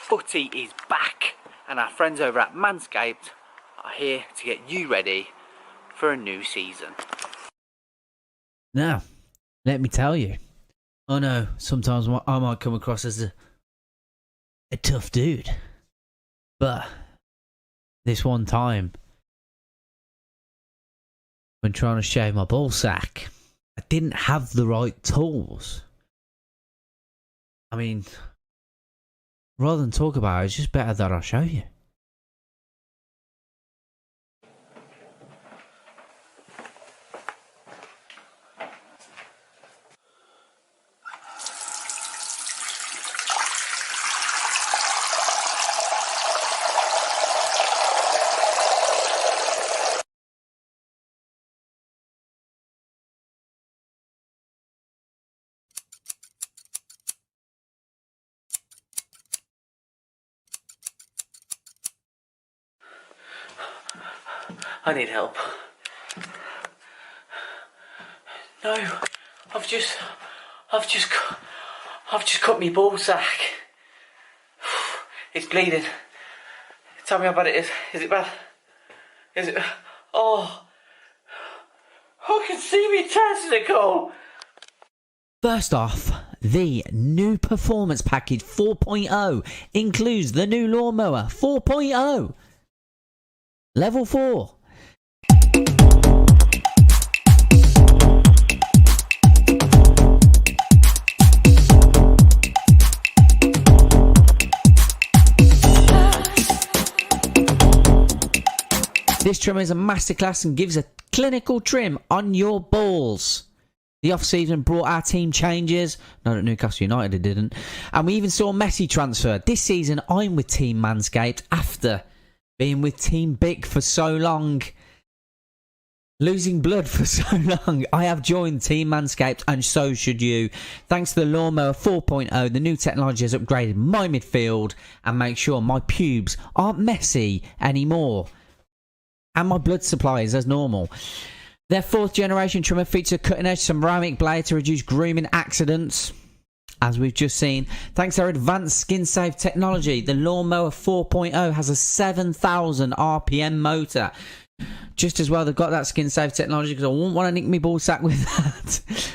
Footy is back, and our friends over at Manscaped are here to get you ready for a new season. Now, let me tell you, I know sometimes I might come across as a tough dude, but this one time, when trying to shave my ball sack, I didn't have the right tools. I mean, rather than talk about it, it's just better that I show you. I need help. No, I've just cut my ball sack. It's bleeding. Tell me how bad it is. Is it bad? Is it? Oh, I can see me testicle. First off, the new Performance Package 4.0 includes the new Lawnmower 4.0. Level 4. This trimmer is a masterclass and gives a clinical trim on your balls. The off-season brought our team changes. No, that Newcastle United didn't. And we even saw Messi transfer. This season, I'm with Team Manscaped after being with Team Bic for so long. Losing blood for so long. I have joined Team Manscaped and so should you. Thanks to the Lawnmower 4.0, the new technology has upgraded my midfield and make sure my pubes aren't messy anymore. And my blood supply is as normal. Their 4th generation trimmer features a cutting edge ceramic blade to reduce grooming accidents. As we've just seen, thanks to their advanced skin safe technology, the Lawnmower 4.0 has a 7,000 RPM motor. Just as well they've got that skin safe technology because I wouldn't want to nick my ball sack with that.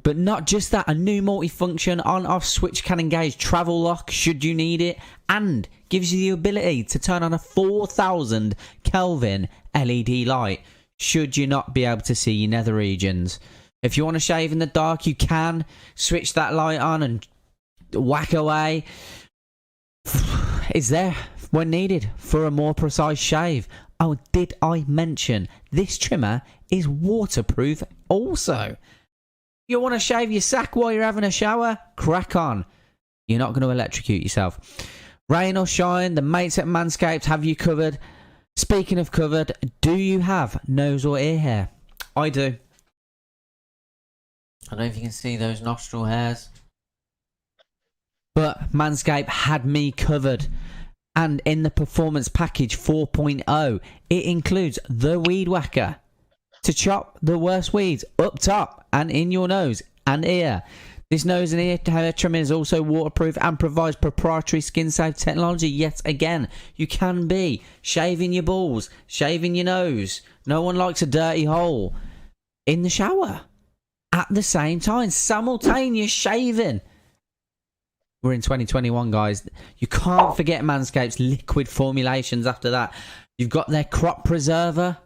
But not just that, a new multifunction on-off switch can engage travel lock should you need it, and gives you the ability to turn on a 4,000 Kelvin LED light should you not be able to see your nether regions. If you want to shave in the dark, you can switch that light on and whack away. It's there when needed for a more precise shave. Oh, did I mention this trimmer is waterproof also? You want to shave your sack while you're having a shower? Crack on. You're not going to electrocute yourself. Rain or shine, the mates at Manscaped have you covered. Speaking of covered, do you have nose or ear hair? I do. I don't know if you can see those nostril hairs. But Manscaped had me covered. And in the Performance Package 4.0, it includes the Weed Whacker to chop the worst weeds up top and in your nose and ear. This nose and ear hair trimmer is also waterproof and provides proprietary skin safe technology. Yet again, you can be shaving your balls, shaving your nose. No one likes a dirty hole in the shower at the same time. Simultaneous shaving. We're in 2021, guys. You can't forget Manscaped's liquid formulations after that. You've got their crop preserver,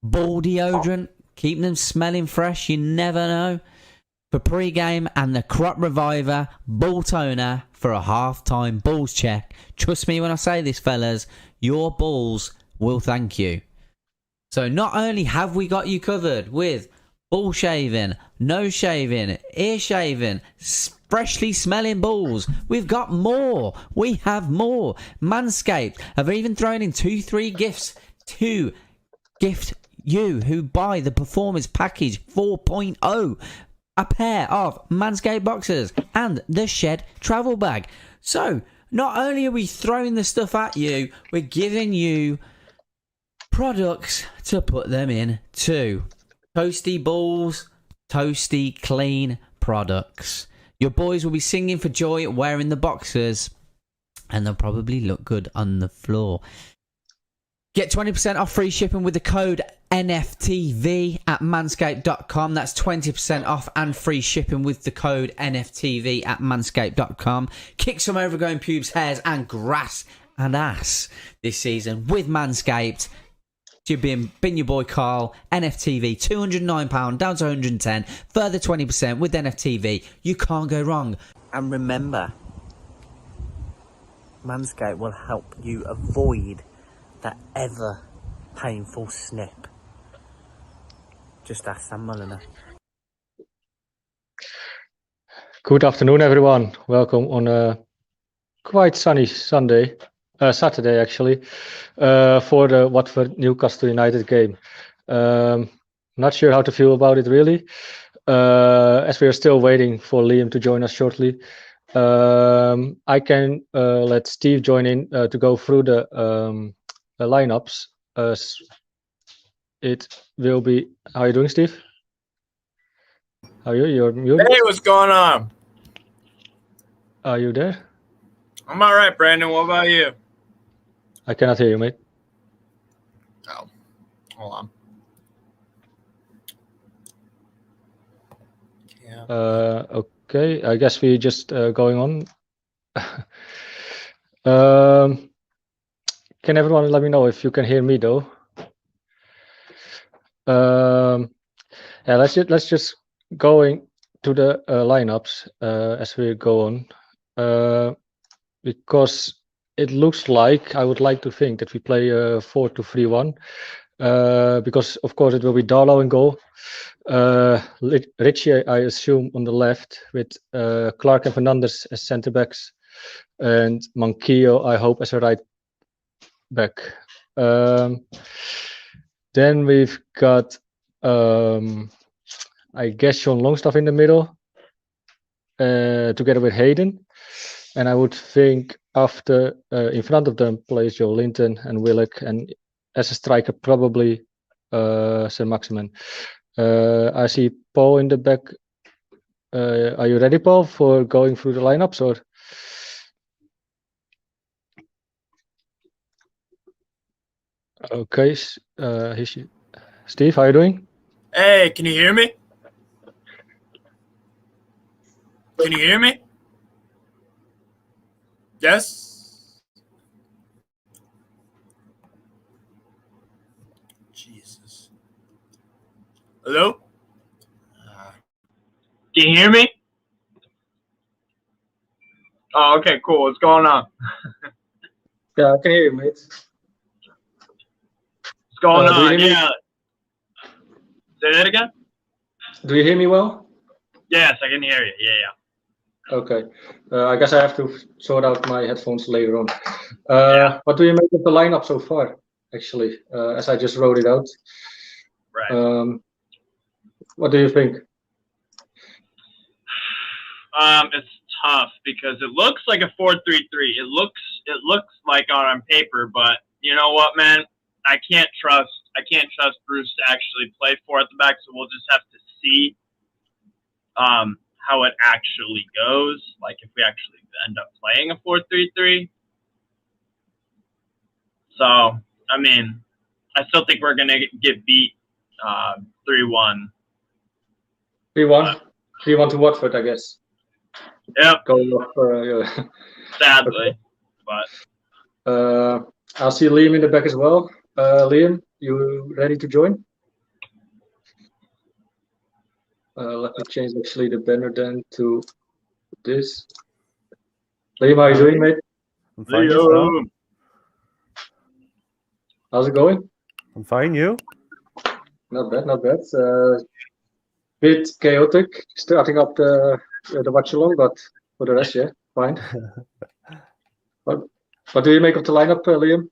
ball deodorant, keeping them smelling fresh. You never know. For pre-game, and the crop reviver, ball toner for a half-time balls check. Trust me when I say this, fellas, your balls will thank you. So not only have we got you covered with ball shaving, nose shaving, ear shaving, freshly smelling balls, we've got more. We have more. Manscaped have even thrown in 2-3 gifts to gift you who buy the Performance Package 4.0. A pair of Manscaped boxers and the Shed travel bag. So not only are we throwing the stuff at you, we're giving you products to put them in too. Toasty balls, toasty clean products. Your boys will be singing for joy wearing the boxers. and they'll probably look good on the floor. Get 20% off free shipping with the code NFTV at manscaped.com. That's 20% off and free shipping with the code NFTV at manscaped.com. Kick some overgrown pubes, hairs and grass and ass this season with Manscaped. You've been your boy Carl. NFTV, £209 down to 110. Further 20% with NFTV. You can't go wrong. And remember, Manscaped will help you avoid that ever painful snip. Just ask Sam Mulliner. Good afternoon, everyone. Welcome on a quite sunny Saturday actually, for the Watford Newcastle United game. Not sure how to feel about it really, as we are still waiting for Liam to join us shortly. I can let Steve join in to go through the lineups. It will be. How are you doing, Steve? How are you? You're muted. Hey, what's going on? Are you there? I'm all right, Brandon. What about you? I cannot hear you, mate. Oh, hold on. Yeah. Okay, I guess we just going on. Can everyone let me know if you can hear me though? Yeah, let's just going to the lineups as we go on, because it looks like, I would like to think that we play 4-2-3-1, because of course it will be Darlow in goal, Richie I assume on the left, with Clark and Fernandes as centre backs, and Manquillo I hope as a right back. Then we've got I guess Sean Longstaff in the middle, together with Hayden, and I would think after in front of them plays Joe Linton and Willock, and as a striker probably saint-maximin. I see Paul in the back. Are you ready, Paul, for going through the lineups, or? Okay, Steve, how are you doing? Hey, can you hear me? Can you hear me? Yes? Jesus. Hello? Can you hear me? Oh, okay, cool. What's going on? Yeah, I can hear you, mate. What's going do you on? hear me? Yeah. Say that again? Do you hear me well? Yes, I can hear you. Yeah. Okay. I guess I have to sort out my headphones later on. Yeah. What do you make of the lineup so far, actually, as I just wrote it out? Right. What do you think? It's tough because it looks like a 4-3-3. It looks like on paper, but you know what, man? I can't trust Bruce to actually play four at the back, so we'll just have to see how it actually goes. Like if we actually end up playing a 4-3-3. So I mean, I still think we're gonna get beat 3-1. 3-1. 3-1 to Watford, I guess. Yep. Going off, Sadly, but I'll see Liam in the back as well. Liam, you ready to join? Let me change actually the banner then to this. Liam, how are you doing, mate? I'm fine, yourself? How's it going? I'm fine, you? Not bad, not bad. Bit chaotic, starting up the watch along, but for the rest, yeah, fine. What do you make of the lineup, Liam?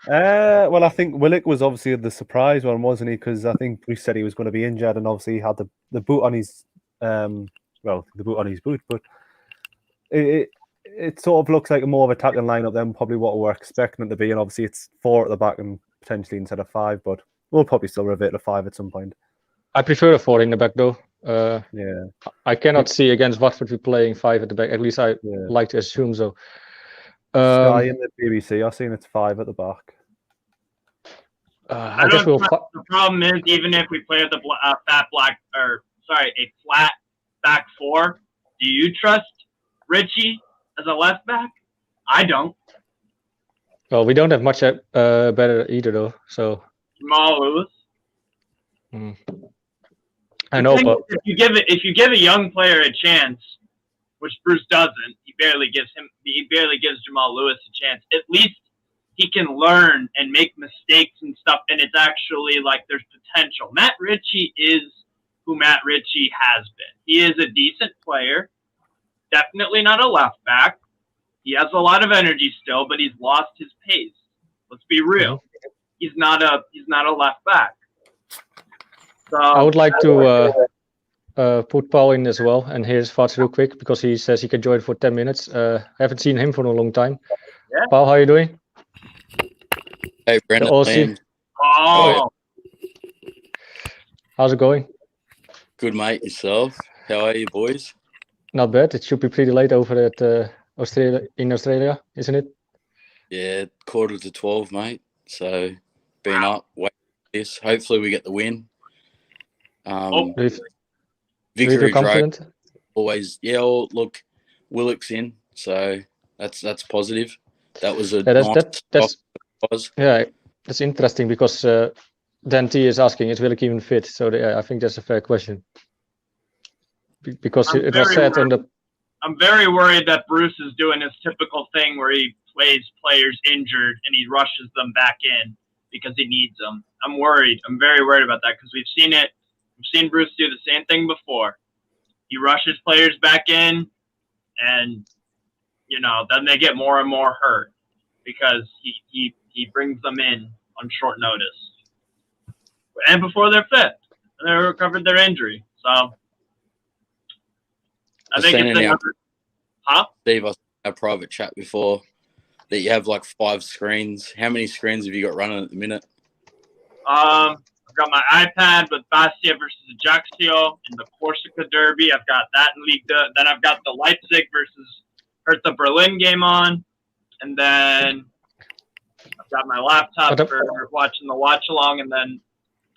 Well, I think Willock was obviously the surprise one, wasn't he? Because I think Bruce said he was going to be injured, and obviously he had the boot on his the boot on his boot. But it sort of looks like a more of a attacking lineup than probably what we're expecting it to be. And obviously it's 4 at the back and potentially instead of 5, but we'll probably still revert to 5 at some point. I prefer a 4 in the back though. Yeah, I cannot see against Watford we playing 5 at the back. At least I like to assume so. Sky in the BBC, I've seen it's 5 at the back. I don't know. The problem is, even if we play with a flat back four, do you trust Richie as a left back? I don't. Well, we don't have much better either, though. So Jamaal Lewis. I know, but if you give a young player a chance, which Bruce doesn't, he barely gives Jamaal Lewis a chance. At least he can learn and make mistakes and stuff, and it's actually like there's potential. Matt Ritchie is who Matt Ritchie has been. He is a decent player, definitely not a left back. He has a lot of energy still, but he's lost his pace. Let's be real. He's not a left back. So I would like to put Paul in as well, and here's thoughts real quick because he says he can join for 10 minutes. I haven't seen him for a long time. Yeah. Paul, how are you doing? Hey, Brendan. Oh. How's it going? Good, mate. Yourself? How are you, boys? Not bad. It should be pretty late over at Australia, isn't it? Yeah, 11:45, mate. So, been up, waiting for this. Hopefully, we get the win. Vicarage Road, always. Yeah, look, Willock's in, so that's positive. That was a that's interesting because Dan T is asking, is Willock even fit? So I think that's a fair question. Because it was said on the... I'm very worried that Bruce is doing his typical thing where he plays players injured and he rushes them back in because he needs them. I'm worried. I'm very worried about that because we've seen it. We've seen Bruce do the same thing before. He rushes players back in and, then they get more and more hurt because he brings them in on short notice. And before they're fit. And they recovered their injury. So... I think it's another... Steve, I said in our private chat before that you have like 5 screens. How many screens have you got running at the minute? I've got my iPad with Bastia versus Ajaccio in the Corsica Derby. I've got that in Ligue 2. Then I've got the Leipzig versus Hertha Berlin game on. And then I've got my laptop for watching the watch-along and then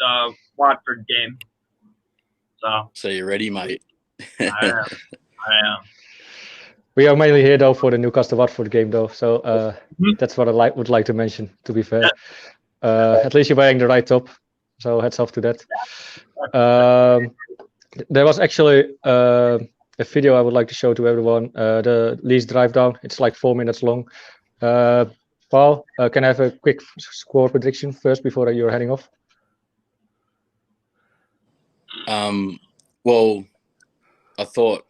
the Watford game. So you're ready, mate? I am. We are mainly here though for the Newcastle Watford game though, so that's what I would like to mention. To be fair, at least you're wearing the right top, so hats off to that. There was actually a video I would like to show to everyone. The Leeds drive down. It's like 4 minutes long. Paul, can I have a quick score prediction first before you're heading off? Well, I thought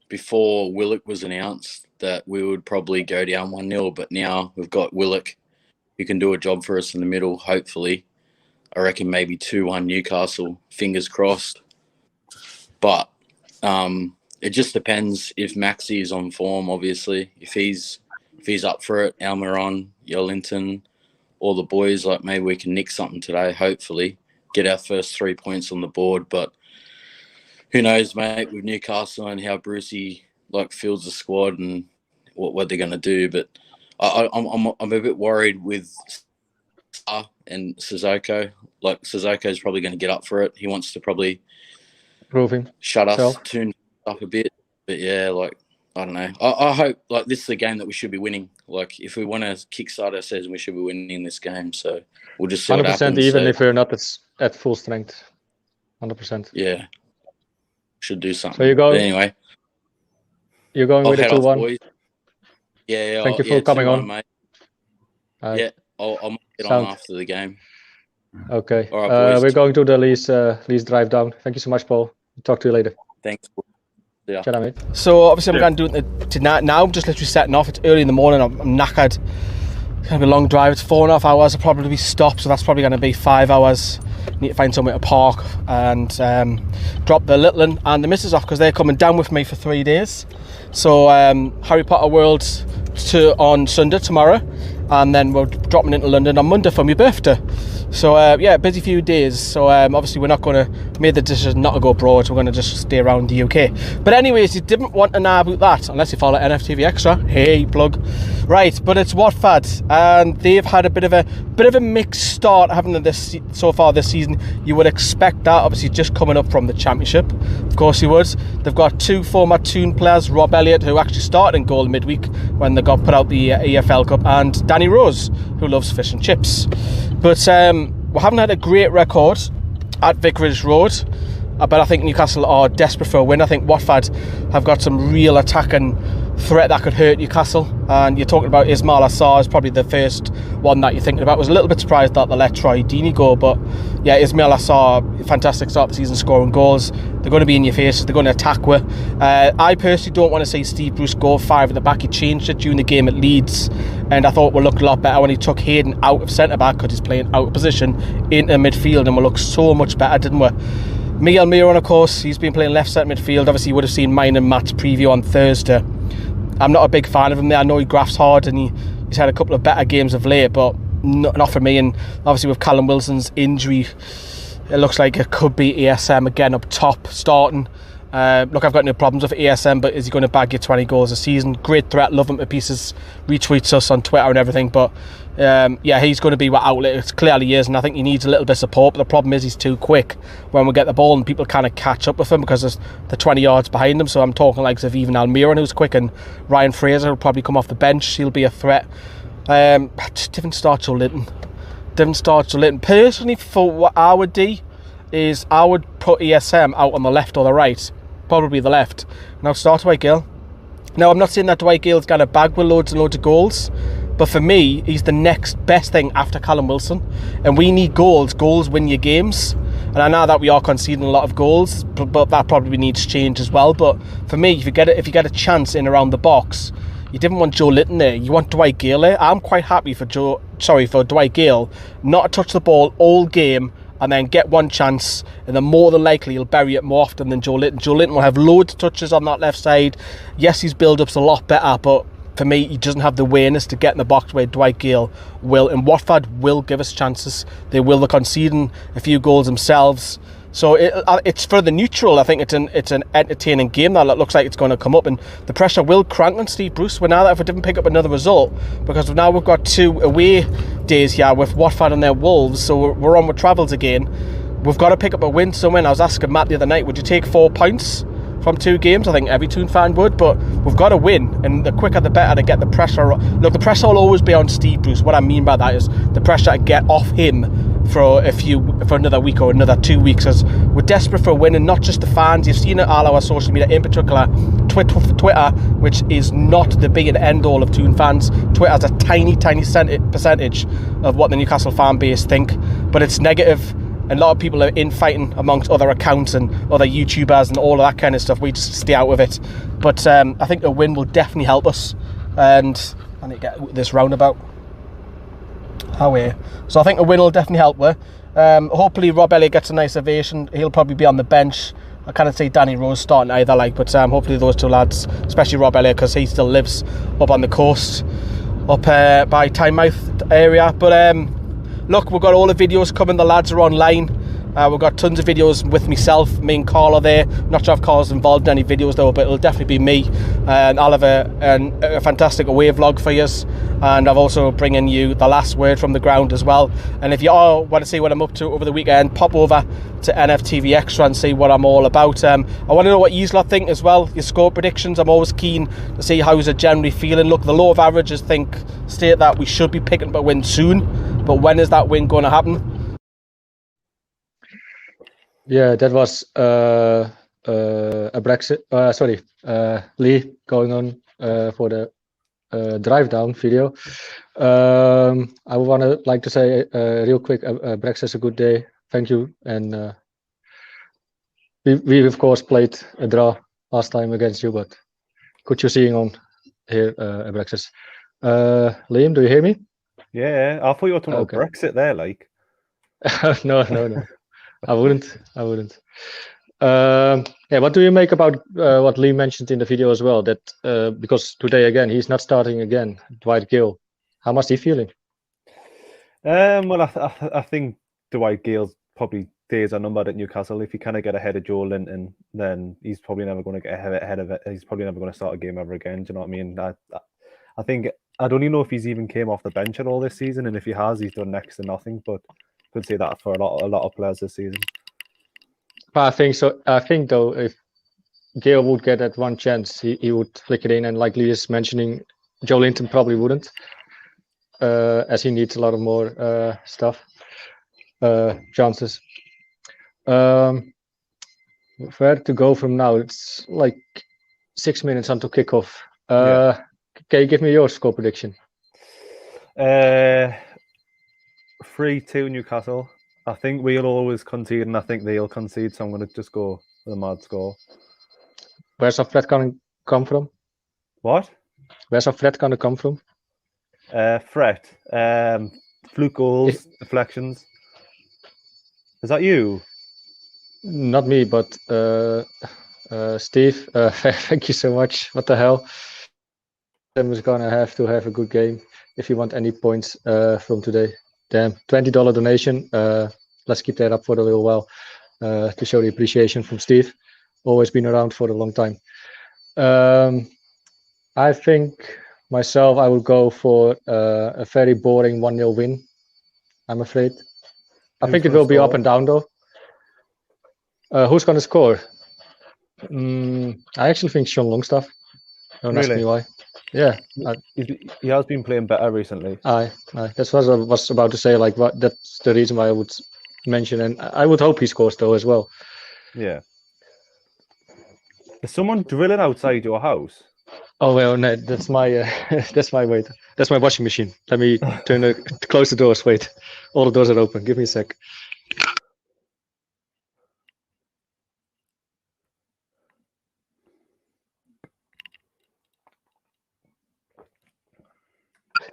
before Willock was announced that we would probably go down 1-0, but now we've got Willock who can do a job for us in the middle, hopefully. I reckon maybe 2-1 Newcastle, fingers crossed. But it just depends if Maxi is on form, obviously. If he's up for it, Almiron, Yolinton, all the boys, like maybe we can nick something today, hopefully. Get our first 3 points on the board, but who knows, mate, with Newcastle and how Brucey fields the squad and what they're going to do. But I'm a bit worried with Star and Sissoko. Sissoko's probably going to get up for it. He wants to probably shut us, tune up a bit. But yeah, I don't know. I hope this is a game that we should be winning. If we want to kickstart our season, we should be winning this game. So we'll just see 100%, what happens. Even if we're not at full strength. 100%. Yeah. Should do something. So you go. But anyway, you're going with a 2-1. Yeah. Thank you for coming on, mate. Yeah, I'll get on after the game. Okay. All right, boys. We're going to the Leeds drive down. Thank you so much, Paul. Talk to you later. Thanks. Yeah. Ciao, mate. So obviously I'm going to do it tonight now. Just literally setting off. It's early in the morning. I'm knackered. It's going to be a long drive. It's 4.5 hours. I'll probably be stopped, so that's probably going to be 5 hours. Need to find somewhere to park and drop the little one and the missus off because they're coming down with me for 3 days. So Harry Potter World on Sunday tomorrow, and then we're dropping into London on Monday for my birthday. So yeah, busy few days. So obviously we're not going to make the decision not to go abroad. We're going to just stay around the UK. But anyways, you didn't want to know about that unless you follow NFTV Extra. Hey, plug. Right, but it's Watford, and they've had a bit of a mixed start, haven't they, so far this season. You would expect that, obviously, just coming up from the Championship. Of course you would. They've got two former Toon players, Rob Elliott, who actually started in goal midweek when they got put out the EFL Cup, and Danny Rose, who loves fish and chips. But we haven't had a great record at Vicarage Road, but I think Newcastle are desperate for a win. I think Watford have got some real attacking threat that could hurt Newcastle, and you're talking about Jamaal Lascelles, probably the first one that you're thinking about. I was a little bit surprised that they let Troy Deeney go, but yeah, Jamaal Lascelles, fantastic start of the season, scoring goals. They're going to be in your faces, they're going to attack with. I personally don't want to see Steve Bruce go 5 at the back. He changed it during the game at Leeds, and I thought we looked a lot better when he took Hayden out of centre-back, because he's playing out of position into midfield, and we looked so much better, didn't we? Miguel Miron, of course, he's been playing left centre midfield. Obviously you would have seen mine and Matt's preview on Thursday. I'm not a big fan of him there. I know he grafts hard, and he's had a couple of better games of late, but not for me. And obviously with Callum Wilson's injury, it looks like it could be ASM again up top starting. Look, I've got no problems with ASM, but is he going to bag you 20 goals a season? Great threat, love him to pieces, retweets us on Twitter and everything, but yeah, he's going to be what outlet it clearly is, and I think he needs a little bit of support. But the problem is he's too quick when we get the ball, and people kind of catch up with him because there's the 20 yards behind him. So I'm talking like Zaviv and Almiron, who's quick, and Ryan Fraser will probably come off the bench. He'll be a threat. Different start Joe Linton. Personally, for what I would do is I would put ESM out on the left or the right, probably the left. Now start Dwight Gale. Now I'm not saying that Dwight Gale's going to bag with loads and loads of goals, but for me, he's the next best thing after Callum Wilson. And we need goals. Goals win your games. And I know that we are conceding a lot of goals, but that probably needs change as well. But for me, if you get a chance in around the box, you didn't want Joe Linton there. You want Dwight Gale there. I'm quite happy for Dwight Gale not to touch the ball all game and then get one chance, and then more than likely he'll bury it more often than Joe Linton. Joe Linton will have loads of touches on that left side. Yes, his build-up's a lot better, but for me, he doesn't have the awareness to get in the box where Dwight Gale will. And Watford will give us chances. They will. They're conceding a few goals themselves. So it's for the neutral. I think it's an entertaining game that looks like it's going to come up, and the pressure will crank on Steve Bruce. We're now that if we didn't pick up another result, because now we've got 2 away days here with Watford and their Wolves, so we're on with travels again. We've got to pick up a win somewhere. I was asking Matt the other night, would you take 4 points from 2 games? I think every Toon fan would, but we've got to win, and the quicker the better to get the pressure. Look, the pressure will always be on Steve Bruce. What I mean by that is the pressure to get off him for another week or another 2 weeks, as we're desperate for a win, and not just the fans. You've seen it all our social media, in particular Twitter, which is not the big and end all of Toon fans. Twitter has a tiny percentage of what the Newcastle fan base think, but it's negative. And a lot of people are infighting amongst other accounts and other YouTubers and all of that kind of stuff. We just stay out of it. But I think a win will definitely help us. And I need to get this roundabout. So I think a win will definitely help her. Hopefully Rob Elliott gets a nice ovation. He'll probably be on the bench. I can't say Danny Rose starting either, but hopefully those 2 lads, especially Rob Elliott, because he still lives up on the coast, up by Tynemouth area. But look, we've got all the videos coming. The lads are online. We've got tons of videos with myself. Me and Carl are there. Not sure if Carl's involved in any videos though, but it'll definitely be me. And I'll have a fantastic away vlog for you. And I've also bringing you the last word from the ground as well. And if you all want to see what I'm up to over the weekend, pop over to NFTV Extra and see what I'm all about. I want to know what you lot think as well. Your score predictions. I'm always keen to see how you're generally feeling. Look, the law of averages state that we should be picking up a win soon. But when is that win going to happen? Yeah, that was a Brexit. Lee going on for the drive down video. I want to like to say real quick, Brexit's a good day. Thank you. And we of course played a draw last time against you, but good you seeing on here, Brexit. Liam, do you hear me? Yeah, I thought you were talking about Brexit there, like. No. I wouldn't. Yeah, what do you make about what Lee mentioned in the video as well? That because today again he's not starting again, Dwight Gale. How must he feeling? Well, I think Dwight Gale's probably days are numbered at Newcastle. If he kind of get ahead of Joe Linton, then he's probably never going to get ahead of it. He's probably never going to start a game ever again. Do you know what I mean? I think I don't even know if he's even came off the bench at all this season, and if he has, he's done next to nothing. But could say that for a lot of players this season. But I think so. I think though, if Gale would get that one chance, he would flick it in, and like Lee is mentioning, Joe Linton probably wouldn't, as he needs a lot of more chances. Where to go from now? It's like 6 minutes until kickoff. Can you give me your score prediction? 3-2 Newcastle. I think we'll always concede, and I think they'll concede. So I'm going to just go with a mad score. Where's our threat going to come from? What? Where's our threat going to come from? Threat. Fluke goals, deflections. Is that you? Not me, but Steve. Thank you so much. What the hell? Tim is gonna have to have a good game if you want any points from today. Damn, $20 donation. Let's keep that up for a little while to show the appreciation from Steve. Always been around for a long time. I think myself, I would go for a very boring 1-0 win. I'm afraid. I think it will be up and down though. Who's going to score? I actually think Sean Longstaff. Don't ask me why. Yeah, he has been playing better recently. Aye. That's what I was about to say. Like, that's the reason why I would mention, and I would hope he scores though as well. Yeah. Is someone drilling outside your house? Oh well, no, that's my that's my washing machine. Let me close the doors. Wait, all the doors are open. Give me a sec.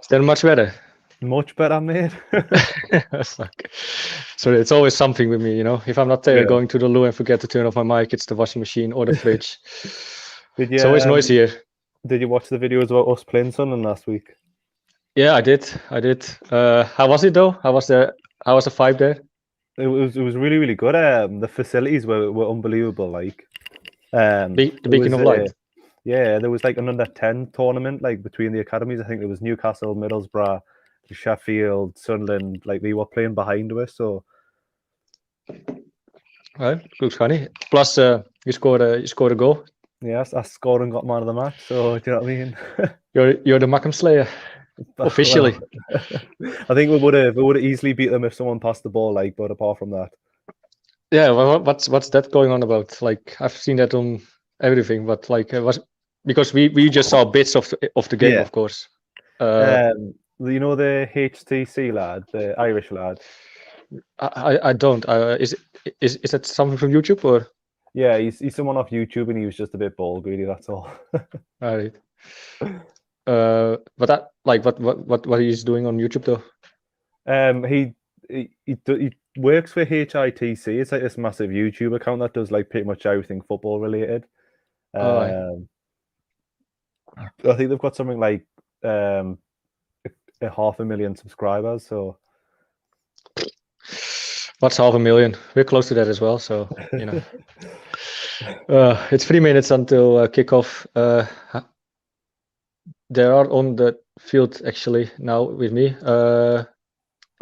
Is that much better? Much better, mate. Fuck. So it's always something with me, you know. If I'm not going to the loo and forget to turn off my mic, it's the washing machine or the fridge. It's always noisy here. Did you watch the videos about us playing Sunderland last week? Yeah, I did. How was it though? How was the vibe there? It was really, really good. The facilities were unbelievable. Like the Beacon of Light. Yeah, there was like an under-10 tournament like between the academies. I think there was Newcastle, Middlesbrough, Sheffield, Sunderland. Like they were playing behind us. So right, looks funny. Plus, you scored a goal. Yes, I scored and got man of the match. So do you know what I mean? You're the Mackham Slayer officially. I think we would have easily beat them if someone passed the ball. Like, but apart from that, yeah. Well, what's that going on about? Like, I've seen that on everything, but like, it was because we just saw bits of the game, of course. You know the HTC lad, the Irish lad. I don't. Is that something from YouTube or? Yeah, he's someone off YouTube, and he was just a bit ball greedy. That's all. All right. But that, like, what he's doing on YouTube though? He works for HITC. It's like this massive YouTube account that does like pretty much everything football related. I think they've got something like 500,000 subscribers. So what's 500,000? We're close to that as well. So you know, it's 3 minutes until kickoff. They are on the field actually now with me.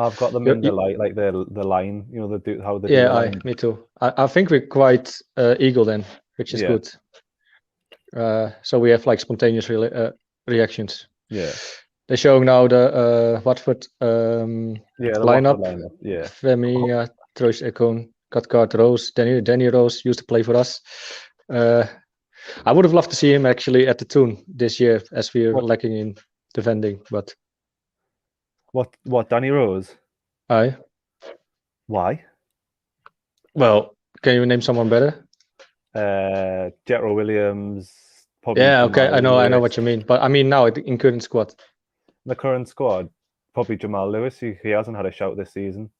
I've got them in the light, like the line. You know, how they do. Yeah, me too. I think we're quite eagle then, which is good. So we have like spontaneous reactions. Yeah. They're showing now the Watford lineup. Yeah. Femenia, Troyes Ekon, Cathcart Rose, Danny Rose used to play for us. I would have loved to see him actually at the Toon this year, as we are lacking in defending. But what Danny Rose? Aye. Why? Well, can you name someone better? Jetro Williams. Yeah, okay, I know what you mean. But I mean now in current squad. The current squad, probably Jamaal Lewis. He hasn't had a shout this season.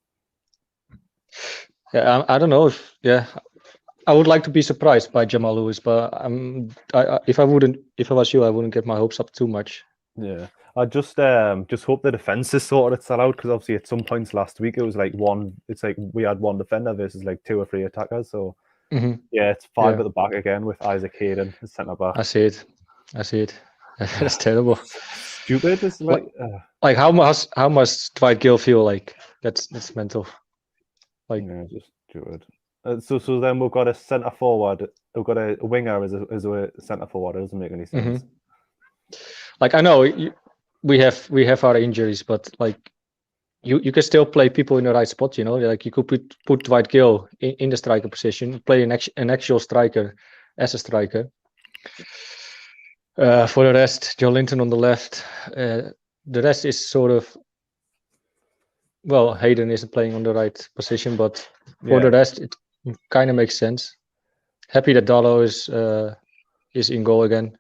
Yeah, I don't know if I would like to be surprised by Jamaal Lewis, but if I was you, I wouldn't get my hopes up too much. Yeah, I just hope the defense is sorted itself out, because obviously at some points last week it was like one. It's like we had one defender versus like 2 or 3 attackers. So yeah, it's 5 at the back again with Isaac Hayden as centre back. I see it. That's terrible. Stupid. It's like how must Dwight Gill feel like? That's mental. Like, yeah, just stupid. So then we've got a centre forward. We've got a winger as a centre forward. It doesn't make any sense. Like, I know we have our injuries, but like you can still play people in the right spot. You know, like you could put Dwight Gill in the striker position, play an actual striker as a striker. For the rest, Joe Linton on the left. The rest is sort of, well, Hayden isn't playing on the right position, but for the rest, it kind of makes sense. Happy that Darlow is in goal again.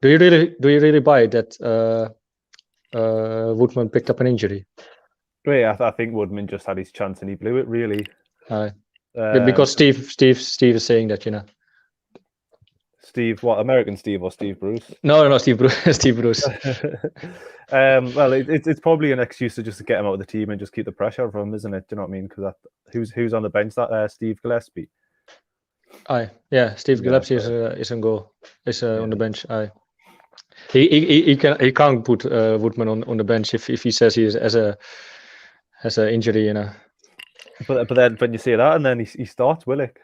Do you really buy that Woodman picked up an injury? Yeah, I think Woodman just had his chance and he blew it, really. Because Steve is saying that, you know. Steve, what, American Steve or Steve Bruce? No, Steve Bruce. Steve Bruce. Well, it's probably an excuse to just get him out of the team and just keep the pressure from him, isn't it? Do you know what I mean? Because who's on the bench? That Steve Gillespie. Steve Gillespie is on goal. Is on the bench. He can't put Woodman on the bench if he says he has a injury, you know. But then when you say that, and then he starts Willock.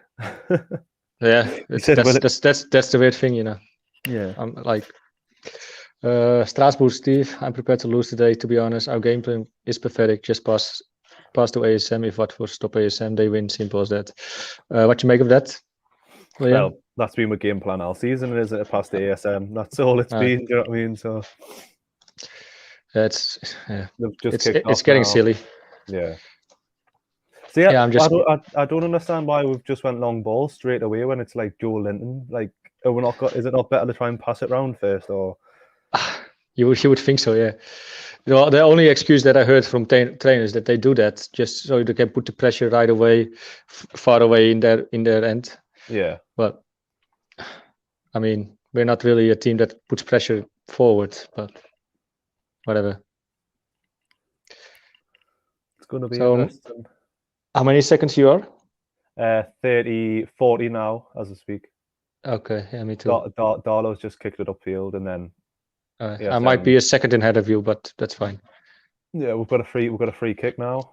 Yeah, that's the weird thing, you know. Yeah, I'm like Strasbourg, Steve. I'm prepared to lose today. To be honest, our game plan is pathetic. Just pass to ASM. If Watford stop ASM, they win. Simple as that. What you make of that? Well, that's been my game plan all season, is it? Past the ASM. That's all it's been. Do you know what I mean? So it's now. getting silly. Yeah. So I don't understand why we've just went long ball straight away when it's like Joe Linton. Like, is it not better to try and pass it round first, or? You would think so, yeah. The only excuse that I heard from trainers that they do that just so they can put the pressure right away, far away in their end. Yeah. But I mean, we're not really a team that puts pressure forward, but whatever. It's going to be interesting. How many seconds you are? 40 now as we speak. Okay, yeah, me too. Darlow's just kicked it upfield, and then I might be a second ahead of you, but that's fine. Yeah, we've got a free kick now.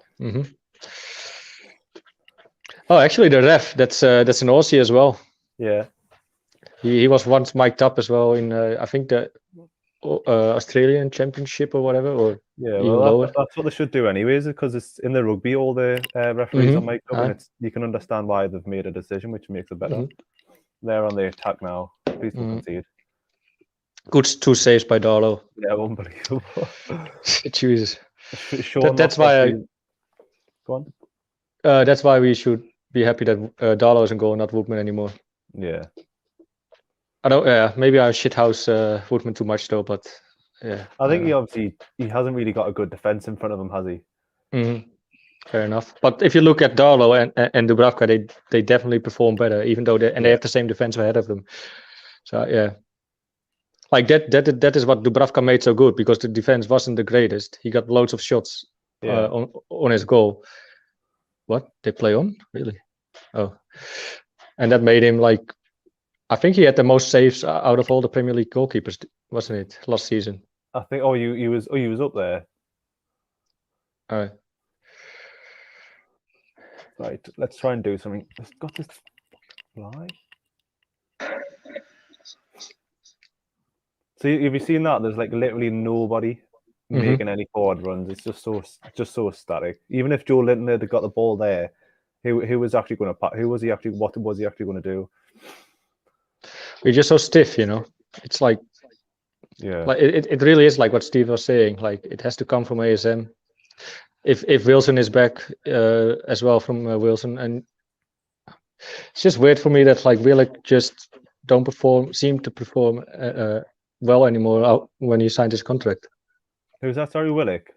Oh, actually, the ref that's an Aussie as well. Yeah, he was once mic'd up as well in I think the Australian Championship or whatever, or that's what they should do anyways, because it's in the rugby, all the referees are mic'd up, and you can understand why they've made a decision, which makes it better. They're on the attack now. Please don't concede. Good 2 saves by Darlow. Yeah, unbelievable. Jesus. That's why Go on. That's why we should be happy that Darlow isn't goal, not Woodman anymore. Yeah. I don't. Yeah, maybe I shithouse Woodman too much though, but yeah. I think he hasn't really got a good defense in front of him, has he? Fair enough. But if you look at Darlow and Dubravka, they definitely perform better, even though they have the same defense ahead of them. So yeah, like that is what Dubravka made so good, because the defense wasn't the greatest. He got loads of shots on his goal. What they play on, really? Oh, and that made him like. I think he had the most saves out of all the Premier League goalkeepers, wasn't it, last season? I think. He was up there. All right. Right, let's try and do something. It's got this fly. So have you seen that? There's like literally nobody making any forward runs. It's just so static. Even if Joe Linton had got the ball there, who was actually going to? Who was he actually? What was he actually going to do? We're just so stiff, you know. It's like, like it really is like what Steve was saying. Like it has to come from ASM. If Wilson is back as well from Wilson, and it's just weird for me that like Willock just seem to perform well anymore when he signed his contract. Who's that? Sorry, Willock.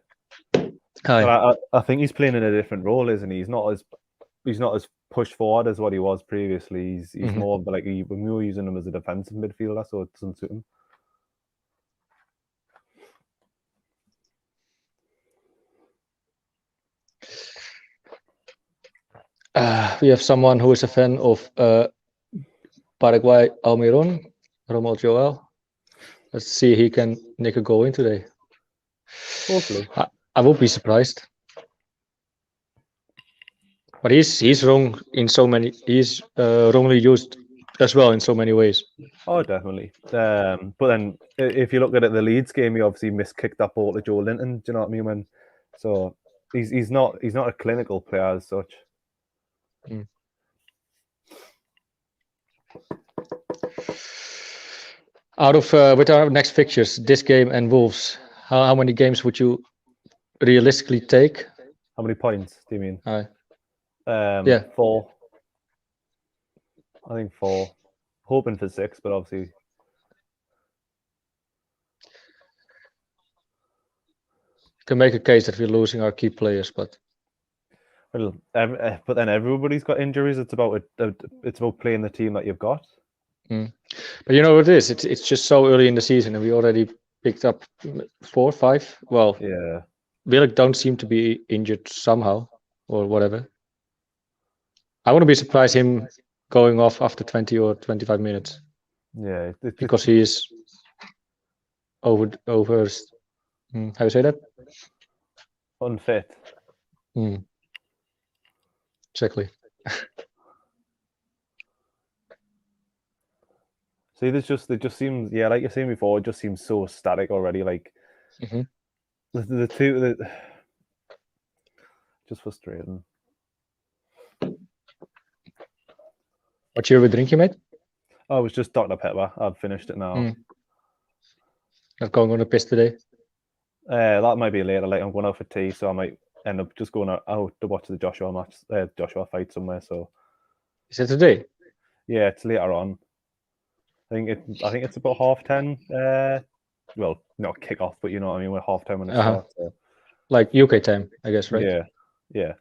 Hi. I think he's playing in a different role, isn't he? He's not as pushed forward as what he was previously. He's more like we were using him as a defensive midfielder, so it doesn't suit him. we have someone who is a fan of Paraguay Almiron, Romuald Joel. Let's see if he can nick a goal in today. Hopefully. I would be surprised. But he's wrong in so many. He's wrongly used as well in so many ways. Oh, definitely. But then, if you look at it, the Leeds game, he obviously miskicked that ball to Joe Linton. Do you know what I mean? So he's not a clinical player as such. Mm. Out of with our next fixtures, this game and Wolves, how many games would you realistically take? How many points do you mean? Yeah. 4. I think 4. Hoping for 6, but obviously. Can make a case that we're losing our key players, but Well, but then everybody's got injuries. It's about playing the team that you've got. But you know what it is? It's just so early in the season, and we already picked up 4, 5. Well, Yeah. Willock don't seem to be injured somehow or whatever. I wouldn't be surprised him going off after 20 or 25 minutes. Yeah, because he is over. How do you say that? Unfit. Exactly. See, it just seems, yeah, like you're saying before, it just seems so static already. Like the two, just frustrating. What you were drinking, mate? Oh, it was just Dr. Pepper. I've finished it now. Not going on a piss today. That might be later. Like I'm going out for tea, so I might end up just going out to watch the Joshua fight somewhere. So is it today? Yeah, it's later on. I think it's about 10:30. Well, not kick off, but you know what I mean. We're 10:30 when it starts. So. Like UK time, I guess, right? Yeah.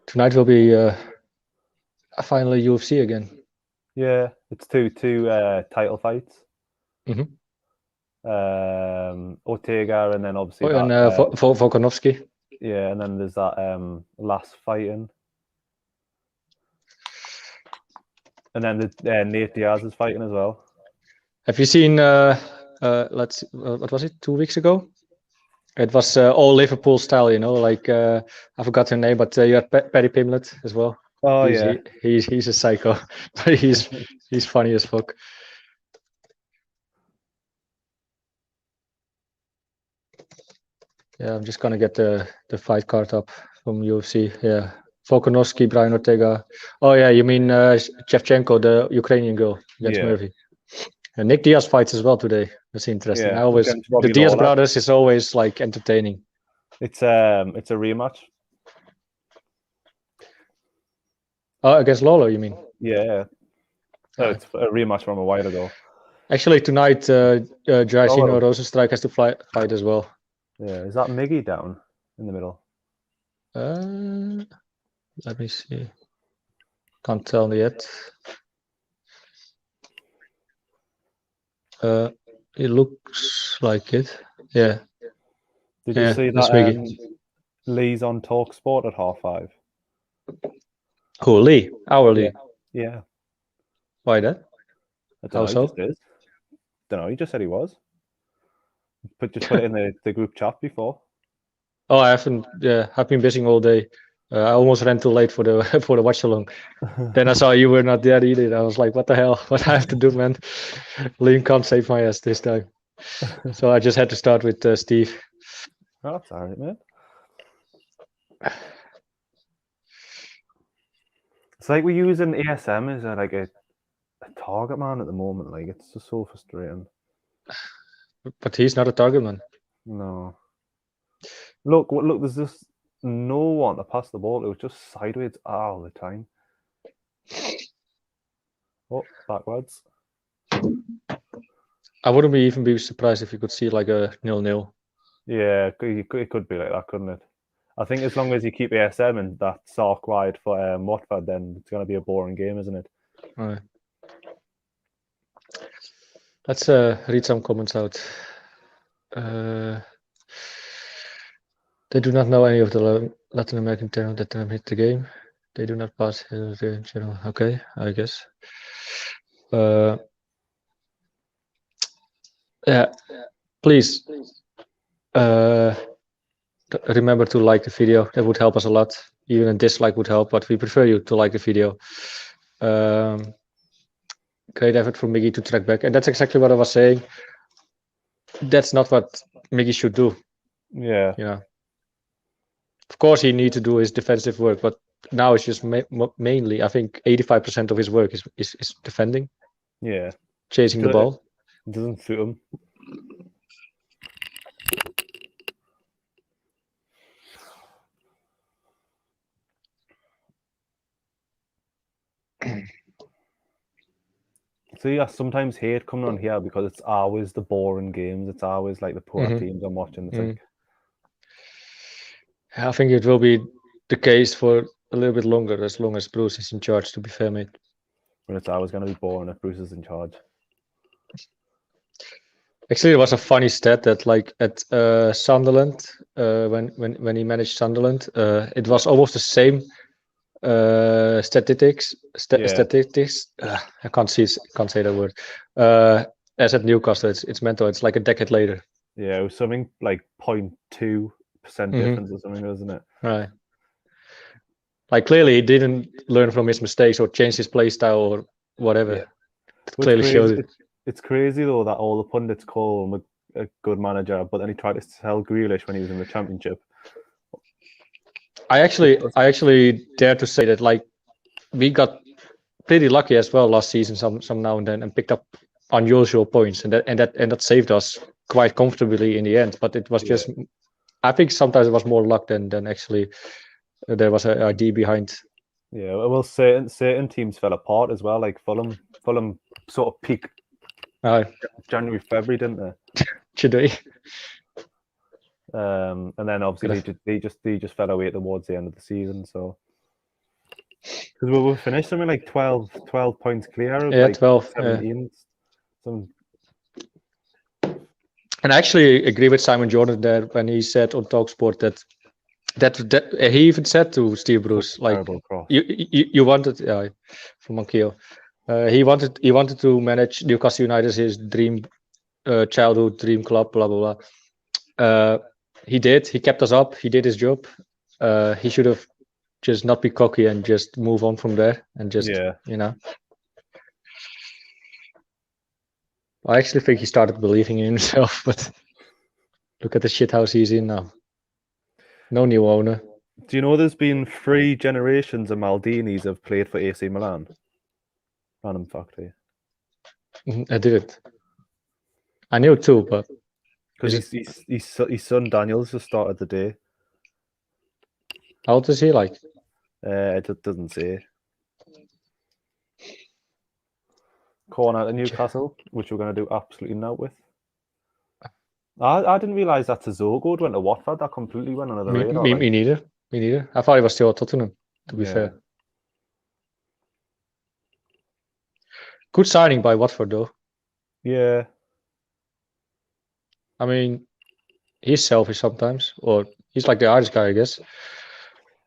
Tonight will be finally UFC again. Yeah, it's two title fights. Ortega, and then obviously Volkanovski. Yeah, and then there's that last fighting, and then Nate Diaz is fighting as well. Have you seen? What was it? 2 weeks ago. It was all Liverpool style, you know. Like I forgot her name, but you had Paddy Pimblett as well. Oh he's a psycho, but he's funny as fuck. Yeah, I'm just gonna get the fight card up from UFC. Yeah, Volkanovski, Brian Ortega. Oh yeah, you mean Shevchenko, the Ukrainian girl against Murphy. And Nick Diaz fights as well today. That's interesting. Yeah, the Diaz brothers is always like entertaining. It's a rematch. Oh, against Lawler, you mean? Yeah. It's a rematch from a while ago. Actually, tonight, Jairzinho Rosenstrike has to fight as well. Yeah, is that Miggy down in the middle? Let me see. Can't tell yet. It looks like it. Yeah. Did you see that Lee's on TalkSport at 5:30? Cool, Lee. Our Lee. Yeah. Why that? I don't know. He just is. Don't know. He just said he was. Just put it in the group chat before. Oh, I haven't. Yeah, I've been busy all day. I almost ran too late for the for the watch along. Then I saw you were not there either. I was like, "What the hell? What I have to do, man?" Liam can't save my ass this time, so I just had to start with Steve. Oh, that's alright, man. It's like we're using ASM as like a target man at the moment. Like it's just so frustrating. But he's not a target man. No. Look! There's just no one to pass the ball. It was just sideways all the time. Oh, backwards. I wouldn't even be surprised if you could see like a 0-0. Yeah, it could be like that, couldn't it? I think as long as you keep ASM and that Sark wide for Watford, then it's going to be a boring game, isn't it? All right. Let's read some comments out. They do not know any of the Latin American talent that hit the game. They do not pass the general. Okay, I guess. Yeah, please remember to like the video. That would help us a lot. Even a dislike would help, but we prefer you to like the video. Great effort from Miggy to track back, and that's exactly what I was saying. That's not what Miggy should do. Yeah. You know, of course he needs to do his defensive work, but now it's just mainly, I think, 85% of his work is defending. Yeah. Chasing the ball. It doesn't suit him. See, I sometimes hate coming on here because it's always the boring games. It's always like the poor teams I'm watching. It's like... I think it will be the case for a little bit longer, as long as Bruce is in charge, to be fair, mate. But it's always going to be boring if Bruce is in charge. Actually, there was a funny stat that, like, at Sunderland, when he managed Sunderland, it was almost the same statistics. I can't say that word. As at Newcastle, it's mental. It's like a decade later. Yeah, it was something like 0.2% difference or something, wasn't it? Right. Like, clearly he didn't learn from his mistakes or change his play style or whatever. Yeah. It clearly shows it. It's crazy though that all the pundits call him a good manager, but then he tried to sell Grealish when he was in the Championship. I actually dare to say that, like, we got pretty lucky as well last season, some now and then, and picked up unusual points, and that saved us quite comfortably in the end. But it was just, I think sometimes it was more luck than actually there was an idea behind. Yeah, well, certain teams fell apart as well. Like Fulham sort of peaked January, February, didn't they? Should they? And then obviously they just fell away towards the end of the season. So because we were finished something like 12 points clear of 12 17. And I actually agree with Simon Jordan there when he said on TalkSport that he even said to Steve Bruce, like, you wanted from Monkio, he wanted to manage Newcastle United, his dream childhood dream club, blah blah blah. He did. He kept us up. He did his job. He should have just not be cocky and just move on from there and just you know. I actually think he started believing in himself, but look at the shithouse he's in now. No new owner. Do you know there's been 3 generations of Maldinis have played for AC Milan? Random fact here. I didn't. I knew too, but because his son Daniel's just started the day. How old is he? Like? It doesn't say. Corner to Newcastle, which we're going to do absolutely now with. I didn't realise that Sissoko went to Watford. That completely went under the radar. Me neither. I thought he was still at Tottenham, to be fair. Good signing by Watford, though. Yeah. I mean, he's selfish sometimes, or he's like the Irish guy, I guess.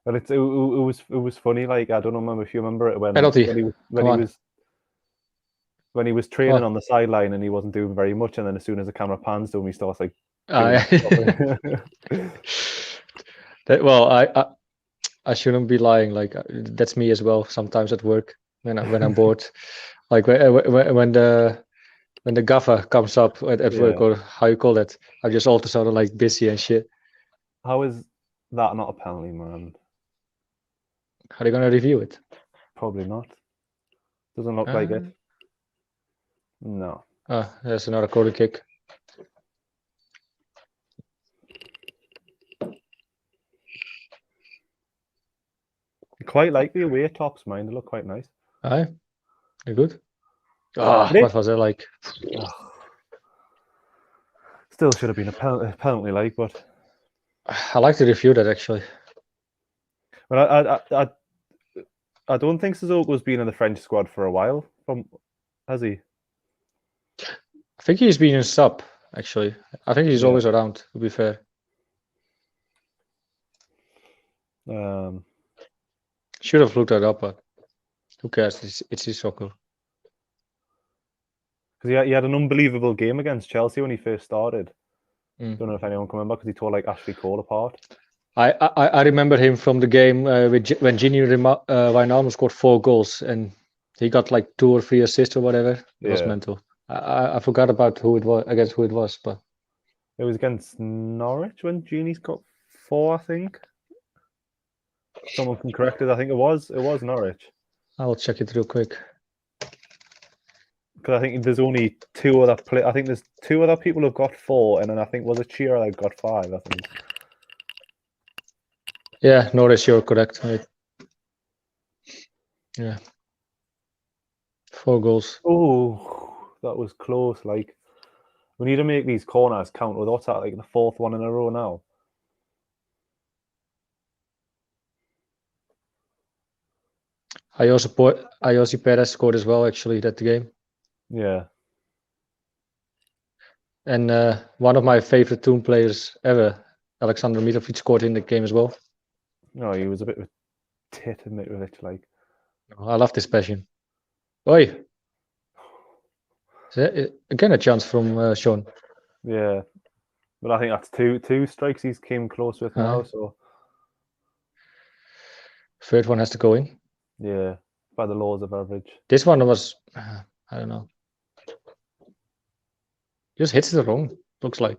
Well, it was funny. Like, I don't know if you remember it when he was training on the sideline and he wasn't doing very much, and then as soon as the camera pans to him, he starts like. Well, I shouldn't be lying. Like, that's me as well. Sometimes at work when I'm bored, like when the gaffer comes up at work, or how you call that, I'm just all of a sudden like busy and shit. How is that not a penalty, man? How are they gonna review it? Probably not. Doesn't look like it. No. There's another corner kick. Quite like the away tops, mine. They look quite nice. Aye, they're good. What was it like? Still should have been a penalty, like, but I like to review that actually. Well, I don't think Sissoko's been in the French squad for a while. Has he? I think he's been in sub, actually. I think he's always around, to be fair. Should have looked that up, but who cares? It's his soccer. Because he had an unbelievable game against Chelsea when he first started. Mm. Don't know if anyone can remember because he tore like Ashley Cole apart. I remember him from the game when Gini Wijnaldum scored 4 goals and he got like 2 or 3 assists or whatever. It was mental. I forgot about who it was, but it was against Norwich when Gini's got 4, I think. Someone can correct it. I think it was Norwich. I will check it real quick. Because I think there's only 2 other I think there's 2 other people who've got 4, and then I think was it Shearer that got 5. I think. Yeah, Norris, you're correct. Right. Yeah, 4 goals. Oh, that was close. Like, we need to make these corners count. What's that? Like the 4th one in a row now. Ayosi Perez scored as well, actually, that game. Yeah. And one of my favorite Toon players ever, Alexander Mitrovic, scored in the game as well. No, he was a bit of a tit, Mitrovic, like. I love this passion. Oi! Again, a chance from Sean. Yeah. But I think that's two strikes he's came close with now, so. 3rd one has to go in. Yeah, by the laws of average. This one was, I don't know. Just hits it wrong, looks like.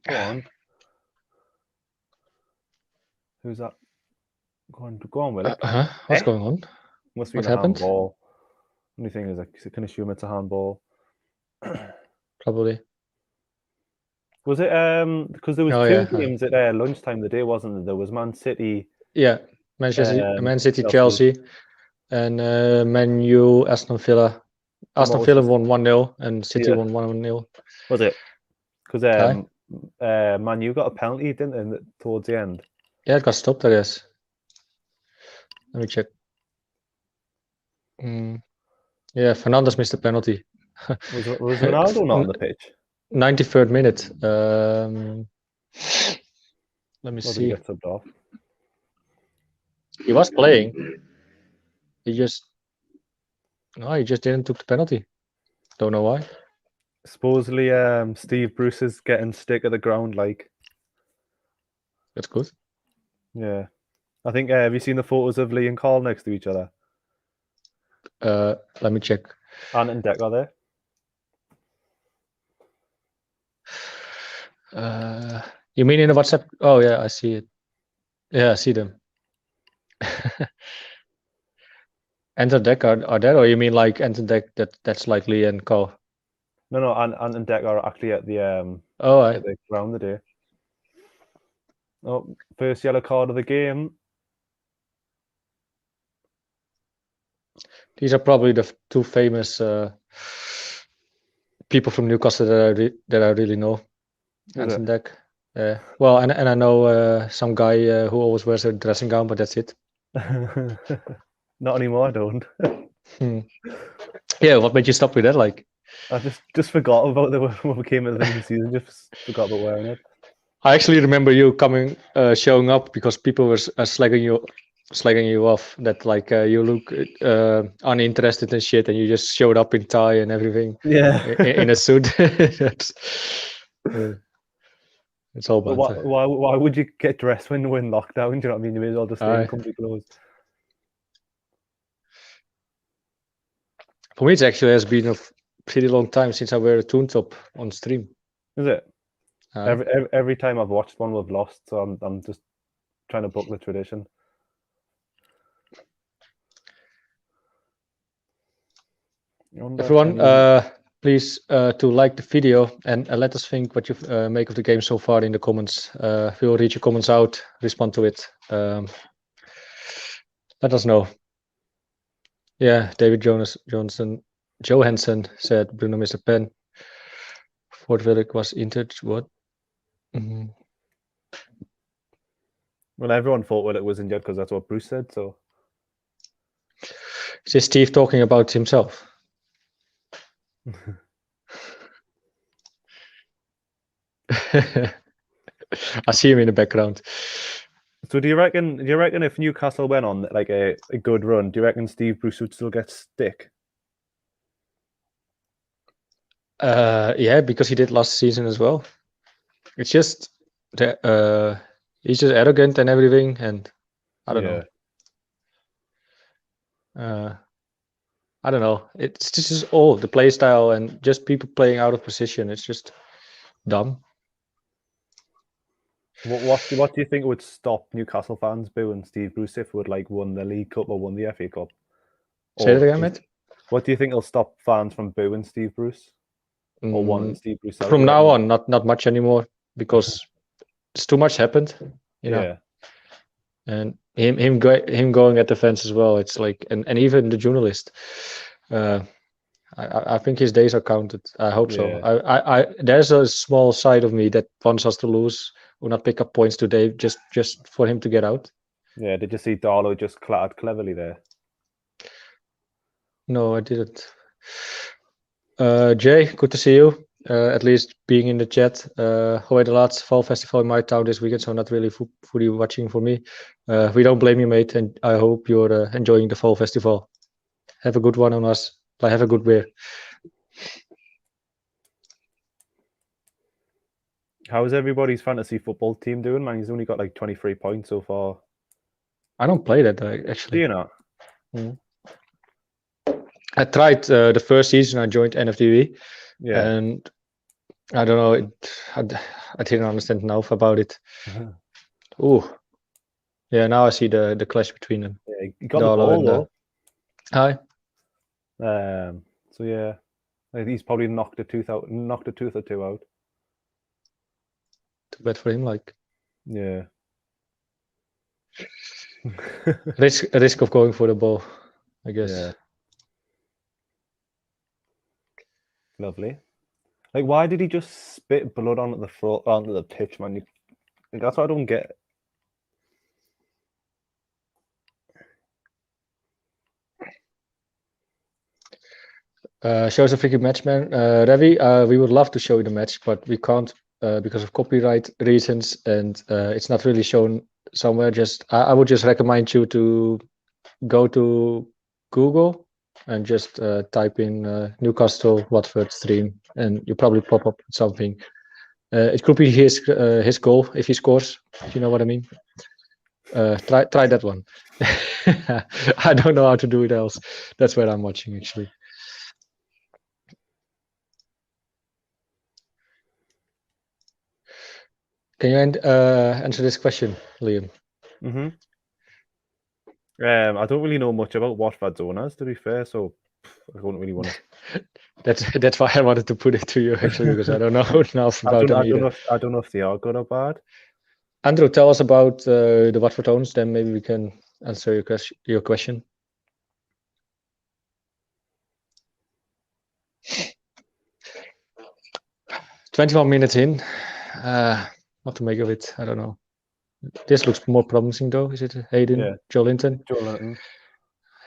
Go on. Who's that? Go on, Willock. What's going on? Must be What a happened? handball. Only thing is, I can assume it's a handball. Probably. Was it because there was 2 games at lunchtime the day, wasn't there? There was Man City. Yeah, Man City, Chelsea, and Man U, Aston Villa. Aston Villa won 1-0 and City won 1-0. Was it? Because Man U got a penalty, didn't they, towards the end? Yeah, it got stopped, I guess. Let me check. Yeah, Fernandes missed a penalty. Was Ronaldo not on the pitch? 93rd minute. Let me see. He get subbed off? He was playing. He just didn't took the penalty. Don't know why. Supposedly, Steve Bruce is getting stick at the ground. Like, that's good. Yeah, I think. Have you seen the photos of Lee and Carl next to each other? Let me check. Ant and Deck are there. You mean in the WhatsApp? Oh yeah, I see it. Yeah, I see them. Ant and Deck are there, or you mean like Ant and Deck that's like Lee and Carl? No, Ant and Deck are actually at the at the ground today. Oh, first yellow card of the game. These are probably the 2 famous people from Newcastle that I really know. Ant and Deck. Well, and I know some guy who always wears a dressing gown, but that's it. Not anymore, I don't. Yeah, what made you stop with that? Like, I just forgot about when we came into the new season. Just forgot about wearing it. I actually remember you showing up because people were slagging you off that like you look uninterested and shit, and you just showed up in tie and everything. Yeah, in a suit. It's all about. Why would you get dressed when we're in lockdown? Do you know what I mean? You may as well just stay in comfy clothes. For me, it actually has been a pretty long time since I wear a Toon top on stream. Is it? Every time I've watched one, we've lost, so I'm just trying to book the tradition. Everyone, please to like the video and let us think what you make of the game so far in the comments. We'll read your comments out, respond to it. Let us know. Yeah, David Johansson said Bruno missed a pen. Fort Willock was injured. What? Well, everyone thought Willock was injured because that's what Bruce said. So, is this Steve talking about himself? I see him in the background. So do you reckon if Newcastle went on like a good run, do you reckon Steve Bruce would still get stick? Yeah, because he did last season as well. It's just he's just arrogant and everything, and I don't know. I don't know. It's just all the play style and just people playing out of position. It's just dumb. What do you think would stop Newcastle fans booing Steve Bruce if he would like won the League Cup or won the FA Cup? Say that again, mate. What do you think will stop fans from booing Steve Bruce or wanting Steve Bruce? From now on, not much anymore because it's too much happened, you know. Yeah. And him going at the fence as well. It's like and even the journalist. I think his days are counted. I hope so. I there's a small side of me that wants us to lose or not pick up points today just for him to get out. Yeah, did you see Darlow just clattered cleverly there? No, I didn't. Jay, good to see you. At least being in the chat. How are the lads? Fall Festival in my town this weekend, so not really fully watching for me. We don't blame you, mate, and I hope you're enjoying the Fall Festival. Have a good one on us. Have a good beer. How is everybody's fantasy football team doing, man? He's only got like 23 points so far. I don't play that actually. Do you not? I tried the first season. I joined NFTV, and I don't know. I didn't understand enough about it. Oh, yeah. Now I see the clash between them. Yeah, you got the ball though. Hi. So yeah, he's probably knocked a tooth or two out. Too bad for him. Like, yeah. risk of going for the ball, I guess. Yeah. Lovely. Like, why did he just spit blood onto the pitch, man? That's what I don't get. Shows a freaking match, man. Ravi, we would love to show you the match, but we can't because of copyright reasons, and it's not really shown somewhere. I would just recommend you to go to Google and just type in Newcastle Watford stream, and you probably pop up with something. It could be his goal if he scores. If you know what I mean. Try that one. I don't know how to do it else. That's where I'm watching actually. Can you answer this question, Liam? I don't really know much about Watford's owners, to be fair, so I don't really want to. That's why I wanted to put it to you actually, because I don't know enough about them either. I don't know if they are good or bad. Andrew, tell us about the Watford owners, then maybe we can answer your question. "21 minutes in. What to make of it? I don't know. This looks more promising though. Is it Hayden? Yeah. Joe Linton.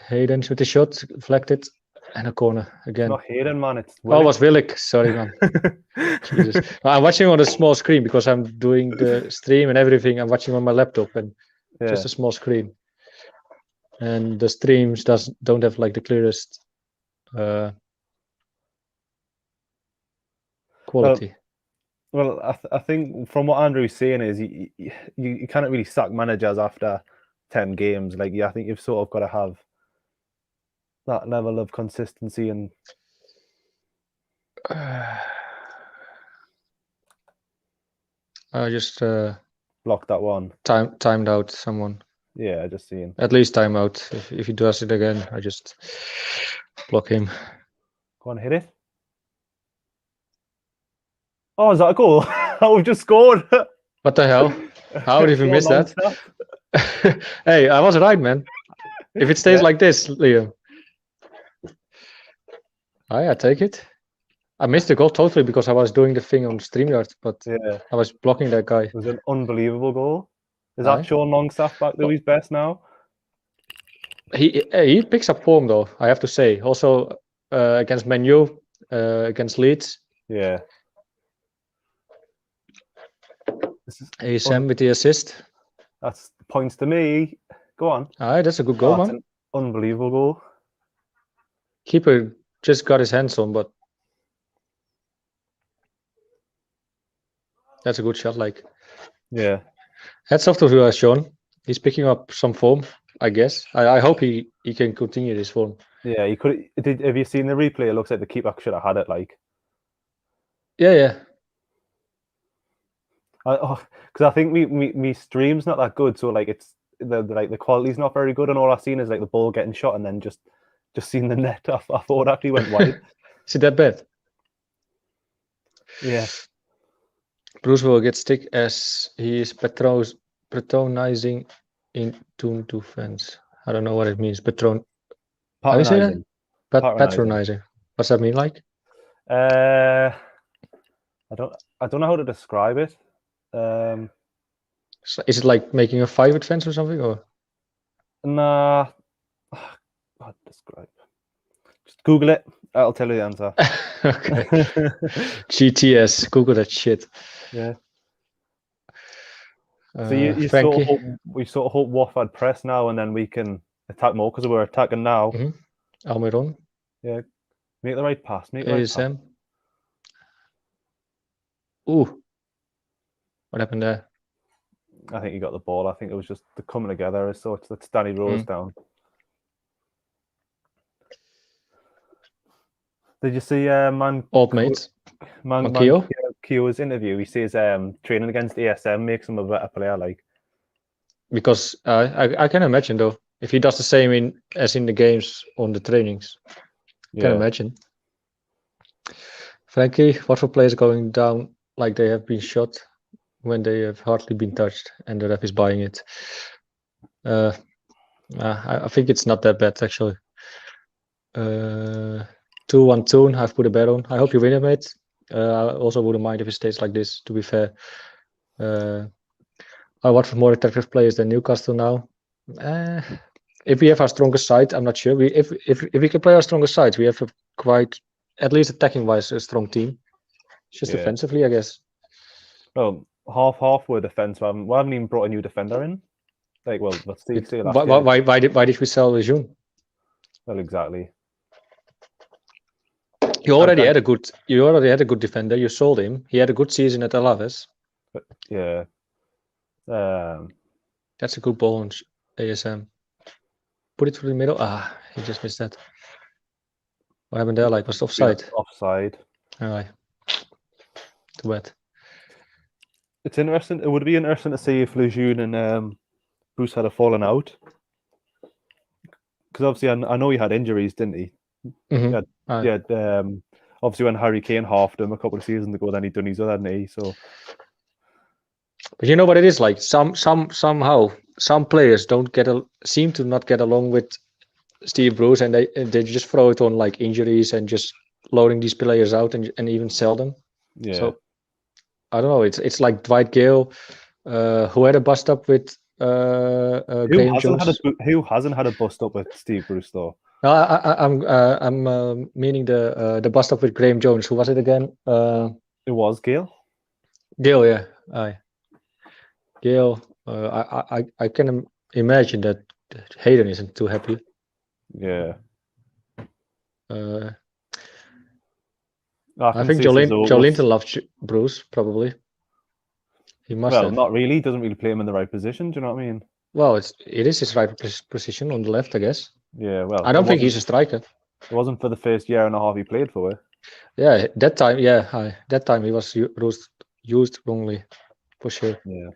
Hayden with the shot, deflected, and a corner again. It's not Hayden, man. It's Willock. Oh, it was Willock. Sorry, man. Jesus. I'm watching on a small screen because I'm doing the stream and everything. I'm watching on my laptop and just a small screen. And the streams don't have like the clearest quality. Well, I think from what Andrew's saying is you can't really sack managers after 10 games. Like, I think you've sort of got to have that level of consistency and. I just blocked that one. Timed out someone. Yeah, I just seen. At least time out. If he does it again, I just block him. Go on, hit it. Oh, is that a goal? We've just scored. What the hell? How did we miss that? Hey, I was right, man. If it stays like this, Liam. I take it. I missed the goal totally because I was doing the thing on StreamYard, but I was blocking that guy. It was an unbelievable goal. Is that Sean Longstaff back to his best now? He picks up form though, I have to say. Also against Man U, against Leeds. Yeah. ASM with the assist. That's points to me. Go on. Alright, that's a good goal, That's man. an unbelievable goal. Keeper just got his hands on, but that's a good shot. Like, Yeah. hats off to Sean. He's picking up some form, I guess. I hope he can continue this form. Yeah, he could. Have you seen the replay? It looks like the keeper should have had it. Like, Yeah. because I think me stream's not that good, so like it's the quality's not very good, and all I've seen is like the ball getting shot and then just seeing the net. I thought it actually went wide. Is it that bad? Yeah. Bruce will get stick as he is patronizing into defense. I don't know what it means. How you say that? Patronizing. What's that mean like? I don't know how to describe it. So is it like making a fight with fence or something? Or Nah. How to describe? Just Google it. I'll tell you the answer. okay. GTS. Google that shit. Yeah. So you sort of hope Watford press now, and then we can attack more because we're attacking now. Almiron. Yeah. Make the right pass. Make the right ASM. Ooh. What happened there? I think he got the ball. I think it was just the coming together as such. That's Danny Rose down. Did you see Old mates. Kyo's interview? He says training against ASM makes him a better player. Like, because I can imagine though, if he does the same as in the games on the trainings, can imagine. Frankie, Watford players going down like they have been shot when they have hardly been touched, and the ref is buying it. I think it's not that bad actually. 2-1 tune. I've put a bet on. I hope you win it, mate. I also wouldn't mind if it stays like this. To be fair, I watch for more attractive players than Newcastle now. If we have our strongest side, I'm not sure. If we can play our strongest side, we have a quite, at least attacking wise, a strong team. It's just defensively, I guess. Well, half were defense. We haven't even brought a new defender in. Like, well, let's see. Why did we sell Lejeune? Well, exactly. You already had a good defender. You sold him. He had a good season at Alaves. But, yeah. That's a good ball on ASM. Put it through the middle. He just missed that. What happened there? Like, was it offside? Offside. All right. Too bad. It's interesting. It would be interesting to see if Lejeune and Bruce had a fallen out. Because obviously, I know he had injuries, didn't he? Obviously when Harry Kane halved him a couple of seasons ago, then he done his other knee. So, but you know what it is like. Somehow some players seem to not get along with Steve Bruce, and they just throw it on like injuries and just loading these players out and even sell them. Yeah. So I don't know. It's like Dwight Gale, who had a bust up with Graham Jones. Who hasn't had a bust up with Steve Bruce though? No, I'm meaning the bust up with Graham Jones. Who was it again? It was Gale. Gale, yeah. Aye. Gale. I can imagine that Hayden isn't too happy. Yeah. I think Joe Linton loves Bruce probably. He must. Well, have. not really. He doesn't really play him in the right position. Do you know what I mean? Well, it is his right position on the left, I guess. Yeah, well, I don't think he's a striker. It wasn't for the first year and a half he played for it. Yeah, that time. Yeah, that time he was used wrongly, for sure. Yeah.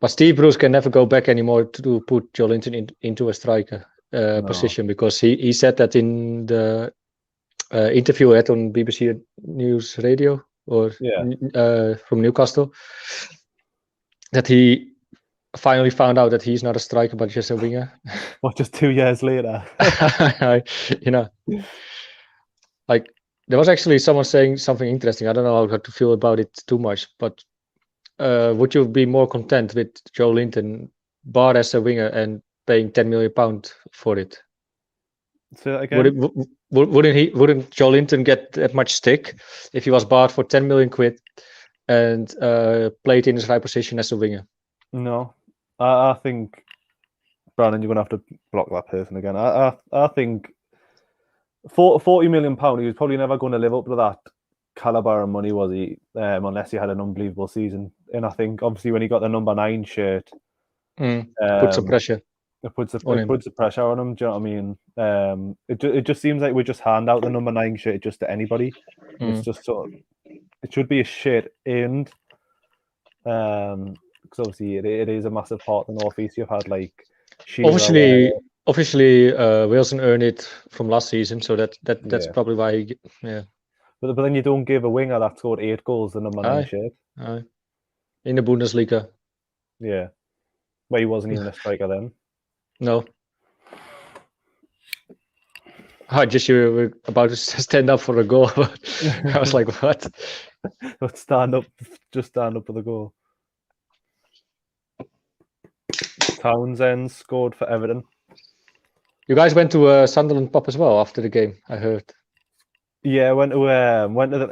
But Steve Bruce can never go back anymore to put Joe Linton into a striker position, because he said that in the interview he had on BBC News Radio from Newcastle, that he finally found out that he's not a striker but just a winger. What, just 2 years later? You know, like there was actually someone saying something interesting. I don't know how to feel about it too much, but would you be more content with Joe Linton barred as a winger and paying £10 million for it? So again, wouldn't Joe Linton get that much stick if he was barred for £10 million and played in his right position as a winger. No, I think Brandon, you're gonna have to block that person again. I think for £40 million, he was probably never going to live up to that caliber of money, was he? Unless he had an unbelievable season. And I think obviously when he got the number 9 shirt, Put some pressure. It puts the pressure on him. Do you know what I mean? It just seems like we just hand out the number 9 shirt just to anybody. It's just sort of, it should be a shirt earned. Because obviously it is a massive part of the North East. You've had like Shearer, Officially, Wilson earned it from last season, so that's probably why. But then you don't give a winger that scored 8 goals the number 9 shirt. In the Bundesliga. Yeah, where he wasn't even a striker then. No. You were about to stand up for a goal. I was like, what? But stand up for the goal. Townsend scored for Everton. You guys went to a Sunderland pub as well after the game, I heard. Yeah, went to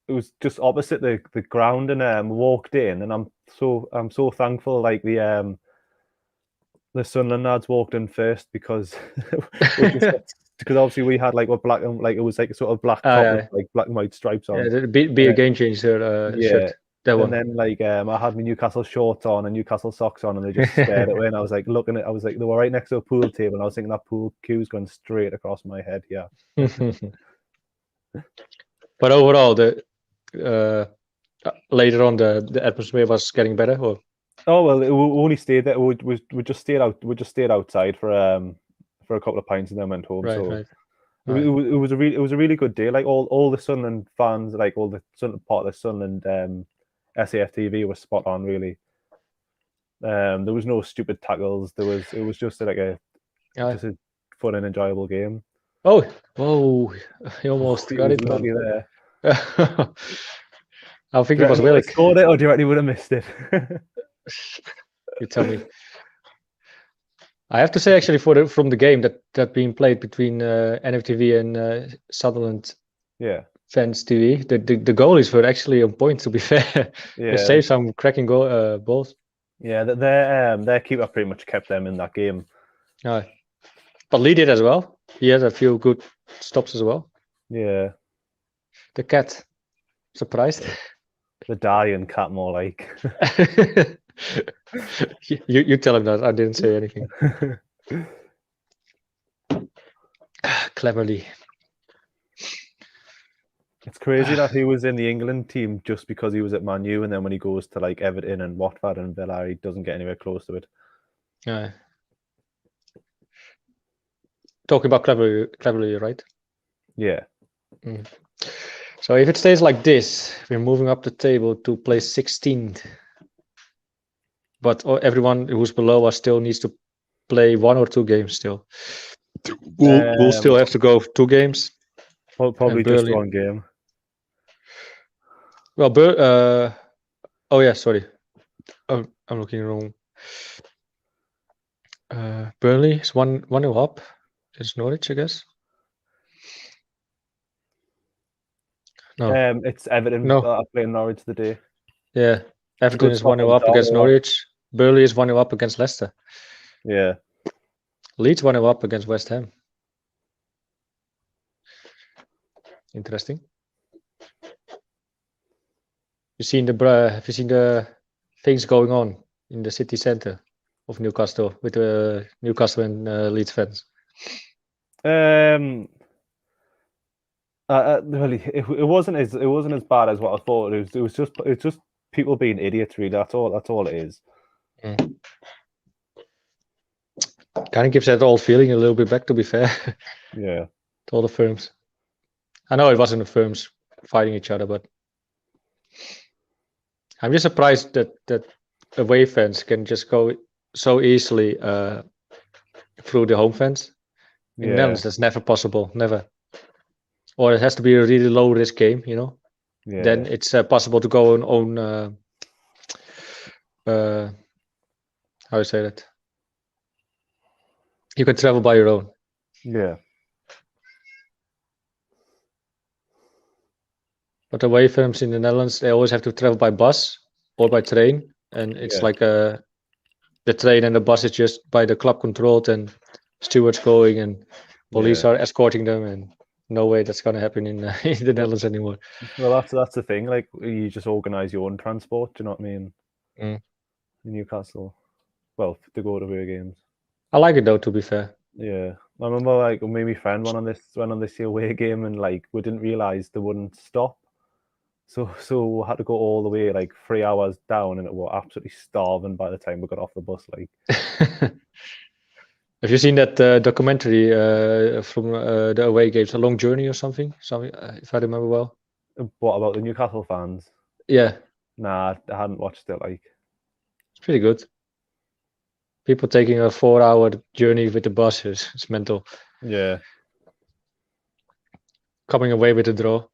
it was just opposite the ground, and walked in, and I'm so thankful like the Sunderland lads walked in first because obviously we had like a black, like it was like a sort of black top with like black and white stripes on. Yeah, be a game changer shirt. And then like I had my Newcastle shorts on and Newcastle socks on, and they just stared at me, and I was like looking at, I was like, they were right next to a pool table, and I was thinking that pool cue's going straight across my head. Yeah. But overall, the later on the atmosphere was getting better. Or? Oh well, we only stayed there. We just stayed out. We just stayed outside for a couple of pints and then went home. Right. It was a really good day. Like all the Sunderland fans, like all the part of the Sunderland SAF TV was spot on. Really, there was no stupid tackles. It was just like a fun and enjoyable game. Oh, he almost got it. Lucky there. I think it was Willock. Scored it, or do you reckon he would have missed it? You tell me. I have to say, actually, from the game that being played between NFTV and Sunderland fans TV, the goalies were actually on point. To be fair, they saved some cracking balls. Yeah, their keeper pretty much kept them in that game. But Lee did as well. He had a few good stops as well. Yeah. The cat, surprised. The dying cat, more like. You tell him that. I didn't say anything. Cleverly. It's crazy that he was in the England team just because he was at Man U, and then when he goes to like Everton and Watford and Villa, he doesn't get anywhere close to it. Talking about cleverly, right? Yeah. So if it stays like this, we're moving up the table to place 16th. But everyone who's below us still needs to play 1 or 2 games still. We'll still have to go 2 games. Well, probably just 1 game. Well, oh yeah, sorry. Oh, I'm looking wrong. Burnley is 1-0 up. It's Norwich, I guess. No. It's Everton. No. Playing Norwich today. Yeah. Everton is 1-0 up against Norwich. Burnley is 1-0 up against Leicester. Yeah. Leeds 1-0 up against West Ham. Interesting. Have you seen the things going on in the city centre of Newcastle with the Newcastle and Leeds fans? Really, it wasn't as bad as what I thought. It was just people being idiots. Really, that's all it is. Kind of gives that old feeling a little bit back. To be fair, yeah. To all the firms. I know it wasn't the firms fighting each other, but I'm just surprised that away fans can just go so easily through the home fans. In the Netherlands, that's never possible, never. Or it has to be a really low risk game, you know. Yeah. Then it's possible to go on how do you say that? You can travel by your own. Yeah. But away firms in the Netherlands, they always have to travel by bus or by train, and it's like the train and the bus is just by the club controlled, and stewards going and police are escorting them, and no way that's gonna happen in in the Netherlands anymore. Well, that's the thing. Like, you just organise your own transport. Do you know what I mean? Mm. In Newcastle, well, to go to away games. I like it though, to be fair. Yeah, I remember like me and my friend went on this away game, and like we didn't realise they wouldn't stop. So we had to go all the way like 3 hours down, and we were absolutely starving by the time we got off the bus. Like, have you seen that documentary from the away games, A Long Journey or something? Something, if I remember well. what about the Newcastle fans? Yeah, Nah, I hadn't watched it. Like, it's pretty good. People taking a 4-hour journey with the bus it's mental. yeah, Coming away with a draw.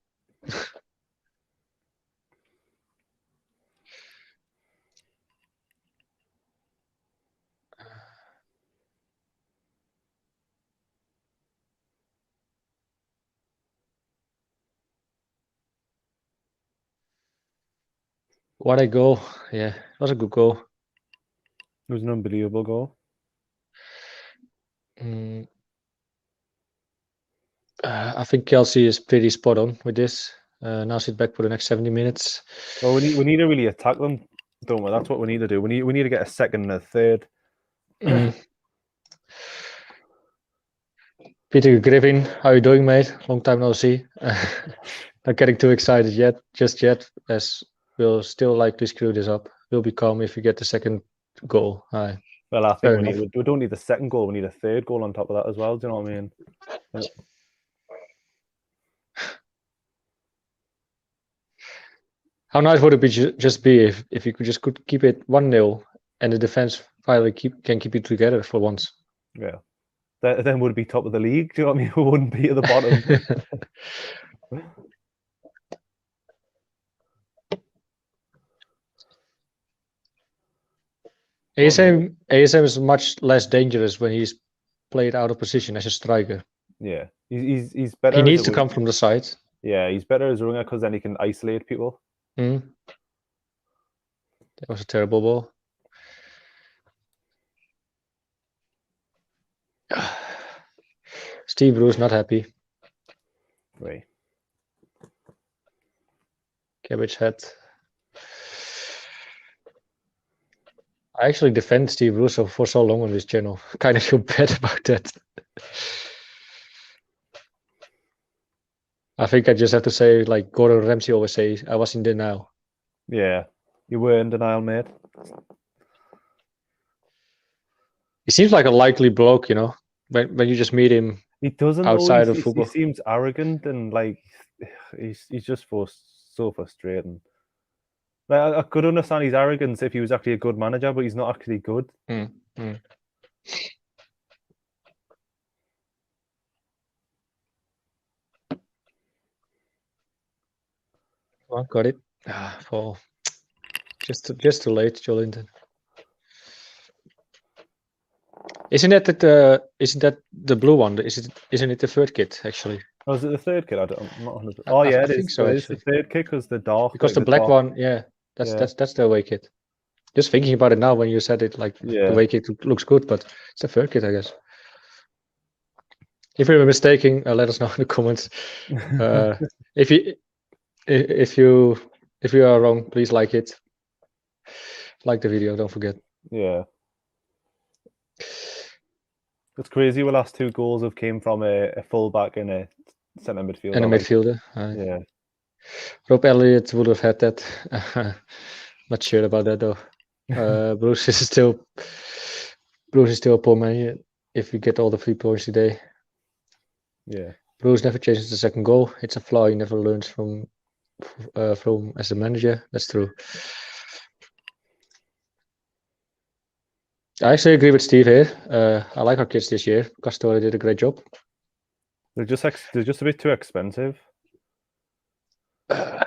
What a goal. Yeah, it was a good goal. it was an unbelievable goal. I think Kelsey is pretty spot on with this. Now sit back for the next 70 minutes. Well, we need to really attack them, don't we? That's what we need to do. We need to get a second and a third. Peter Griffin, how you doing, mate? Long time no see. Not getting too excited just yet, as we'll still likely screw this up. We'll be calm if we get the second goal. Well, I think we don't need the second goal. We need a third goal on top of that as well. Do you know what I mean? How nice would it just be if you could keep it 1-0 and the defense finally can keep it together for once? Yeah. Then we'd be top of the league. Do you know what I mean? We wouldn't be at the bottom. ASM is much less dangerous when he's played out of position as a striker. Yeah, he's better. He needs to come from the side. Yeah, he's better as a winger because then he can isolate people. That was a terrible ball. Steve Bruce not happy. Right. Cabbage head. I actually defend Steve Bruce for so long on this channel. Kind of feel bad about that. I think I just have to say, like Gordon Ramsay always says, I was in denial. Yeah, you were in denial, mate. He seems like a likely bloke, you know. When you just meet him, he doesn't outside of football. He seems arrogant and like he's just so frustrating. Like, I could understand his arrogance if he was actually a good manager, but he's not actually good. Well, got it. Paul. Just too late, Joe Linton. Isn't that the blue one? Isn't it the third kit actually? Oh, is it the third kit? I'm not 100%. Oh yeah, I think so. It's the third kit because the dark. Because like the black dark... one, yeah, that's the away kit. Just thinking about it now when you said it, like the away kit looks good, but it's the third kit, I guess. If we were mistaken, let us know in the comments. If you are wrong, please like it. Like the video, don't forget. Yeah. It's crazy. The last two goals have came from a fullback and a centre midfielder. And a midfielder. Yeah. Rob Elliott would have had that. Not sure about that though. Bruce is still a poor man if we get all the 3 points today. Yeah. Bruce never changes the second goal. It's a flaw he never learns from as a manager. That's true. I actually agree with Steve here. I like our kids this year. Castori did a great job. They're just a bit too expensive. I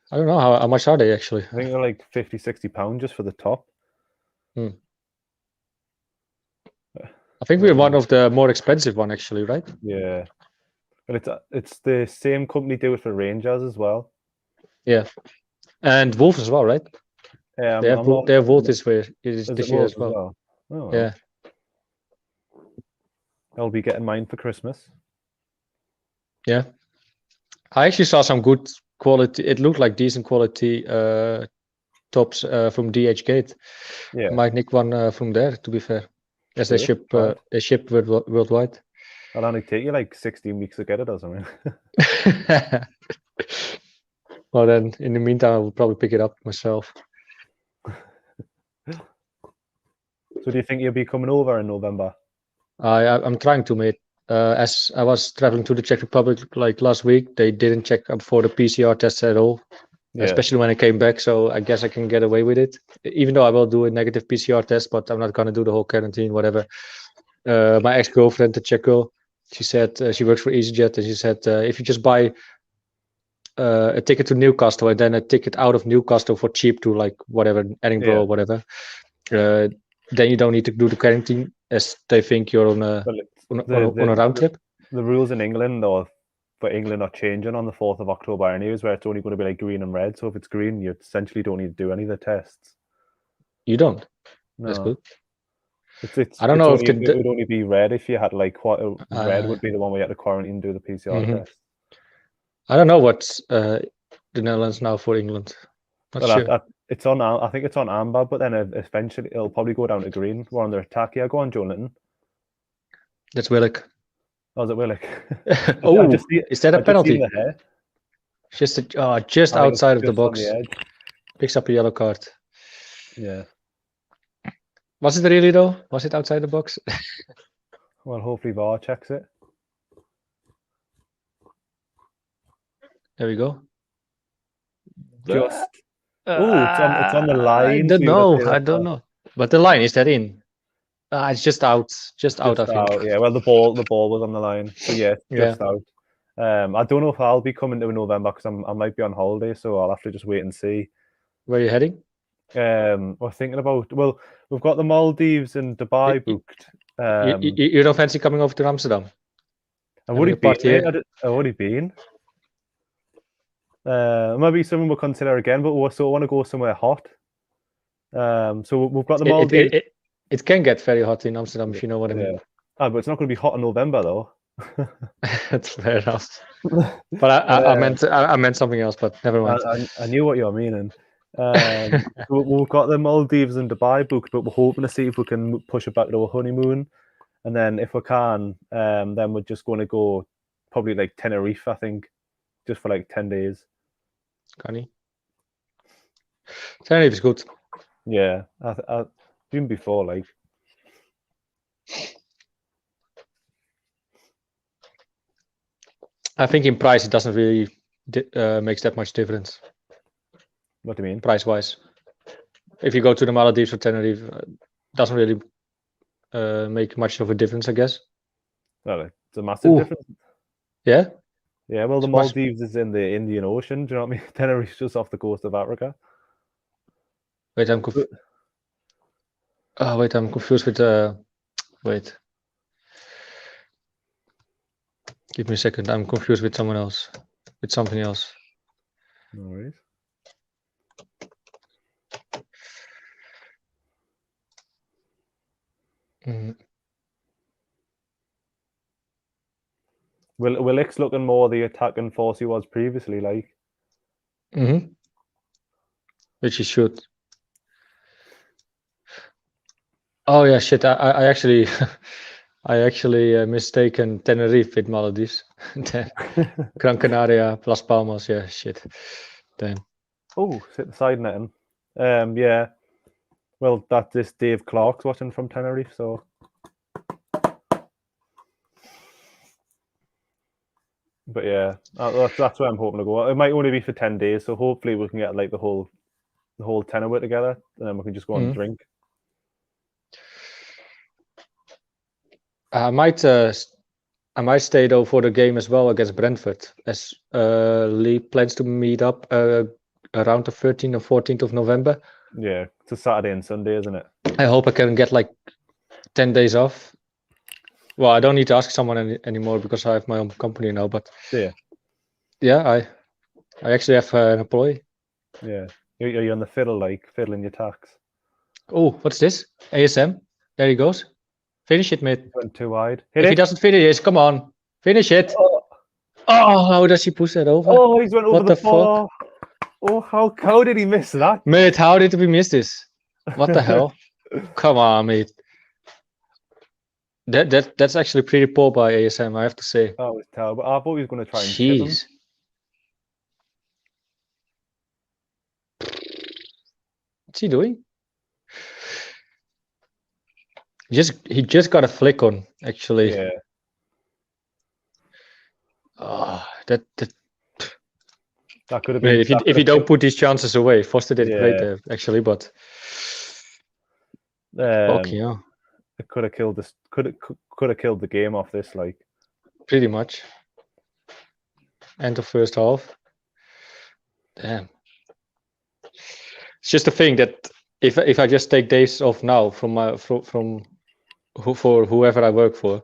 don't know how much are they actually. I think they're like £50-60 just for the top. I think we're one of the more expensive one actually, right? Yeah, but it's the same company do it for Rangers as well. Yeah, and Wolves as well, right? Yeah, They have Wolves this year. Is it This year Wolves as well. Oh, well. Yeah. I'll be getting mine for Christmas. Yeah. I actually saw some good quality. It looked like decent quality tops from DH Gate. Yeah. I might nick one from there, to be fair. As they Sure, ship worldwide. I'll only take you like 16 weeks to get it or something. Well, then, in the meantime, I will probably pick it up myself. So do you think you'll be coming over in November? I'm trying to, mate. As I was traveling to the Czech Republic like last week, they didn't check up for the PCR tests at all, especially when I came back. So I guess I can get away with it, even though I will do a negative PCR test, but I'm not going to do the whole quarantine, whatever. My ex-girlfriend, the Czech girl, she said she works for EasyJet, and she said if you just buy a ticket to Newcastle and then a ticket out of Newcastle for cheap to like whatever, Edinburgh or whatever, then you don't need to do the quarantine, as they think you're on a round trip. The rules in England for England are changing on the 4th of October anyways, where it's only going to be like green and red. So if it's green, you essentially don't need to do any of the tests. You don't? No. That's good. I don't know if it would only be red if you had like red would be the one where you had to quarantine and do the PCR test. I don't know what's the Netherlands now for England. Not sure. It's on. I think it's on amber, but then eventually it'll probably go down to green. We're on the attack. Yeah, go on, Jonathan. That's Willock. Oh, is it Willock? Is that a penalty? Just outside of the box. Picks up a yellow card. Yeah. Was it really though? Was it outside the box? Well, hopefully VAR checks it. There we go. Just. It's on the line. I don't know. But the line, is that in? It's just out. I think. Yeah, well, the ball was on the line. So yeah, just out. I don't know if I'll be coming to November because I might be on holiday, so I'll have to just wait and see. Where are you heading? We're thinking about. Well, we've got the Maldives and Dubai booked. You don't fancy coming over to Amsterdam? I've already been. Maybe something we'll consider again, but we also want to go somewhere hot. So we've got the Maldives. It can get very hot in Amsterdam, if you know what I mean. But it's not going to be hot in November, though. That's fair enough. But I meant something else. But never mind. I knew what you were meaning. We've got the Maldives and Dubai booked, but we're hoping to see if we can push it back to a honeymoon, and then if we can, then we're just going to go probably like Tenerife, I think, just for like 10 days. Can Tenerife is good. Yeah, I've been before, like. I think in price it doesn't really makes that much difference. What do you mean? Price-wise, if you go to the Maldives or Tenerife, doesn't really make much of a difference, I guess. Well, it's a massive difference. Yeah. Yeah. Well, the Maldives is in the Indian Ocean. Do you know what I mean? Tenerife's just off the coast of Africa. Wait, I'm confused. I'm confused with. Wait. Give me a second. I'm confused with someone else. With something else. No worries. Willock's looking more the attacking force he was previously, like. Which he should. Oh yeah, shit! I actually, mistaken Tenerife with Maldives. Gran Canaria, Las Palmas. Yeah, shit. Damn. Oh, sit the side netting. Yeah. Well, this Dave Clark's watching from Tenerife, so. But yeah, that's where I'm hoping to go. It might only be for 10 days, so hopefully we can get like the whole tenor together, and then we can just go and drink. I might stay though for the game as well against Brentford, as Lee plans to meet up around the 13th or 14th of November. Yeah, it's a Saturday and Sunday, isn't it? I hope I can get like 10 days off. Well, I don't need to ask someone anymore because I have my own company now. But yeah, I actually have an employee. Yeah. You're on the fiddle, like fiddling your tax. Oh, what's this? ASM. There he goes. Finish it, mate. Went too wide. Hit If he it. doesn't finish it, come on. Finish it. Oh, Oh, how does he push that over? oh, he's went over What the the bar. Oh, how did he miss that? Mate, how did we miss this? What the hell? Come on, mate. That's actually pretty poor by ASM, I have to say. Oh, it's terrible. I thought he was going to try and chip him. Jeez. What's he doing? He just got a flick on, actually. Yeah. Oh, that That could have I been. mean, if you don't put these chances away, Foster did great Yeah. there, actually, but okay, yeah, It could have killed this. Could have killed the game off this. Like, pretty much. End of first half. Damn. It's just a thing that if I just take days off now from for whoever I work for,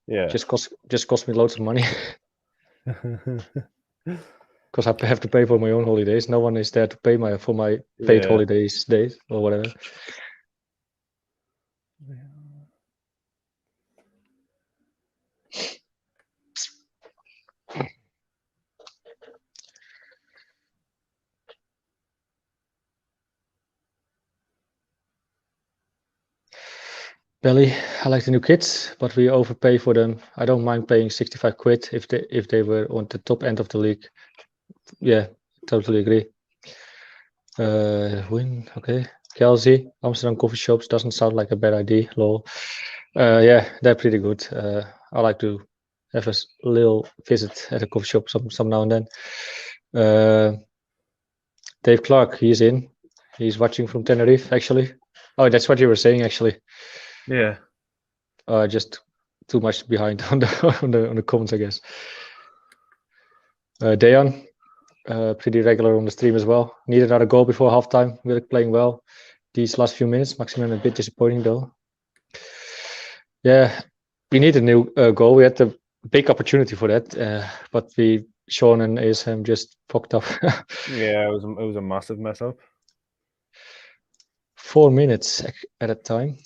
yeah. just cost me loads of money because I have to pay for my own holidays. No one is there to pay for my paid Yeah. holidays days or whatever. Belly, I like the new kits, but we overpay for them. I don't mind paying 65 quid if they were on the top end of the league. Yeah, totally agree. Win, okay. Kelsey, Amsterdam coffee shops doesn't sound like a bad idea. Lol. Yeah, they're pretty good. I like to have a little visit at a coffee shop some now and then. Dave Clark, he's in. He's watching from Tenerife, actually. Oh, that's what you were saying, actually. Yeah. Just too much behind on the comments, I guess. Dejan, pretty regular on the stream as well. Need another goal before halftime. Willock playing well. These last few minutes, Maximin a bit disappointing though. Yeah, we need a new goal. We had the big opportunity for that, but Sean and ASM just fucked up. Yeah, it was a massive mess up. 4 minutes at a time.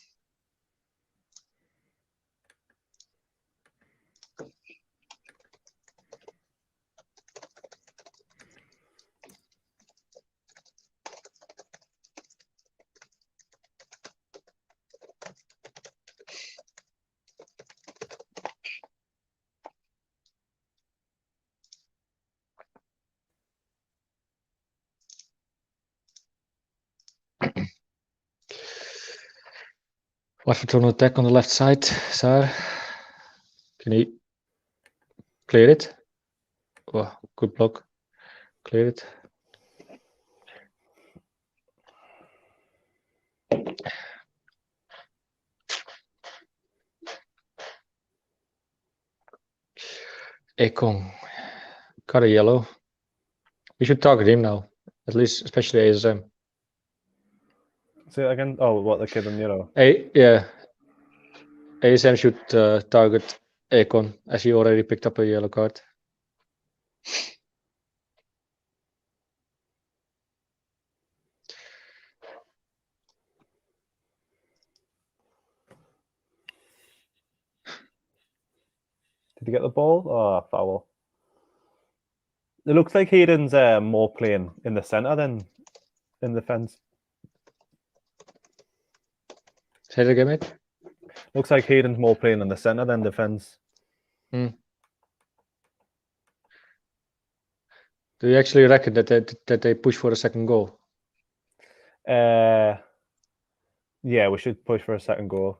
Watford on attack on the left side. Saar, can he clear it? Oh, good block. Clear it. Ekong got a yellow. We should target him now, at least, especially ASM. Say it again. Oh, what, the kid in yellow? Yeah. ASM should target Ekon, as he already picked up a yellow card. Did he get the ball? Oh, foul. It looks like Hayden's more playing in the centre than in the fence. Say it again, mate. Looks like Hayden's more playing in the centre than defence. Do you actually reckon that they push for a second goal? Yeah, we should push for a second goal.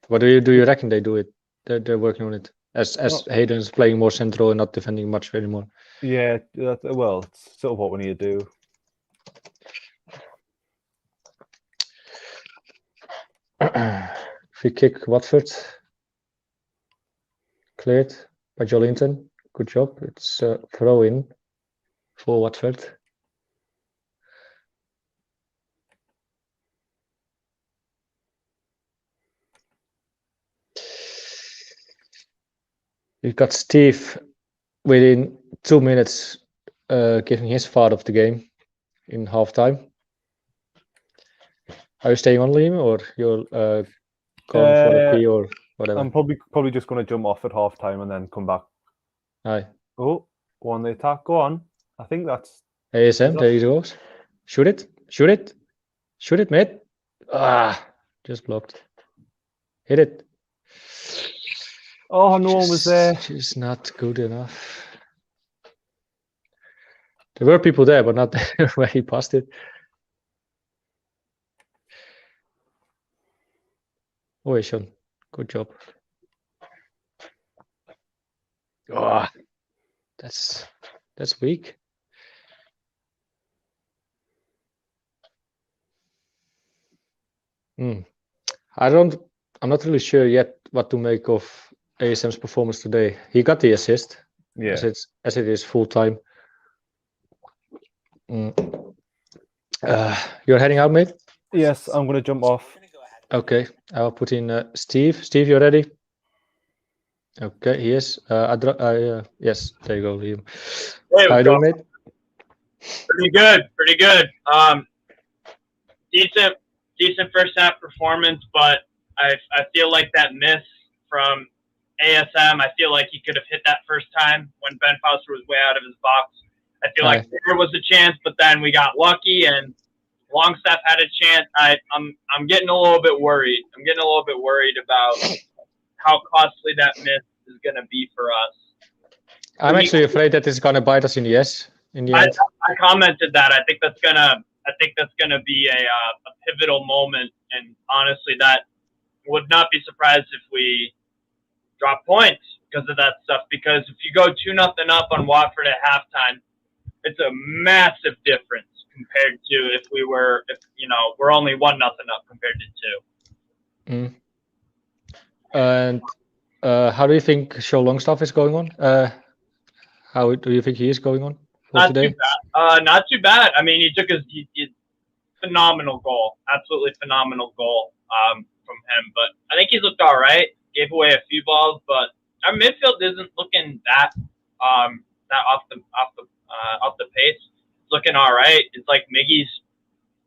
What do you reckon they do it? They're working on it. As Hayden's playing more central and not defending much anymore. Yeah, well, it's sort of what we need to do. Free kick, Watford. Cleared by Jolinton. Good job. It's a throw in for Watford. We've got Steve within 2 minutes giving his part of the game in halftime. Are you staying on, Liam, or you're going for a pee or whatever? I'm probably just going to jump off at half time and then come back. Aye. Oh, go on the attack. Go on. I think that's ASM. There he goes. Shoot it. Shoot it. Shoot it, mate. Just blocked. Hit it. Oh, no one was there. Just not good enough. There were people there, but not there where he passed it. Oh, Sean. Good job. Oh, that's weak. I'm not really sure yet what to make of ASM's performance today. He got the assist, as it is full time. You're heading out, mate? Yes, I'm going to jump off. Okay, I'll put in Steve. Steve, you ready? Okay, he is. Yes, there you go, Liam. How you doing, mate? Pretty good. Decent first half performance, but I feel like that miss from ASM, I feel like he could have hit that first time when Ben Foster was way out of his box. I feel like there was a chance, but then we got lucky and Longstaff had a chance. I'm getting a little bit worried. I'm getting a little bit worried about how costly that miss is going to be for us. I'm actually afraid that it's going to bite us in the ass. In the end. I commented that. I think that's gonna be a pivotal moment, and honestly, that would not be surprised if we drop points because of that stuff. Because if you go 2-0 up on Watford at halftime, it's a massive difference compared to if we're only 1-0 up compared to 2. And how do you think Joe Longstaff is going on? How do you think he is going on today? Too bad. Not too bad. I mean, he took his phenomenal goal, absolutely phenomenal goal from him. But I think he's looked all right. Gave away a few balls, but our midfield isn't looking that off the pace. It's looking all right. It's like Miggy's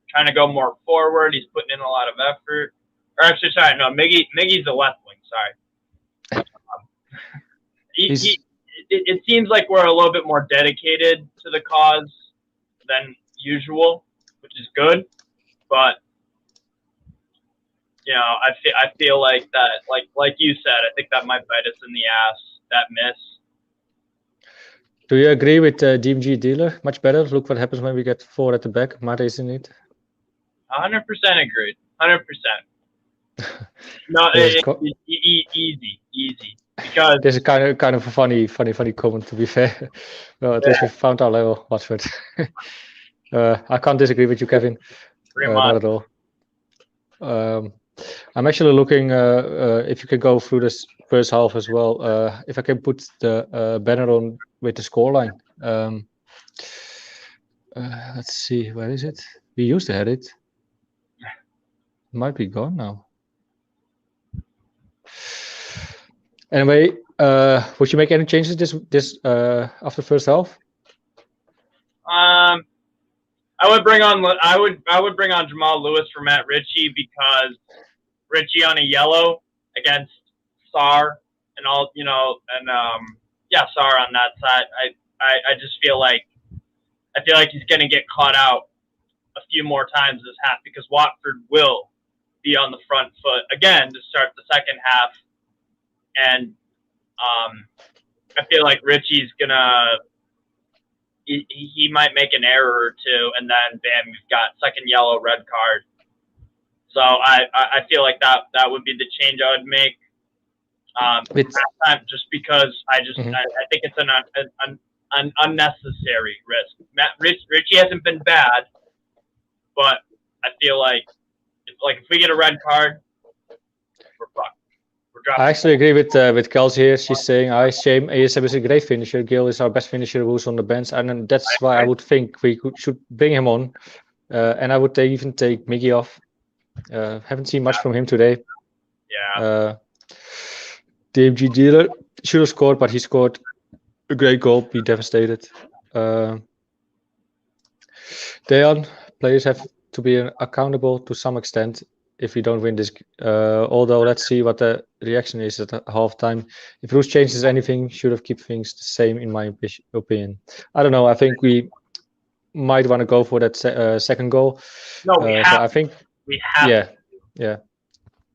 trying to go more forward. He's putting in a lot of effort. Or actually, sorry, no, Miggy's the left wing. Sorry. It seems like we're a little bit more dedicated to the cause than usual, which is good. But I feel like that, like you said, I think that might bite us in the ass. That miss. Do you agree with DMG Dealer? Much better. Look what happens when we get 4 at the back. Mate, isn't it? 100% agreed. 100%. No, easy. Because this is kind of a funny comment, to be fair. Well, at least we found our level, Watford. I can't disagree with you, Kevin. Not at all. I'm actually looking if you can go through this first half as well. If I can put the banner on with the scoreline. Let's see, where is it? We used to have it. Might be gone now. Anyway, would you make any changes this after first half? I would bring on Jamaal Lewis for Matt Ritchie because Ritchie on a yellow against Sarr and all, Sarr on that side. I just feel like he's going to get caught out a few more times this half because Watford will be on the front foot again to start the second half. And I feel like Ritchie's he might make an error or two, and then bam, we've got second yellow, red card. So I feel like that would be the change I would make. Just because I think it's an unnecessary risk. Ritchie hasn't been bad, but I feel like if we get a red card, we're fucked. I actually agree with Kelsey here. She's saying, shame ASM is a great finisher. Gil is our best finisher who's on the bench. And that's why I would think we should bring him on. And I would even take Miggy off. Haven't seen much from him today. Yeah. DMG Dealer should have scored, but he scored a great goal. Be devastated. Dejan, players have to be accountable to some extent if we don't win this. Although, let's see what the reaction is at halftime. If Bruce changes anything, should have kept things the same, in my opinion. I don't know. I think we might want to go for that second goal. No, we have. So I think we have. Yeah.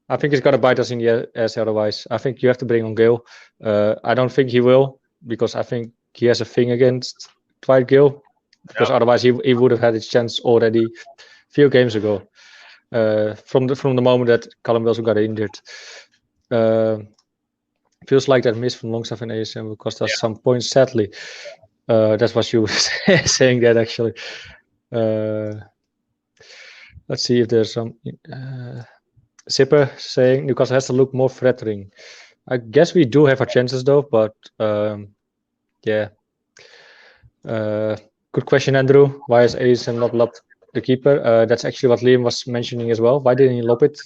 I think it's gonna bite us in the ass otherwise. I think you have to bring on Gale. I don't think he will, because I think he has a thing against Dwight Gale. Because otherwise he would have had his chance already a few games ago. From the moment that Callum Wilson got injured. Feels like that miss from Longstaff and ASM will cost us some points, sadly. That's what you were saying that actually. Let's see if there's some... Zipper saying Newcastle has to look more threatening. I guess we do have our chances though, but yeah. Good question, Andrew. Why has ASM not lobbed the keeper? That's actually what Liam was mentioning as well. Why didn't he lob it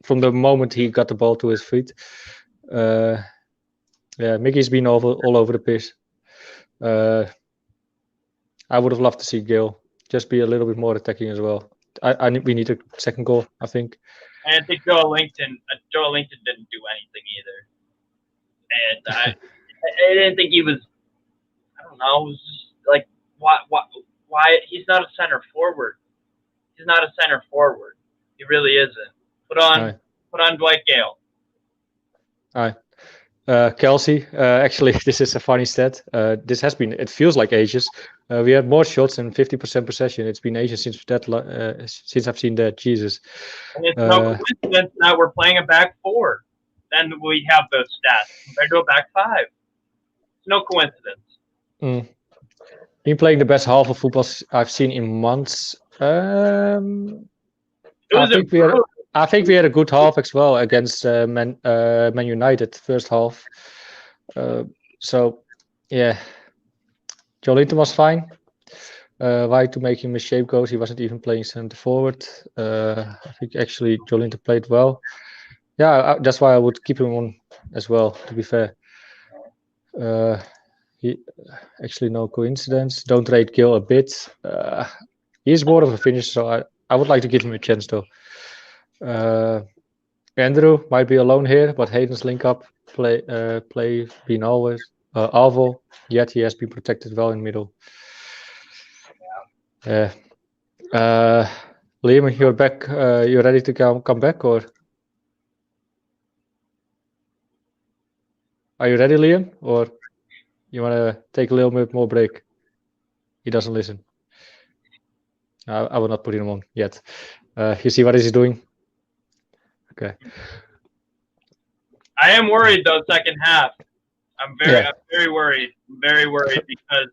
from the moment he got the ball to his feet? Yeah, Mickey's been all over the place. I would have loved to see Gale just be a little bit more attacking as well. We need a second goal, I think. And I think Joe Linton didn't do anything either. And I didn't think he was, I don't know, it was just like, why he's not a center forward. He's not a center forward. He really isn't. Put on Dwight Gale. Aye. Kelsey, actually, this is a funny stat. It feels like ages. We had more shots and 50% possession. It's been ages since I've seen that. Jesus. And it's no coincidence that we're playing a back four. Then we have those stats compared to a back five. It's no coincidence. Been playing the best half of football I've seen in months. I think we had a good half as well against Man United first half. So yeah, Joe Linton was fine. Why to make him a shape goes? He wasn't even playing centre forward. I think actually Joe Linton played well. Yeah, that's why I would keep him on as well. To be fair, he actually no coincidence. Don't rate Gil a bit. He's more of a finisher, so I would like to give him a chance though. Andrew might be alone here, but Hayden's link up play been always Alvo, yet he has been protected well in middle. Liam, you're back. You ready to come back, or are you ready, Liam, or you want to take a little bit more break? He doesn't listen. I will not put him on yet. You see what is he doing? Okay. I am worried though. Second half, I'm very worried. I'm very worried because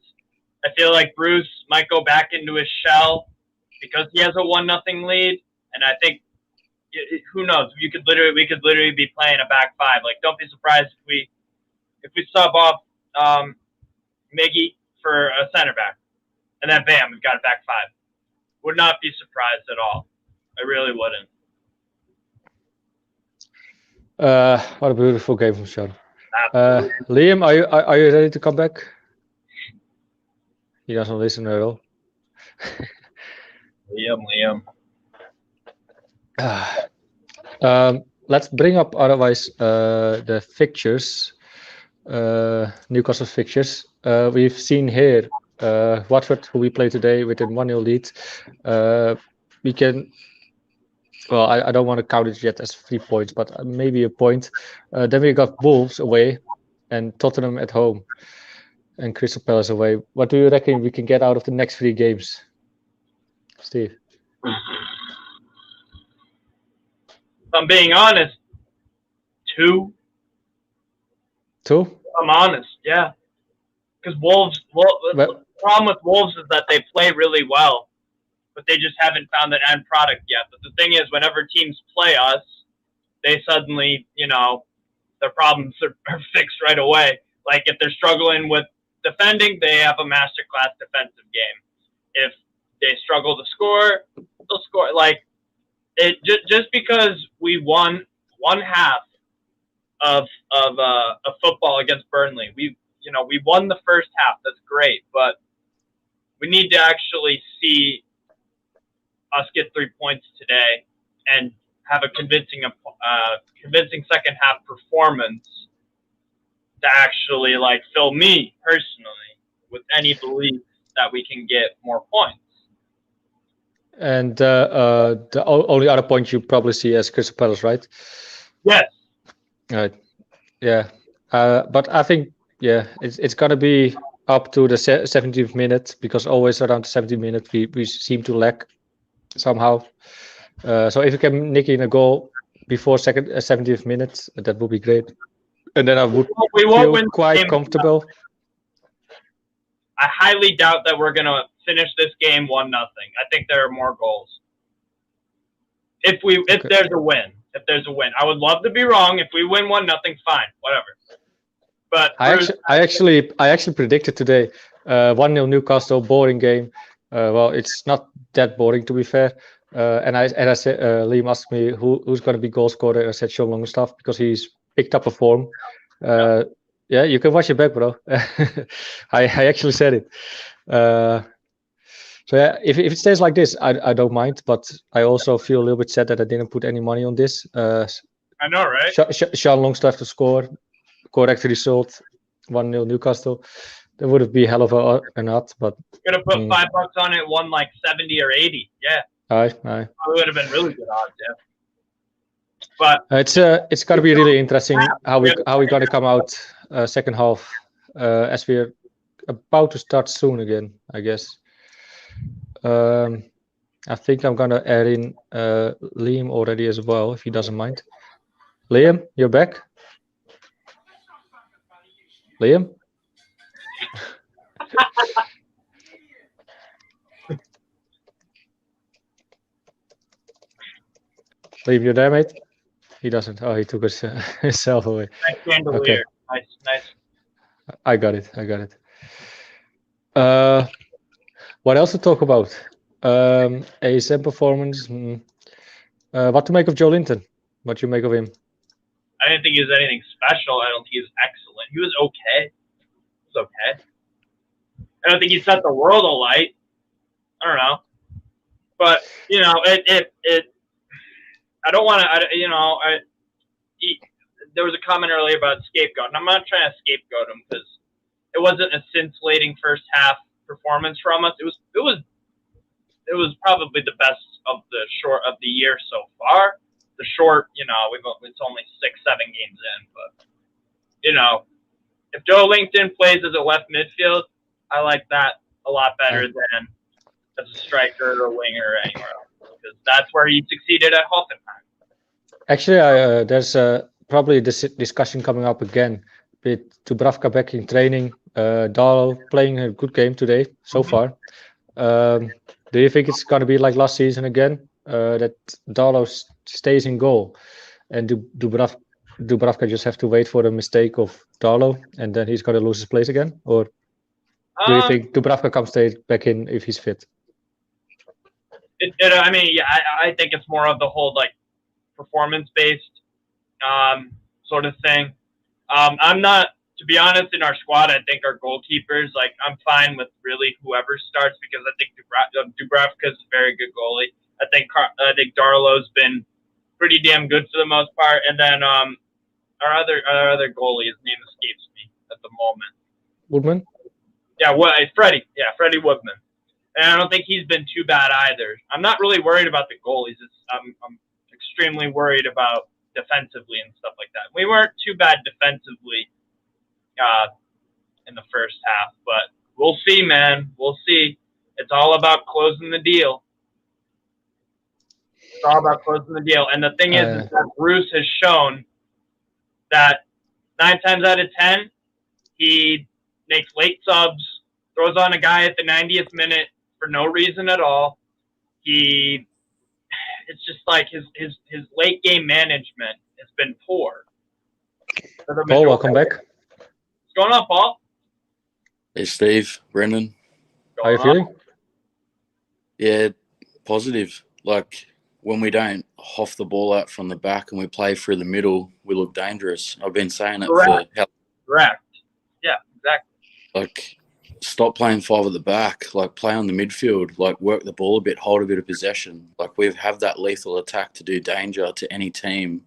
I feel like Bruce might go back into his shell because he has a 1-0 lead, and I think who knows? We could literally be playing a back five. Like, don't be surprised if we sub off Miggy for a center back, and then bam, we've got a back five. Would not be surprised at all. I really wouldn't. What a beautiful game from Sean. Liam, are you ready to come back? He doesn't listen at all. Liam. Let's bring up otherwise the fixtures, Newcastle fixtures. We've seen here Watford, who we play today with a 1-0 lead. We can. Well, I don't want to count it yet as 3 points, but maybe a point. Then we got Wolves away and Tottenham at home and Crystal Palace away. What do you reckon we can get out of the next 3 games, Steve? If I'm being honest, 2. 2? I'm honest, yeah. Because the problem with Wolves is that they play really well, but they just haven't found that end product yet. But the thing is, whenever teams play us, they suddenly, their problems are fixed right away. Like, if they're struggling with defending, they have a masterclass defensive game. If they struggle to score, they'll score. Like, just because we won one half of football against Burnley, we won the first half. That's great, but we need to actually see us get 3 points today and have a convincing second half performance to actually like fill me personally with any belief that we can get more points. And the only other point you probably see as Crystal Palace, right? Yes. Right. Yeah. But I think it's gonna be up to the 70th minute, because always around the 70th minute we seem to lack somehow. So if you can nick in a goal before 70th minute, that would be great. And then I would feel quite comfortable. I highly doubt that we're gonna finish this game 1-0. I think there are more goals. If there's a win. I would love to be wrong. If we win 1-0, fine, whatever. But I actually predicted today 1-0 Newcastle, boring game. Well, it's not that boring, to be fair. And I said, Liam asked me who's going to be goal scorer. I said Sean Longstaff, because he's picked up a form. Yeah, you can watch it back, bro. I actually said it. So yeah, if it stays like this, I don't mind. But I also feel a little bit sad that I didn't put any money on this. I know, right? Sean Longstaff to score, correct result, 1-0 Newcastle. That would have been hell of an odd, but could have put $5 on it, won like 70 or 80. Yeah. Aye. It would have been really good odds, yeah. But it's going to be really interesting how we're going to come out second half, as we're about to start soon again, I guess. I think I'm going to add in Liam already as well, if he doesn't mind. Liam, you're back? Liam? Liam, you there, mate? He doesn't. Oh, he took himself away. Nice chandelier. Okay. Nice. I got it. What else to talk about? ASM performance. What to make of Joe Linton? What do you make of him? I didn't think he was anything special. I don't think he was excellent. He was okay. I don't think he set the world alight. I don't know. But, you know, I don't want to, there was a comment earlier about scapegoat, and I'm not trying to scapegoat him because it wasn't a scintillating first half performance from us. It was probably the best of the year so far. The short, it's only 6-7 games in, but if Joe Linton plays as a left midfield, I like that a lot better than as a striker or winger or anywhere else, because that's where he succeeded at Hoffenheim. Actually, there's probably this discussion coming up again with Dubravka back in training. Darlow playing a good game today so far. Do you think it's going to be like last season again, that Darlow stays in goal and Dubravka just have to wait for the mistake of Darlow and then he's going to lose his place again? Or do you think Dubravka comes back in if he's fit? I think it's more of the whole like performance-based sort of thing. I'm not, to be honest, in our squad, I think our goalkeepers, like, I'm fine with really whoever starts because I think Dubravka is a very good goalie. I think Darlow's been pretty damn good for the most part. And then our other goalie, his name escapes me at the moment. Woodman? Yeah, Freddie. Yeah, Freddie Woodman. And I don't think he's been too bad either. I'm not really worried about the goalies. I'm extremely worried about defensively and stuff like that. We weren't too bad defensively in the first half, but we'll see, man. We'll see. It's all about closing the deal. It's all about closing the deal. And the thing is that Bruce has shown that 9 times out of 10, he makes late subs, throws on a guy at the 90th minute for no reason at all. It's just like his late game management has been poor. Paul, welcome back. What's going on, Paul? Hey, Steve, Brendan. How are you feeling? Yeah, positive. Like, when we don't huff the ball out from the back and we play through the middle, we look dangerous. I've been saying it Correct. Yeah, exactly. Like, stop playing 5 at the back. Like, play on the midfield. Like, work the ball a bit, hold a bit of possession. Like, we have that lethal attack to do danger to any team.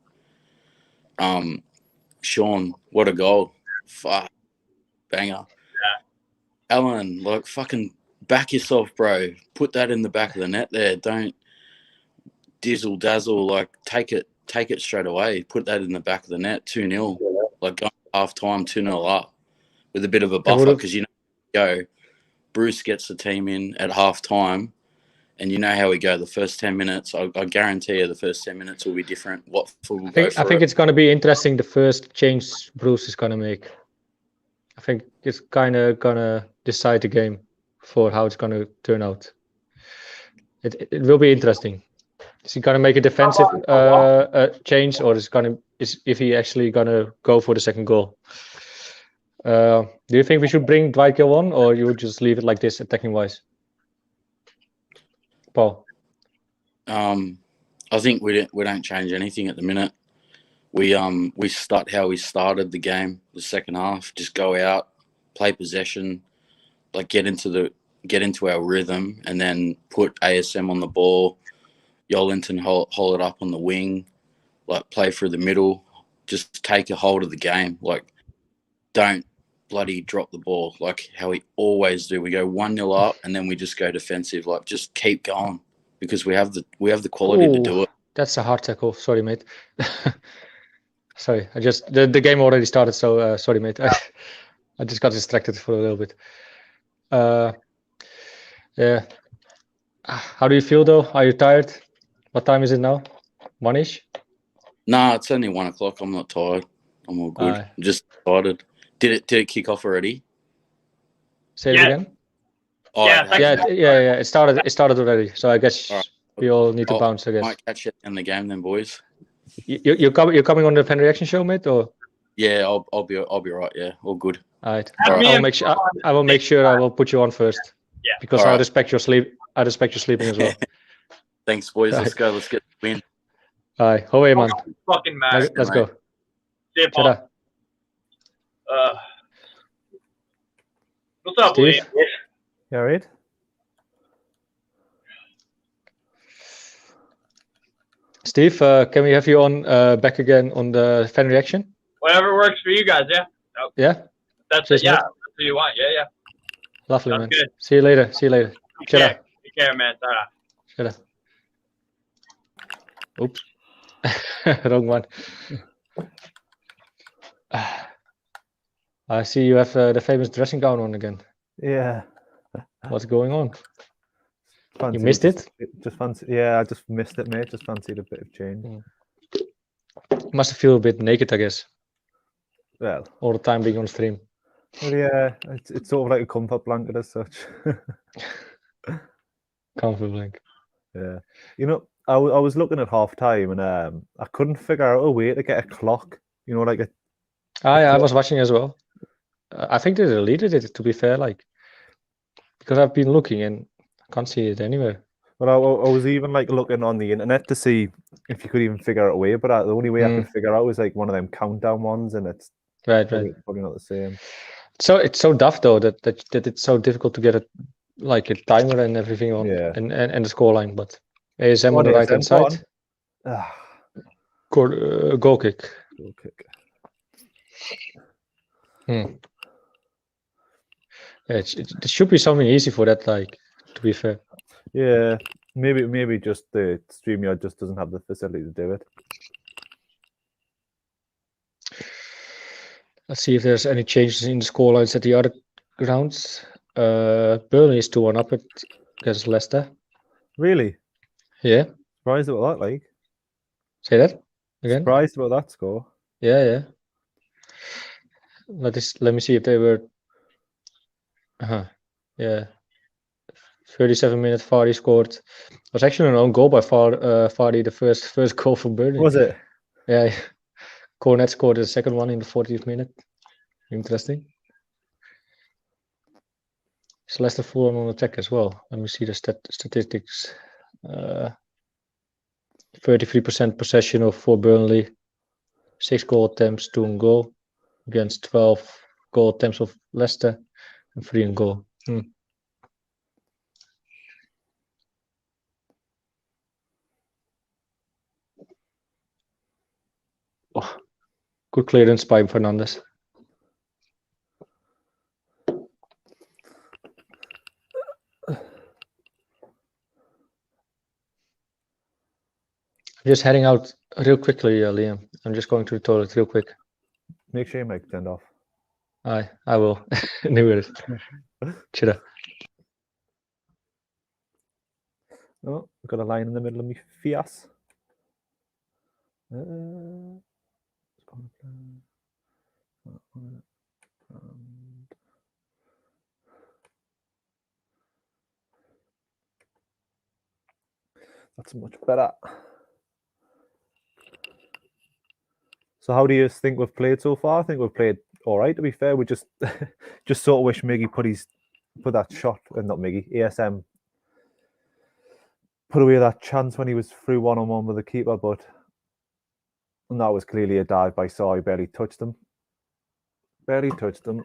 Sean, what a goal. Fuck. Banger. Yeah. Alan, like, fucking back yourself, bro. Put that in the back of the net there. Don't dizzle dazzle. Like, take it straight away. Put that in the back of the net. 2-0. Like, going half time, 2-0 up with a bit of a buffer, because Bruce gets the team in at half time, and you know how we go. The first 10 minutes, I guarantee you, the first 10 minutes will be different. I think it's going to be interesting, the first change Bruce is going to make. I think it's kind of going to decide the game for how it's going to turn out. It will be interesting. Is he going to make a defensive change, or is he actually going to go for the second goal? Do you think we should bring Dwight Gill on, or you would just leave it like this, attacking wise? Paul? I think we don't change anything at the minute. We start how we started the game, the second half. Just go out, play possession, like get into our rhythm, and then put ASM on the ball. Yolinton hold it up on the wing, like play through the middle. Just take a hold of the game. Like, don't bloody drop the ball like how we always do. We go 1-0 up and then we just go defensive. Like, just keep going, because we have the quality to do it. That's a hard tackle. Sorry, mate. Sorry, the game already started, so sorry, mate. I just got distracted for a little bit. Yeah. How do you feel though? Are you tired? What time is it now? 1-ish? Nah, it's only 1 o'clock. I'm not tired. I'm all good. I'm just excited. Did it kick off already? Say it again. Oh, yeah. It started already. So I guess we all need to bounce. I guess. Might catch it in the game then, boys. You're coming on the fan reaction show, mate, or? Yeah, I'll be right. Yeah, all good. All right. I will make sure I will put you on first. Yeah. Because I respect your sleep. I respect your sleeping as well. Thanks, boys. Let's go. Let's get the win. All right. Away, man. Fucking master. Let's go. See you, Paul. What's up, Steve? William? You all right? Steve, can we have you on back again on the fan reaction? Whatever works for you guys, yeah. Yeah? That's Cheers, it, yeah. mate. That's what you want, yeah. Lovely, Sounds man. good. See you later. Take care, man. Ta-ra. Oops. Wrong one. I see you have the famous dressing gown on again. Yeah. What's going on? Fancy, You missed it? Just fancy. Yeah, I just missed it, mate. Just fancied a bit of change. Must feel a bit naked, I guess, Well, all the time being on stream. yeah, it's sort of like a comfort blanket as such. Comfort blanket. Yeah. You know, I was looking at half time and I couldn't figure out a way to get a clock. You know, like a. I was watching as well. I think they deleted it, to be fair, like, because I've been looking and I can't see it anywhere. But I was even like looking on the internet to see if you could even figure out a way. But the only way I could figure out was like one of them countdown ones, and it's probably not the same. So it's so daft though that it's so difficult to get a timer and everything on, and the scoreline. But ASM on the right hand side. Goal kick. Goal kick. Yeah, it should be something easy for that, like, to be fair. Yeah, maybe just the StreamYard just doesn't have the facility to do it. Let's see if there's any changes in the scorelines at the other grounds. Burnley is 2-1 up against Leicester. Really? Yeah. Surprised about that, like. Say that again? Surprised about that score. Yeah. Let me see if they were. Yeah. 37-minute Vardy scored. It was actually an own goal by Vardy, the first goal for Burnley. Was it? Yeah. Cornet scored the second one in the 40th minute. Interesting. Is Leicester full on attack as well? Let me see the statistics. 33% possession for Burnley. 6 goal attempts, 2 on goal. Against 12 goal attempts of Leicester. free and goal. Oh, good clearance by Fernandes. Just heading out real quickly, Liam. I'm just going to the toilet real quick. Make sure your mic turned off. I will. Knew it. Cheers. Oh, I've got a line in the middle of me Fias. That's much better. So how do you think we've played so far? I think we've played all right, to be fair. We just sort of wish Miggy put that shot, and not Miggy, ASM put away that chance when he was through one-on-one with the keeper, but that was clearly a dive by Saw. He barely touched him. Barely touched him.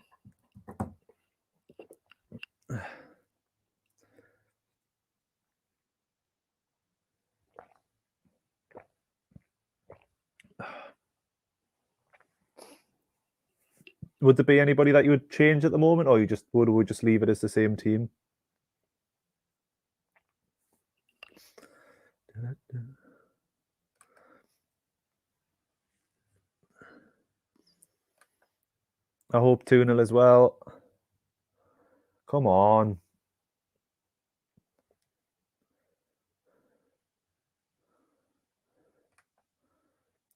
Would there be anybody that you would change at the moment, or would we just leave it as the same team? I hope 2-0 as well. Come on.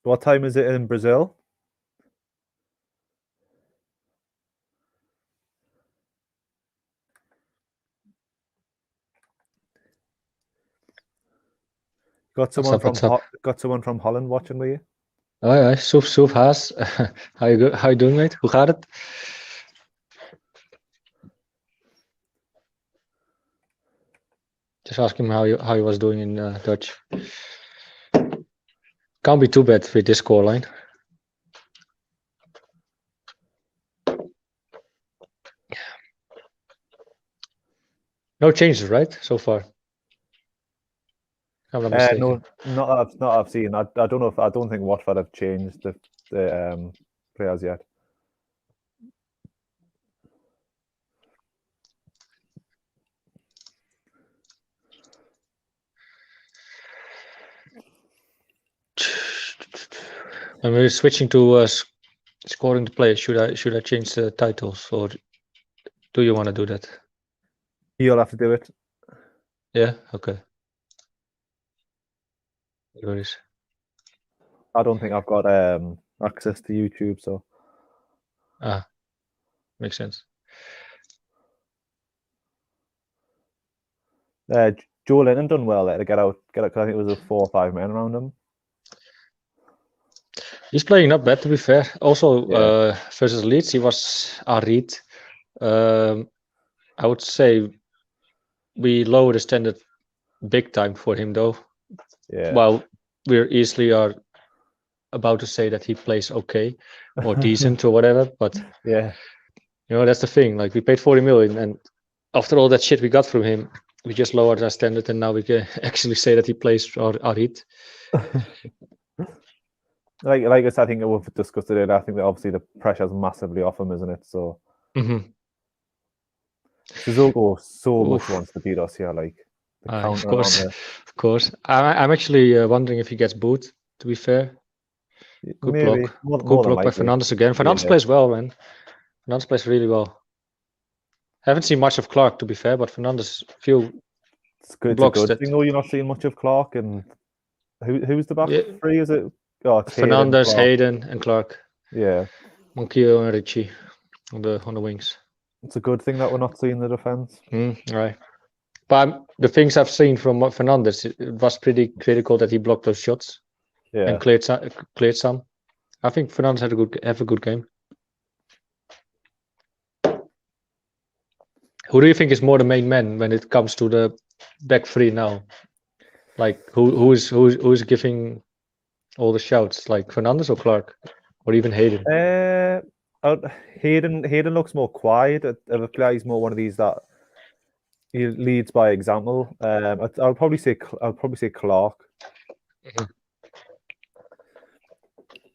What time is it in Brazil? Got someone from Holland watching with you? Oh ja, Soef Haas. How you doing, mate? Hoe gaat het? Just ask him how he was doing in Dutch. Can't be too bad with this scoreline. No changes, right? So far. I'm not mistaken. No, not that I've seen. I don't know I don't think Watford have changed the players yet. When we're switching to scoring the players, should I change the titles, or do you want to do that? You'll have to do it. Yeah. Okay. No worries. I don't think I've got access to YouTube, so. Makes sense. Joe Linton done well there to get out. I think it was a 4 or 5 men around him. He's playing not bad, to be fair. Also, versus Leeds, he was Arid. I would say we lowered the standard big time for him, though. Yeah. Well, we're easily are about to say that he plays okay or decent or whatever, but yeah, you know, that's the thing. Like, we paid 40 million, and after all that shit we got from him, we just lowered our standard, and now we can actually say that he plays Arid. like I said, I think we've discussed it. I think that obviously the pressure's massively off him, isn't it? So Sissoko so much wants to beat us here, like of course. I'm actually wondering if he gets booed, to be fair. Good block. Good block by Fernandes again. Fernandes plays well, man. Fernandes plays really well. Haven't seen much of Clark, to be fair, but Fernandes it's good. It's a good thing, though. You're not seeing much of Clark. And who's the back three? Is it? Oh, it's Fernandes, Hayden, and Clark. Yeah. Monquillo and Richie on the wings. It's a good thing that we're not seeing the defense. Right. But the things I've seen from Fernandes, it was pretty critical that he blocked those shots. Yeah. And cleared some. I think Fernandes had a good game. Who do you think is more the main man when it comes to the back three now? Like, who is giving all the shouts? Like Fernandes or Clark, or even Hayden? Hayden looks more quiet. Of a player, he's more one of these that he leads by example. I'll probably say Clark. Mhm.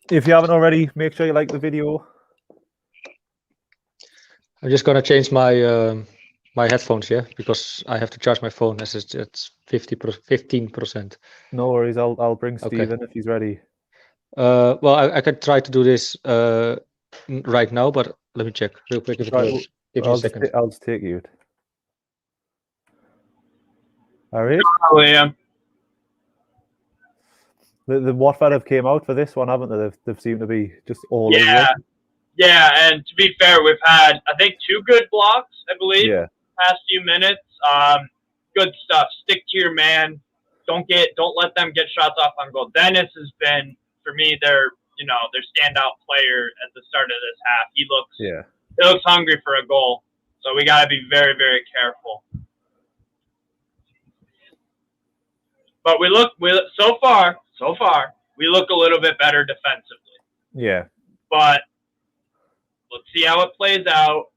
If you haven't already, make sure you like the video. I'm just gonna change my my headphones, yeah, because I have to charge my phone as it's 15%. No worries, I'll bring Okay. Steven if he's ready. Well, I could try to do this right now, but let me check real quick if it Right, works. Give me a second. I'll just take you. All right. Oh, yeah. The Watford have came out for this one, haven't they? They've seemed to be just all over Yeah. it. Yeah, and to be fair, we've had, I think, 2 good blocks, I believe, Yeah. past few minutes. Good stuff. Stick to your man. Don't let them get shots off on goal. Dennis has been, for me, their standout player at the start of this half. He looks hungry for a goal. So we got to be very, very careful. But so far, we look a little bit better defensively. Yeah. But let's see how it plays out.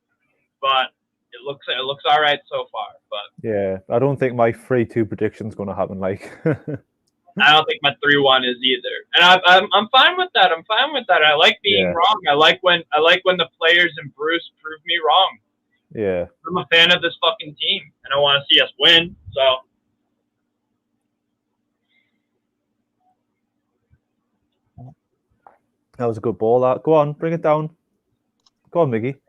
But it looks all right so far. But Yeah. I don't think my 3-2 prediction's going to happen. Like. I don't think my 3-1 is either. And I'm fine with that. I like being wrong. I like when the players and Bruce prove me wrong. Yeah. I'm a fan of this fucking team, and I want to see us win. So. That was a good ball. That. Go on, bring it down. Go on, Miggy.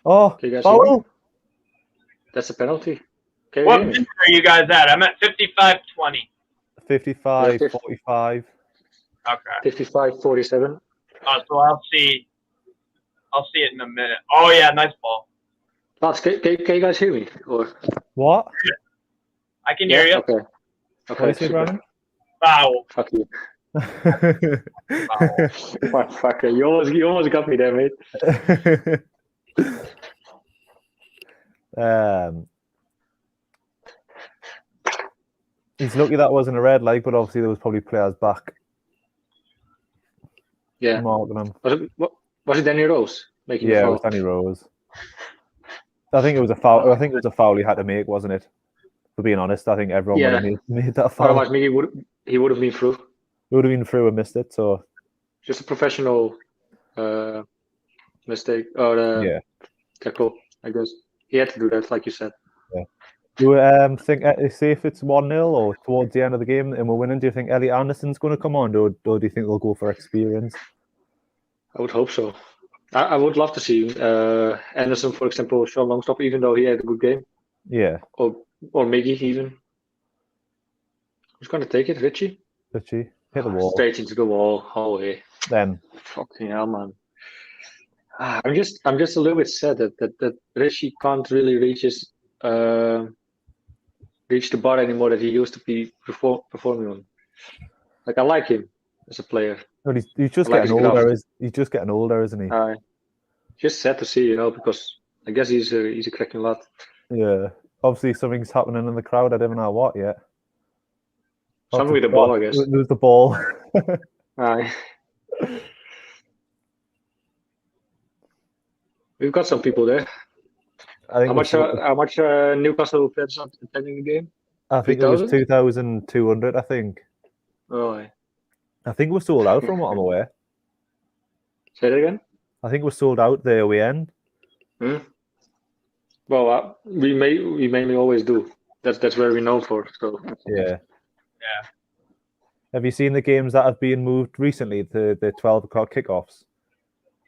Oh, foul! That's a penalty. Okay, what minute are you guys at? I'm at 55-20. 55, 45. Okay. 55-47. So I'll see it in a minute. Oh yeah, nice ball. Lads, can you guys hear me? Or what? I can hear you. Okay. What is it, Brandon? Foul. Fuck you. Fucker, you almost got me there, mate. He's lucky that wasn't a red light, but obviously there was probably players back. Yeah. Marking him. Was it Danny Rose making the Yeah, foul? it was Danny Rose. I think it was a foul. I think it was a foul he had to make, wasn't it? For being honest, I think everyone would have made that foul. Otherwise, maybe he would have been through. He would have been through and missed it. So just a professional mistake or tackle, I guess. He had to do that, like you said. Yeah. Do you think, say if it's 1-0 or towards the end of the game and we're winning, do you think Elliot Anderson's going to come on, or do you think they'll go for experience? I would hope so. I would love to see Anderson, for example, Sean Longstop, even though he had a good game. Yeah. Or Miggy, even. Who's going to take it? Richie? Richie. Hit the wall. Straight into the wall. Oh, yeah. Then. Fucking hell, man. I'm just a little bit sad that Richie can't really reach the bar anymore that he used to be performing on. Like, I like him as a player. But he's just getting older. He's just getting older, isn't he? Just sad to see, because I guess he's a cracking lad. Yeah. Obviously, something's happening in the crowd. I don't know what yet. Something with the ball, I guess. Lose the ball. Aye. We've got some people there. I think how much Newcastle fans are attending the game? I think 3, it was 2,200. I think. Oh. I think we're sold out from what I'm aware. Say that again. I think we're sold out the away end. Well, we mainly always do. That's where we're known for. So. Yeah. Have you seen the games that have been moved recently? The 12 o'clock kickoffs.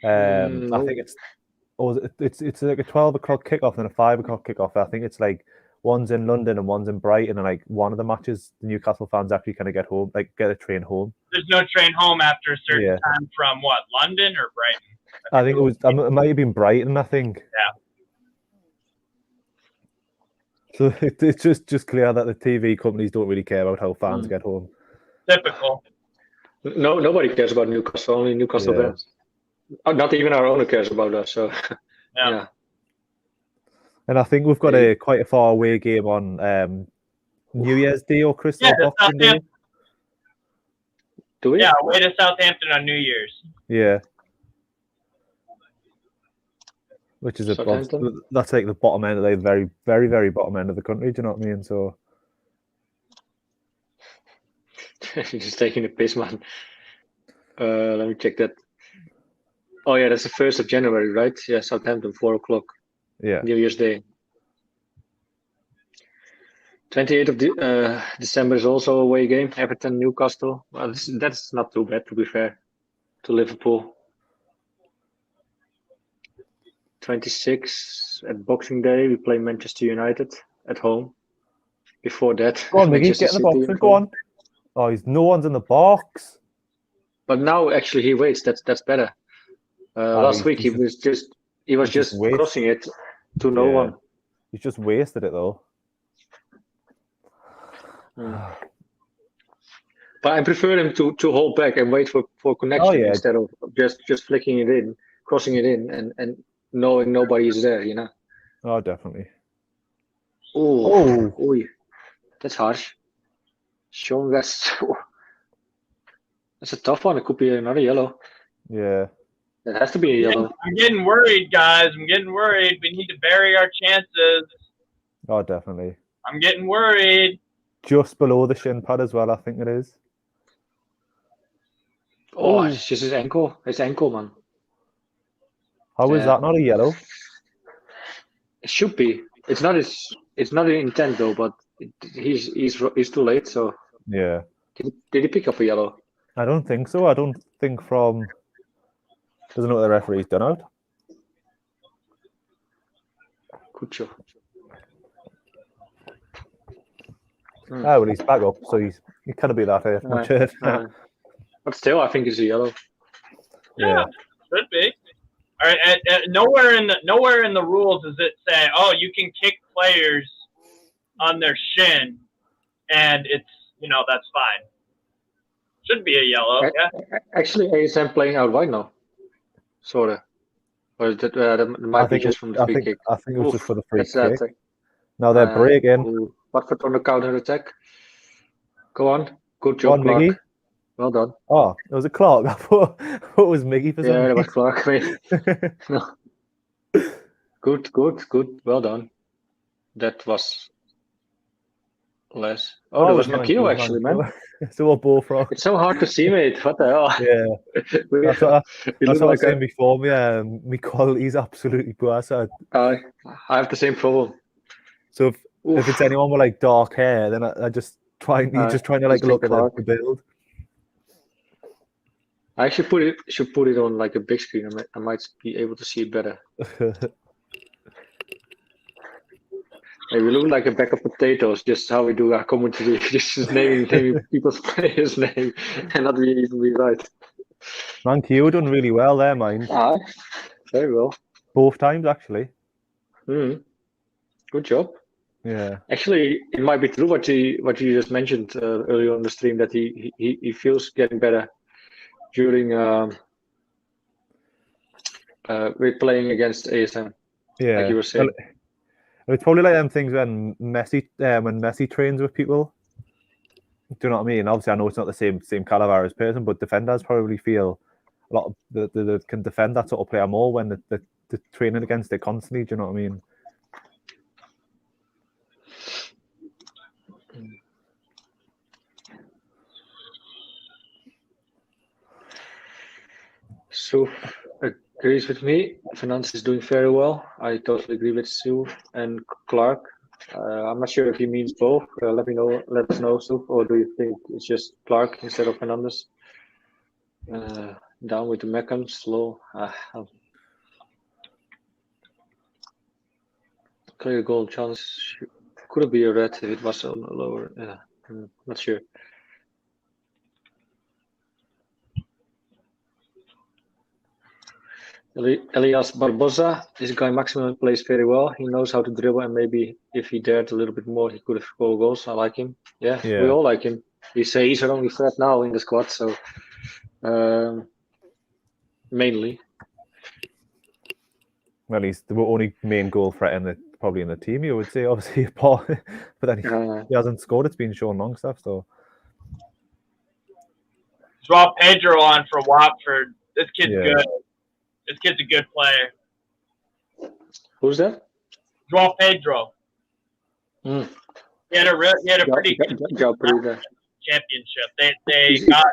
No. I think it's like a 12 o'clock kickoff and a 5 o'clock kickoff. I think it's like one's in London and one's in Brighton, and like one of the matches, the Newcastle fans actually kind of get home, like get a train home. There's no train home after a certain time from what, London or Brighton? I think it was. It might have been Brighton. I think. Yeah. So it's just clear that the TV companies don't really care about how fans get home. Typical. No, nobody cares about Newcastle. Only Newcastle fans. Not even our owner cares about us. So yeah. And I think we've got quite a far away game on New Year's Day or Christmas Boxing Day. Do we? Yeah, away to Southampton on New Year's. Yeah. which is Southampton. that's like the bottom end of the very, very, very bottom end of the country. Do you know what I mean? So You're just taking a piss, man. Let me check that. Oh yeah, that's the 1st of January, right? Yeah, Southampton, 4:00. yeah, New Year's Day. 28th of December is also a away game. Everton, Newcastle. Well, that's not too bad, to be fair, to Liverpool. 26th at Boxing Day, we play Manchester United at home. Before that, go on, Miggy, Manchester get in the City box. at Go home. on. Oh, no one's in the box. But now actually he waits. That's better. Last week he was just crossing it to no one. He's just wasted it though. But I prefer him to hold back and wait for connection instead of just flicking it in, crossing it in, and knowing nobody is there. You know. Oh, definitely. Oh, that's harsh. Sean, that's a tough one. It could be another yellow. Yeah. It has to be a yellow. I'm getting worried, guys. I'm getting worried. We need to bury our chances. Oh, definitely. I'm getting worried. Just below the shin pad as well, I think it is. Oh, it's just his ankle. His ankle, man. How is that not a yellow? It should be. It's not his intent though, but he's too late. So yeah. Did he pick up a yellow? I don't think so. I don't think from. Doesn't know what the referee's done out. Good job. Well, he's back up, so he can't be that much. But still, I think it's a yellow. Yeah, should be. All right, nowhere in the rules does it say, oh, you can kick players on their shin, and it's that's fine. Should be a yellow. Actually, ASM playing out wide now. Sorta. Or is that might be just from the free kick. I think it was just for the free kick. Now they're breaking. Watford on the counter attack. Go on. Good job, Clark. Miggy. Well done. Oh, it was a Clark. I thought it was Miggy for some reason. Yeah, it was Clark. No. Good. Well done. That was less. Oh, that was Makio actually, man. So a bullfrog. It's so hard to see, mate. What the hell? Yeah. That's what I was saying before. My quality is absolutely poor. So I have the same problem. So if it's anyone with like dark hair, then I just trying to like look at the build. I should put it on like a big screen. I might be able to see it better. Hey, we look like a bag of potatoes, just how we do our commentary. Just naming people's players' name and not really even be right. Man, Q done really well there, mind. Very well. Both times, actually. Good job. Yeah. Actually, it might be true what you just mentioned earlier on the stream, that he feels getting better during with playing against ASM. Yeah. Like you were saying. It's probably like them things when Messi trains with people. Do you know what I mean? Obviously, I know it's not the same caliber as person, but defenders probably feel a lot of they can defend that sort of player more when they're training against it constantly. Do you know what I mean? So agrees with me. Fernandes is doing very well. I totally agree with Sue and Clark. I'm not sure if he means both. Let us know, Sue. Or do you think it's just Clark instead of Fernandes? Down with the Meckham, slow. Clear goal chance. Could it be a red if it was on the lower? Not sure. Elias Barbosa, this guy Maximin plays very well. He knows how to dribble, and maybe if he dared a little bit more, he could have scored goals. I like him. Yeah, we all like him. We say he's our only threat now in the squad, so mainly. Well, he's the only main goal threat probably in the team, you would say, obviously, Paul. But then he hasn't scored. It's been shown long stuff, so. Joao Pedro on for Watford. This kid's good. This kid's a good player. Who's that? Joao Pedro. Mm. He had a pretty Joao Pedro. championship. They got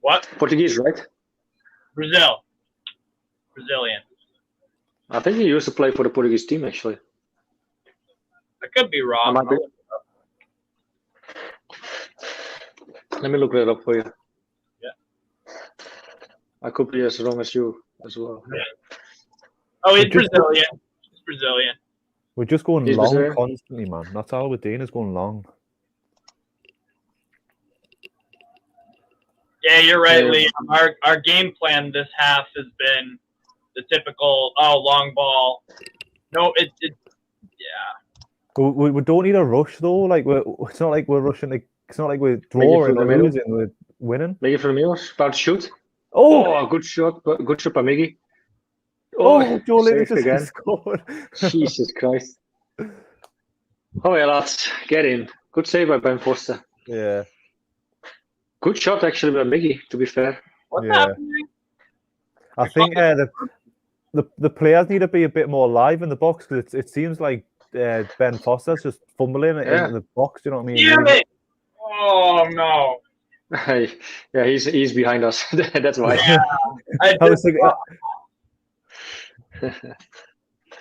what? Portuguese, right? Brazilian. I think he used to play for the Portuguese team, actually. I could be wrong. Might be. Let me look that up for you. Yeah. I could be as wrong as you as well. Yeah. Oh, he's Brazilian. He's Brazilian. We're just going He's long Brazilian. constantly, man. That's all we're doing is going long. Yeah, you're right, Yeah. Liam. Our game plan this half has been the typical long ball. No, it yeah. We don't need a rush though. Like it's not like we're rushing. It's not like we're drawing for or the middle. losing. We're winning. Make it for the Milos. About to shoot. Oh, Good shot. Good shot by Miggy. Joe Willock saved just scored. Jesus Christ. Oh yeah, lads. Get in. Good save by Ben Foster. Yeah. Good shot actually by Miggy, to be fair. What's Yeah. happening? I think the players need to be a bit more live in the box because it seems like Ben Foster's just fumbling it in the box. You know what I mean? Damn it! Oh no! Yeah, he's behind us. That's why. Yeah, I was thinking,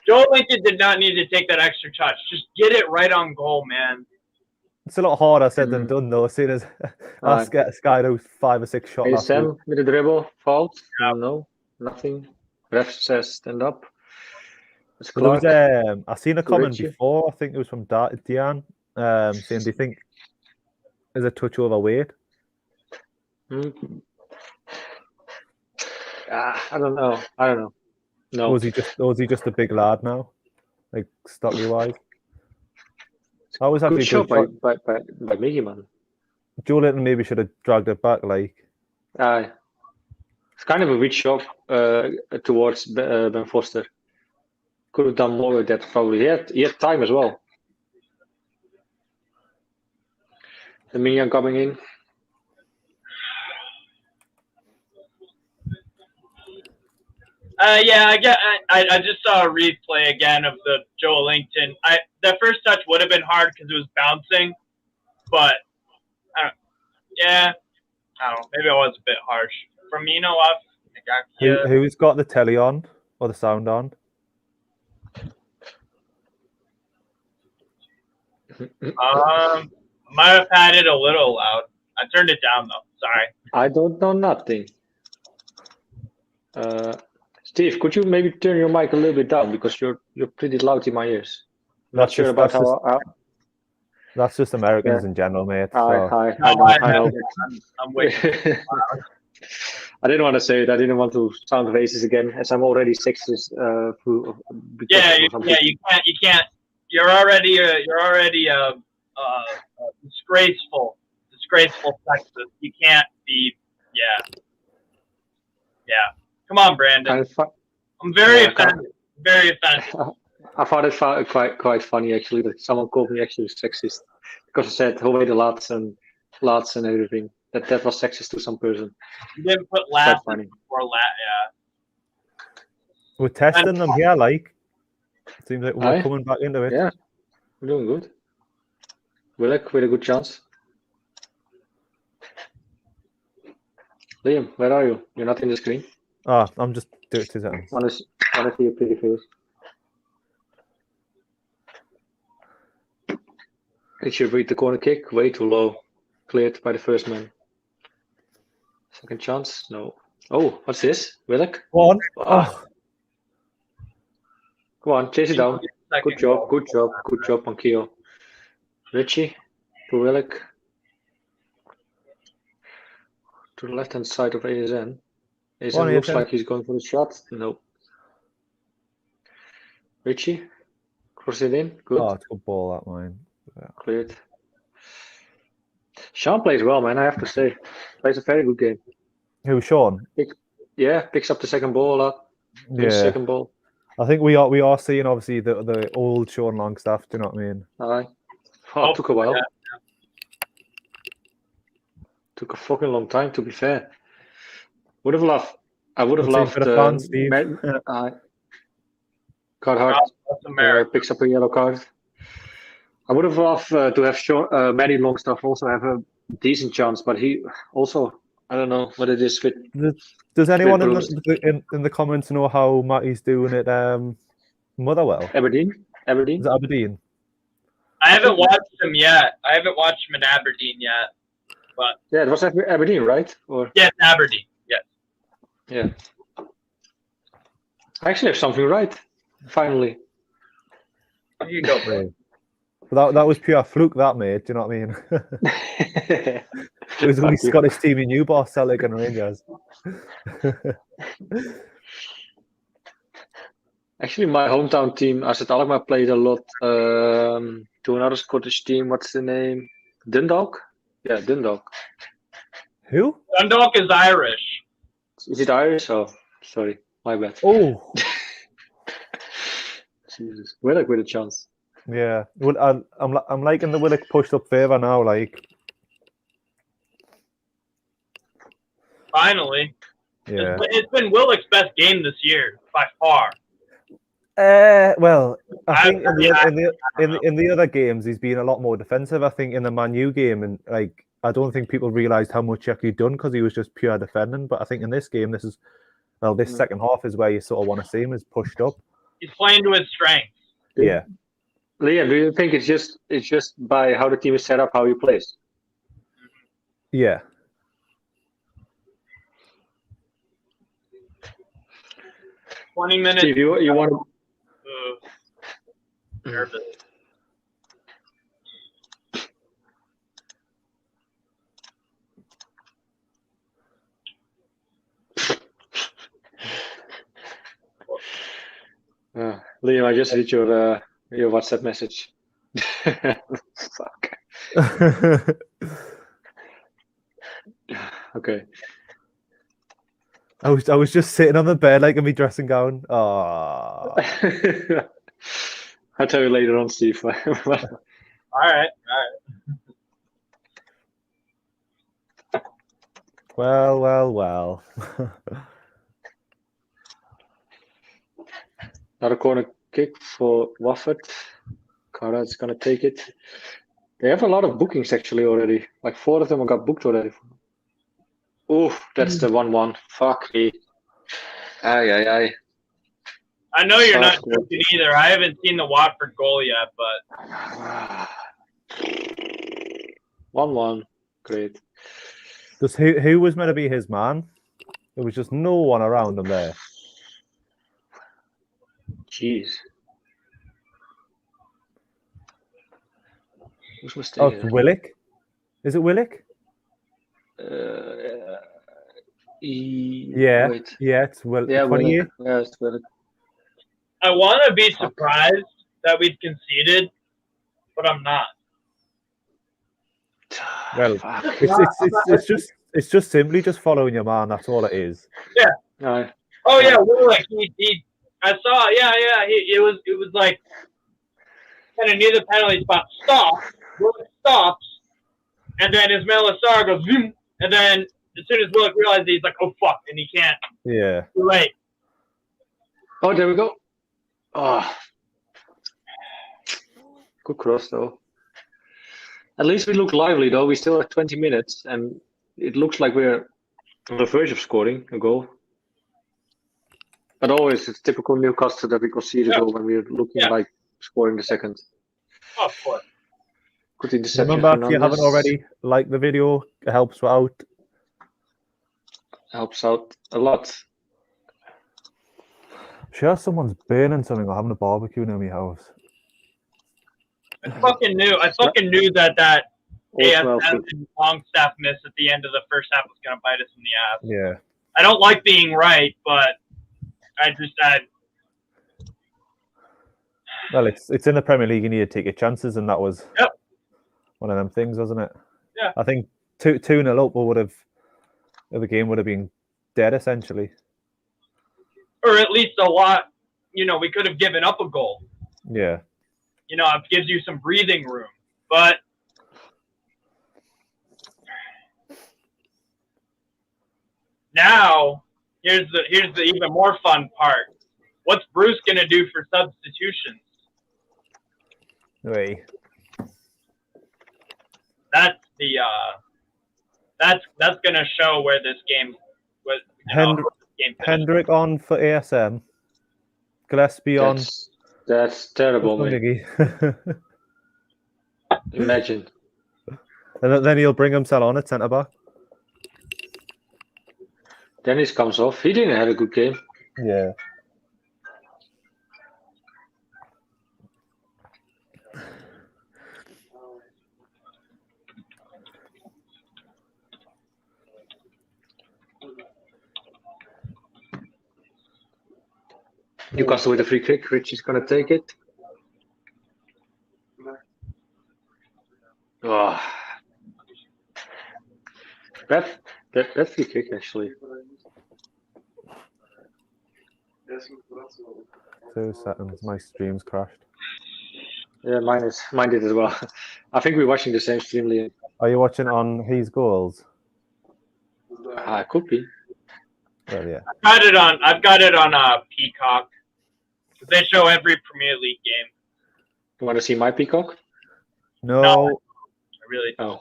Joe Lincoln did not need to take that extra touch. Just get it right on goal, man. it's a lot harder said than done though. Seeing as I skied out 5 or 6 shots. Hey, last Sam week. with a dribble, fault? Yeah. No, nothing. Ref says stand up. It's There was, Clark. I seen a comment Richie. before. I think it was from Diane saying, "Do you think is a touch overweight?" I don't know. No. Or was he just a big lad now, like stocky wise? That was actually Good shot good. by Miggy, man. Joe Linton maybe should have dragged it back. Like It's kind of a weak shot towards Ben Foster. Could have done more with that probably. He had time as well. The Minion coming in. Yeah, I just saw a replay again of the Joe Lincoln. That first touch would have been hard because it was bouncing, but I don't know. Maybe I was a bit harsh. Firmino off. who's got the telly on or the sound on? Might have had it a little loud. I turned it down though. Sorry. I don't know nothing. Steve, could you maybe turn your mic a little bit down because you're pretty loud in my ears. Not sure about how. That's just Americans in general, mate. I know. I'm waiting. I didn't want to say it. I didn't want to sound racist again, as I'm already sexist. You can't. You're already disgraceful sexist. You can't be. Yeah. Come on, Brandon. I'm very offended. Very offended. I found it quite funny actually that someone called me actually sexist because I said who made the lads and everything. That was sexist to some person. You didn't put lads before We're testing them here, like. Seems like we're coming back into it. Yeah, we're doing good. Willock with a good chance. Liam, where are you? You're not in the screen. Oh, I'm just doing it. Want to see your pretty face. It should read the corner kick. Way too low. Cleared by the first man. Second chance. No. Oh, what's this? Willock? Go on. Come on, chase it down. Good job on Keo. Richie to Willock. To the left hand side of ASN. ASN looks like he's going for the shot. No. Richie. Cross it in. Good. Oh, it's a good ball, that mine. Yeah. Cleared. Sean plays well, man, I have to say. Plays a very good game. Who, Sean? Picks up the second ball a lot. Yeah. Second ball. I think we are seeing obviously the old Sean Longstaff. Do you know what I mean? Aye. Oh, it took a while. Yeah. Took a fucking long time, to be fair. I would have loved. Go Carhart That's America. picks up a yellow card. I would have loved to have shown Matty Longstaff also have a decent chance, but he also, I don't know what it is with. Does anyone in Bruce. the comments know how Matty's doing at Motherwell? Aberdeen? Is it Aberdeen? I haven't watched him yet. I haven't watched him in Aberdeen yet. But Yeah, it was Aberdeen, right? Or yes, Aberdeen. Yes. yeah. I actually have something right. Finally. Here you go, bro. But that was pure fluke, that, mate. Do you know what I mean? It was only Scottish team you knew, boss, Celtic and Rangers. Actually, my hometown team, AZ Alkmaar, played a lot to another Scottish team. What's the name? Dundalk? Yeah, Dundalk. Who? Dundalk is Irish. Is it Irish? Oh, sorry. My bad. Oh, Jesus. Willock with a chance. yeah. Well, I'm liking the Willock pushed up favour now. Like, Finally. yeah. It's been Willock's best game this year, by far. Well, I think I mean, in the other games he's been a lot more defensive. I think in the Man U game, and like I don't think people realised how much he actually done because he was just pure defending. But I think in this game, this second half is where you sort of want to see him as pushed up. He's playing to his strengths. Yeah. Liam, do you think it's just by how the team is set up, how he plays? Yeah. Twenty minutes. Steve, you want to? Nervous. Liam, I just read your WhatsApp message. Fuck. Okay. I was just sitting on the bed like in my dressing gown. Oh. I'll tell you later on, Steve. All right. Well. Another corner kick for Watford. Carrat's going to take it. They have a lot of bookings actually already. Like 4 of them got booked already. Oh, that's the 1-1. Fuck me. Aye. I know you're not joking either. I haven't seen the Watford goal yet, but 1-1. Great. Who was meant to be his man? There was just no one around him there. Jeez. Who's mistake? Oh, it's Willock. Is it Willock? Yeah. Wait. Yeah, it's Willock. Yeah, 28. Willock. Yeah, it's Willock. I want to be surprised that we've conceded, but I'm not. Well, it's just simply just following your man. That's all it is. Yeah. No. Oh yeah, Willock. He I saw. Yeah. It was like kind of near the penalty spot. Stop. Willock stops, and then Ismail Assar goes zoom, and then as soon as Willock realizes he's like, oh fuck, and he can't. Yeah. Too late. Oh, there we go. Oh. Good cross though. At least we look lively though. We still have 20 minutes, and it looks like we're on the verge of scoring a goal. But always, it's typical Newcastle that we concede a goal when we're looking like scoring the second. Oh, of course. Good interception. Remember, if you haven't already, like the video. It helps out. Helps out a lot. I'm sure someone's burning something or having a barbecue near my house. I fucking knew that Well, ASM Longstaff miss at the end of the first half was going to bite us in the ass. Yeah. I don't like being right, but I Well, it's in the Premier League. You need to take your chances, and that was one of them things, wasn't it? Yeah. I think 2-0 up the game would have been dead essentially. or at least a lot. We could have given up a goal. Yeah. It gives you some breathing room, but now here's the even more fun part. what's Bruce gonna do for substitutions? Wait. That's the that's gonna show where this game was. Hendrick on for ASM. Gillespie on. That's terrible, for man. Miggy. Imagine. And then he'll bring himself on at centre back. Dennis comes off. He didn't have a good game. Yeah. Newcastle with a free kick. Rich is going to take it. Oh. That free kick, actually. 2 seconds. My stream's crashed. Yeah, mine did as well. I think we're watching the same stream, Liam. Are you watching on his goals? Could be. Well, yeah. I've got it on Peacock. They show every Premier League game. You want to see my Peacock? No. I really don't. Oh,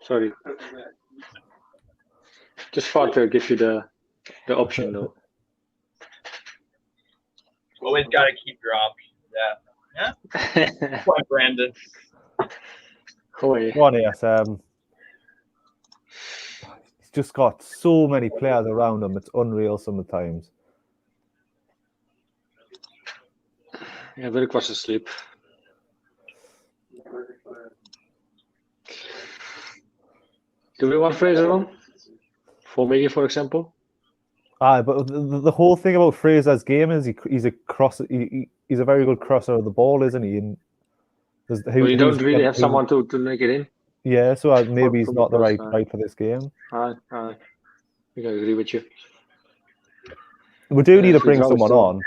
sorry. Just thought to give you the option, though. Always got to keep your options. Yeah. Why, Brandon? Oh, yeah. Go on, ASM. He's just got so many players around him. It's unreal sometimes. Yeah, Willock was asleep. Do we want Fraser on? For Miggy, for example? But the whole thing about Fraser's game is he's a very good crosser of the ball, isn't he? And you don't really have someone to make it in. Yeah, so maybe he's not the right for this game. I agree with you. We do need to bring someone on.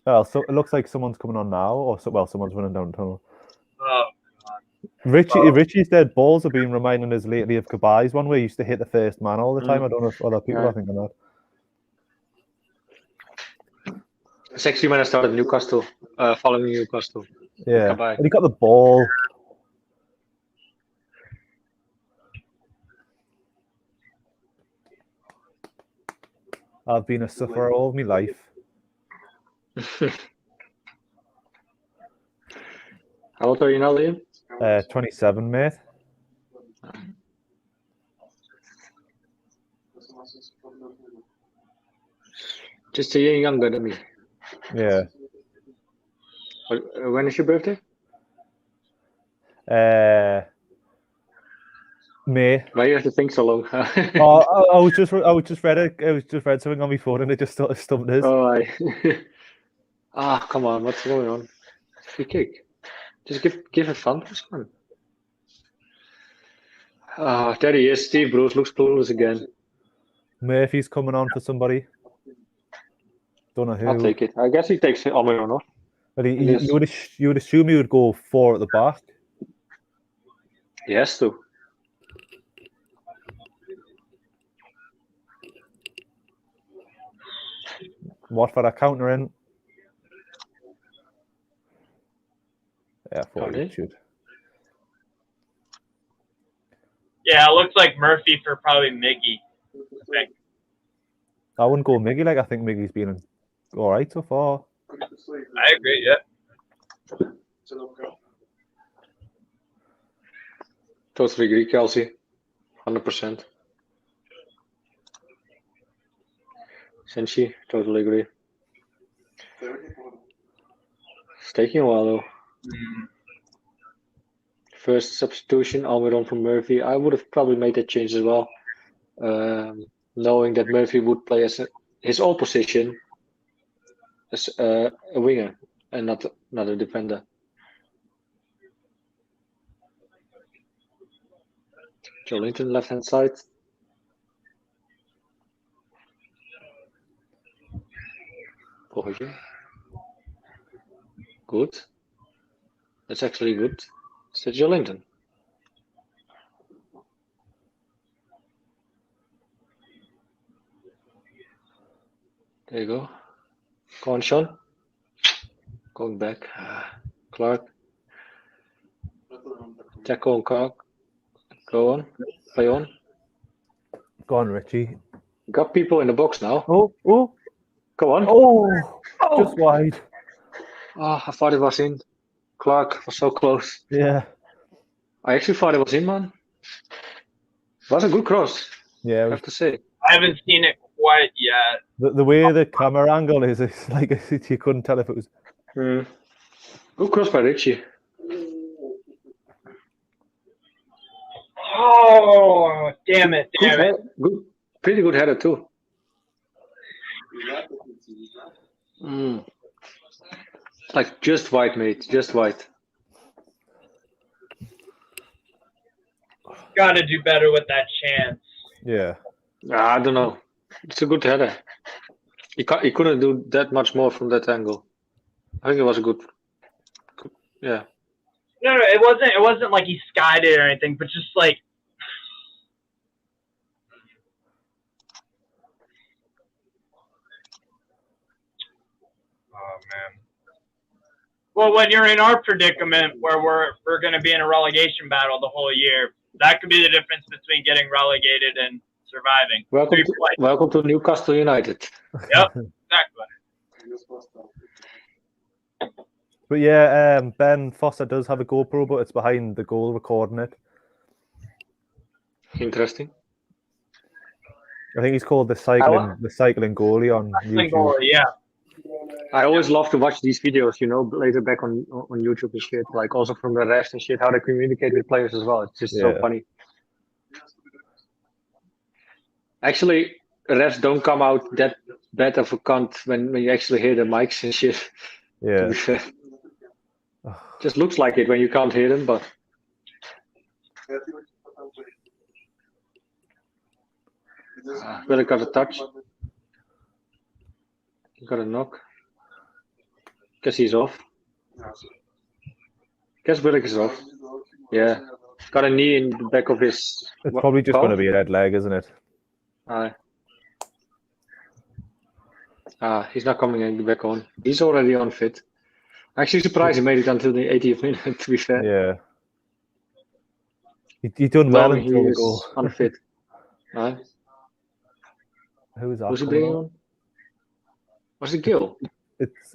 Well, so it looks like someone's coming on now, or someone's running down the tunnel. Oh, Richie's dead balls have been reminding us lately of Kabai's one where he used to hit the first man all the time. I don't know if other people are thinking that. It's actually when I started Newcastle, following Newcastle. Yeah, Kabai. and he got the ball. I've been a sufferer all my life. How old are you now, Liam? 27, mate. Just a year younger than me. Yeah. When is your birthday? May. Why you have to think so long? I was just read something on my phone and it just stumped us. Oh, come on, what's going on? Free kick. Just give it fun. It's fun. There he is. Steve Bruce looks clueless again. Murphy's coming on for somebody. Don't know who. I'll take it. I guess he takes it on my own. But you would assume he would go 4 at the back. He has to. Watford are countering. Yeah, 40 shoot. yeah, it looks like Murphy for probably Miggy. I wouldn't go Miggy. I think Miggy's been all right so far. I agree. Yeah. Totally agree, Kelsey. 100%. Senshi, totally agree. It's taking a while though. First substitution, Almiron from Murphy. I would have probably made that change as well, knowing that Murphy would play as his old position as a winger and not a defender. Joe Linton, left hand side. Good. That's actually good. Is that Joe Linton? There you go. Go on, Sean. Going back. Clark. Tackle on Clark. Go on. Play on. Go on, Richie. Got people in the box now. Oh. Go on. Oh. Just wide. Oh, I thought it was in. Clark was so close. Yeah. I actually thought it was in, man. It was a good cross. Yeah. I have to say. I haven't seen it quite yet. The way the camera angle is, it's like you couldn't tell if it was. Good cross by Richie. Oh, damn it. Good, pretty good header too. Like just white, mate. Just white. Got to do better with that chance. Yeah. I don't know. It's a good header. He couldn't do that much more from that angle. I think it was a good. Yeah. No, it wasn't like he skied it or anything, but just like. Oh man. Well, when you're in our predicament where we're going to be in a relegation battle the whole year, that could be the difference between getting relegated and surviving. Welcome to Newcastle United. Yep, exactly. But yeah, Ben Foster does have a GoPro, but it's behind the goal recording it. Interesting. I think he's called the cycling goalie on YouTube. Goalie, yeah. I always love to watch these videos, later back on YouTube and shit, like also from the refs and shit, how they communicate with players as well. It's just so funny. Actually, refs don't come out that bad of a cunt when you actually hear the mics and shit. Yeah. Just looks like it when you can't hear them, but. Willock got a touch. Got a knock. Guess he's off. Guess Willock is off. Yeah. Got a knee in the back of his. It's probably just going to be a red leg, isn't it? He's not coming back on. He's already unfit. Actually surprised he made it until the 80th minute, to be fair. Yeah. He done well until the goal. Unfit. Who's that? Was he bringing on? Was it Gil?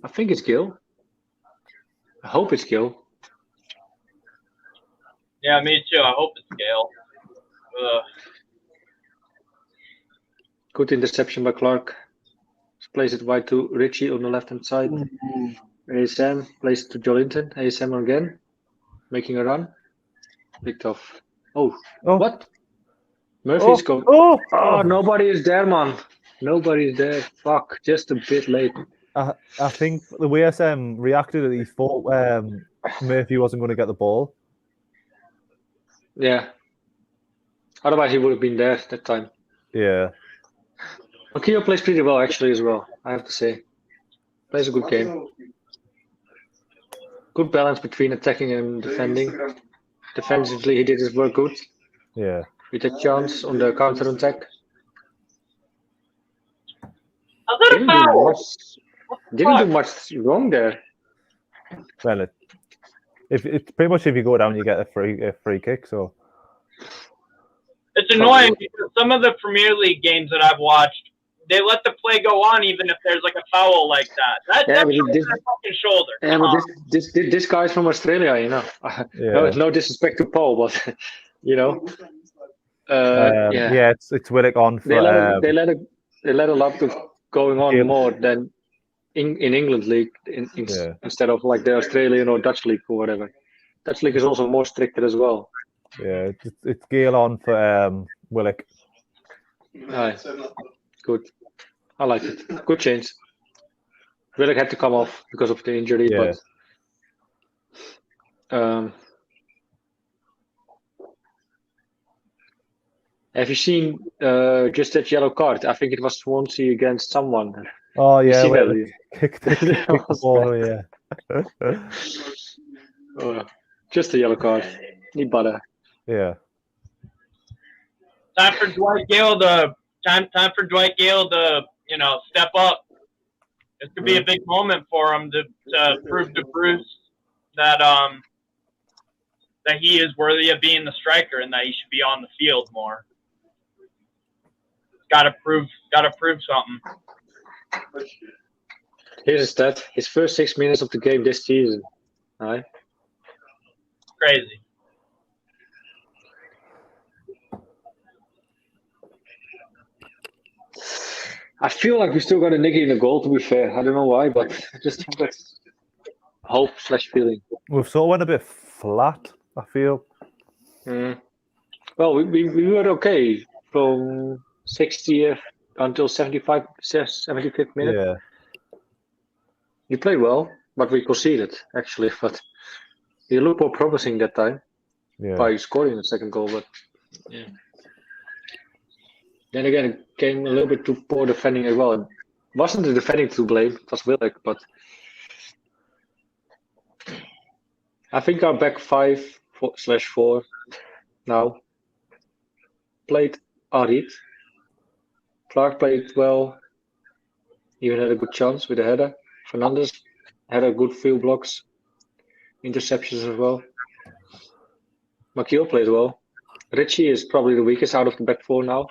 I think it's Gil. I hope it's Gil. Yeah, me too. I hope it's Gale. Good interception by Clark. Plays it wide to Richie on the left-hand side. ASM plays it to Jolinton. ASM again. Making a run. Picked off. Oh. What? Murphy's going. Oh, nobody is there, man. Nobody is there. Fuck. Just a bit late. I think the way SM reacted, he thought Murphy wasn't going to get the ball. Yeah. Otherwise, he would have been there that time. Yeah. Kiko plays pretty well, actually, as well, I have to say. Plays a good game. Good balance between attacking and defending. Defensively, he did his work good. Yeah. With a chance on the counter-attack. Didn't do much wrong there. Well, it's pretty much if you go down, you get a free kick. So it's annoying because some of the Premier League games that I've watched, they let the play go on even if there's like a foul like that. That's their fucking shoulder. Yeah, but this guy's from Australia, No disrespect to Paul, but it's Willock on. For, they let a lot of going on more than in England league instead of like the Australian or Dutch league or whatever. Dutch league is also more stricter as well. Yeah, it's Gale on for Willock. Good. I like it. Good change. Willock had to come off because of the injury, but have you seen just that yellow card? I think it was Swansea against someone. Oh yeah, kicked the ball. Yeah. Just a yellow card. Need butter. Yeah. Time for Dwight Gale to step up. This could be a big moment for him to prove to Bruce that that he is worthy of being the striker and that he should be on the field more. Got to prove something. Here's a stat. His first 6 minutes of the game this season. Right? Crazy. I feel like we still got a Nicky in the goal, to be fair. I don't know why, but I just have that hope/feeling. We've sort of went a bit flat, I feel. Well, we were okay from 60th until 75th minute. Yeah. You played well, but we conceded, actually. But you looked more promising that time by scoring the second goal. But yeah. Then again, it came a little bit too poor defending as well. It wasn't the defending to blame, it was Willock. But I think our back 5/4 now played alright. Clark played well, even had a good chance with a header. Fernandes had a good few blocks, interceptions as well. McKeel played well. Richie is probably the weakest out of the back 4 now.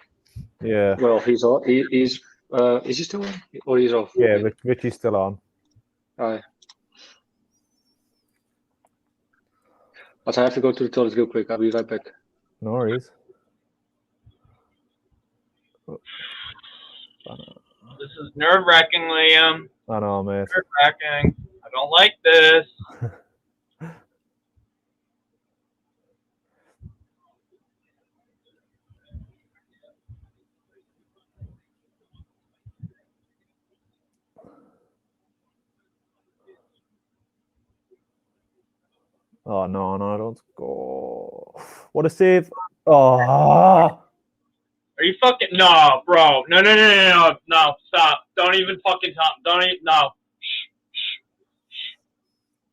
Yeah. Well, he's on. Is he still on? Or he's off? Yeah, Richie's still on. Alright. But I have to go to the toilet real quick. I'll be right back. No worries. This is nerve-wracking, Liam. I know, mate. Nerve-wracking. I don't like this. Oh, no, don't go. What a save. Oh. Are you fucking... No, bro. No, stop. Don't even fucking talk. Don't even... No. Shh.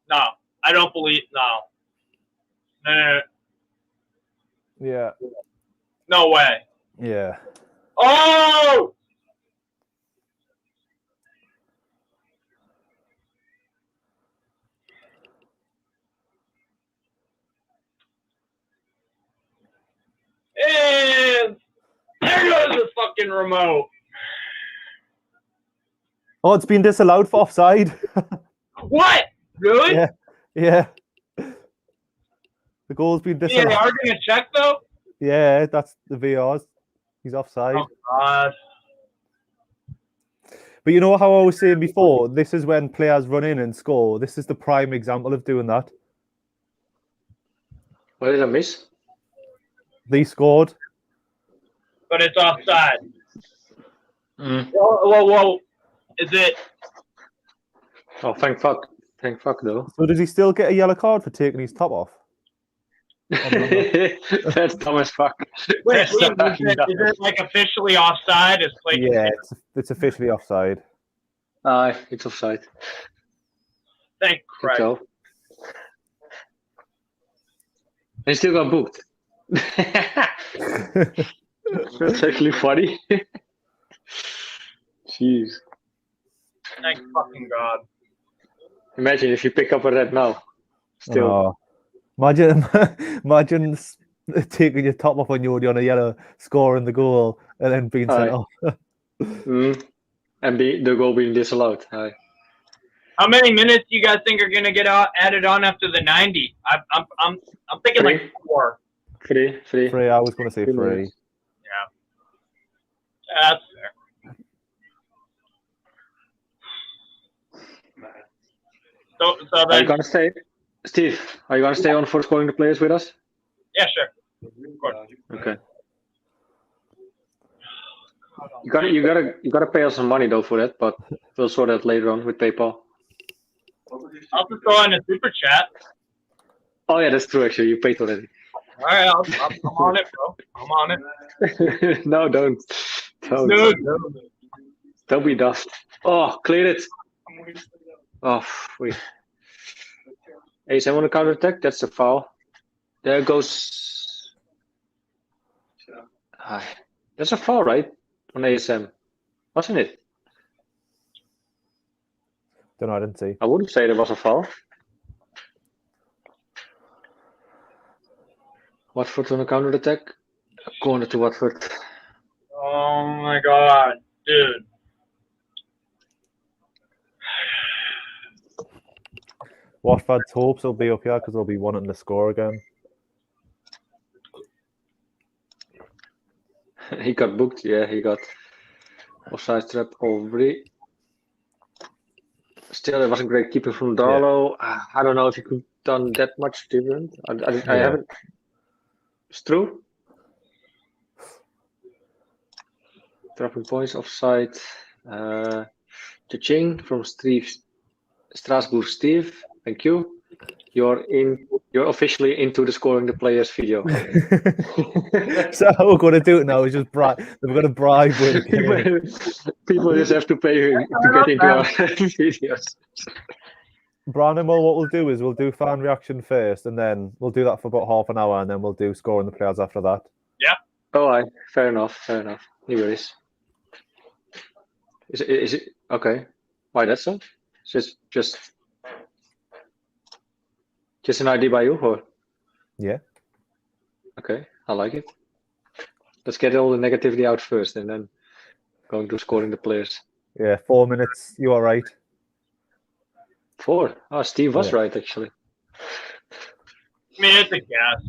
No. I don't believe... No. Yeah. No way. Yeah. Oh! And there goes the fucking remote. Oh, it's been disallowed for offside. What? Really? Yeah. The goal's been disallowed. Yeah, they are going to check, though? Yeah, that's the VR's. He's offside. Oh, God. But you know how I was saying before, this is when players run in and score. This is the prime example of doing that. What did I miss? They scored. But it's offside. Mm. Whoa. Is it? Oh, thank fuck. Thank fuck, though. So does he still get a yellow card for taking his top off? That's dumb as fuck. Wait, That's is fucking dumb. it like officially offside? Is play Yeah, it's officially offside. It's offside. Thank Christ. So. He still got booked. That's actually funny. Jeez. Thank fucking God. Imagine if you pick up a red now. Still. Oh. Imagine taking your top off when you're already on a yellow, scoring the goal, and then being sent off. And the goal being disallowed. Aye. How many minutes do you guys think are going to get added on after the 90? I'm thinking like 4. Three. I was going to say 3. Yeah. That's fair. So Are then, you gonna stay, Steve? Are you gonna stay on for scoring the players with us? yeah, sure. Of course. Okay. You gotta pay us some money though for that, but we'll sort that later on with PayPal. I'll just throw in a super chat. Oh yeah, that's true. Actually, you paid already. All right, I'm on it, bro. I'm on it. No, don't. No. Don't be daft. Oh, cleared it. Oh, wait. ASM on the counter attack. That's a foul. There goes. That's a foul, right? On ASM, wasn't it? Don't know, I didn't see. I wouldn't say there was a foul. Watford on a counter attack. Corner to Watford. Oh my god, dude. Watford's hopes will be up here because they'll be wanting to score again. He got booked. Yeah, he got offside trap already. Still, it was a great keeper from Darlow. I don't know if he could have done that much different. I haven't. It's true. Dropping points offside. Ching from Strasbourg. Steve, thank you. You're officially into the scoring the players video. So how we're going to do it now is just bribe. We're going to bribe with people just have to pay to get into our videos. Brandon, well, what we'll do is we'll do fan reaction first, and then we'll do that for about half an hour, and then we'll do scoring the players after that. Yeah. Oh, aye. Fair enough. No worries. Is it okay? Why that's so? Just an idea by you, or? Yeah. Okay, I like it. Let's get all the negativity out first, and then going to scoring the players. Yeah, 4 minutes. You all right? 4. Oh, Steve was right, actually. I mean, it's a guess.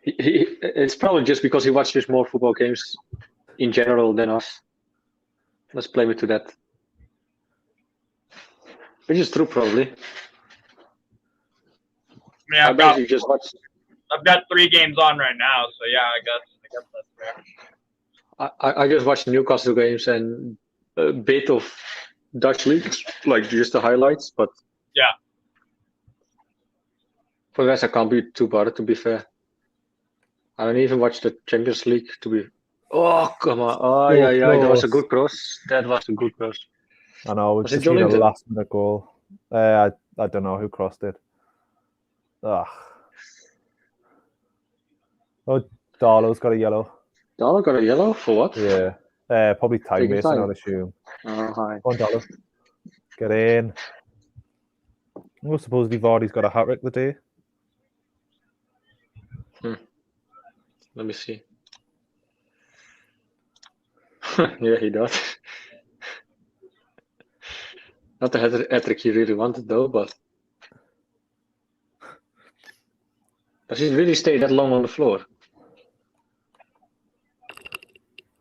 It's probably just because he watches more football games in general than us. Let's blame it to that. Which is true, probably. I mean, I've got just watched. I've got 3 games on right now, so yeah, I guess that's fair. I just watched Newcastle games and a bit of Dutch league, like just the highlights, but yeah. For the rest, I can't be too bothered, to be fair. I don't even watch the Champions League, to be. Oh, come on. Oh, yeah, that was a good cross. That was a good cross. I know, it's Was it just a Joe last minute goal. I don't know who crossed it. Ugh. Oh, Darlow's got a yellow. Darlow got a yellow for what? Yeah. Probably time Taking wasting, time. I'd assume. Oh, hi. Go on, Darlow. Get in. I suppose Vardy's got a hat-trick today. Let me see. Yeah, he does. Not the hat-trick he really wanted, though, but... Does he really stay that long on the floor?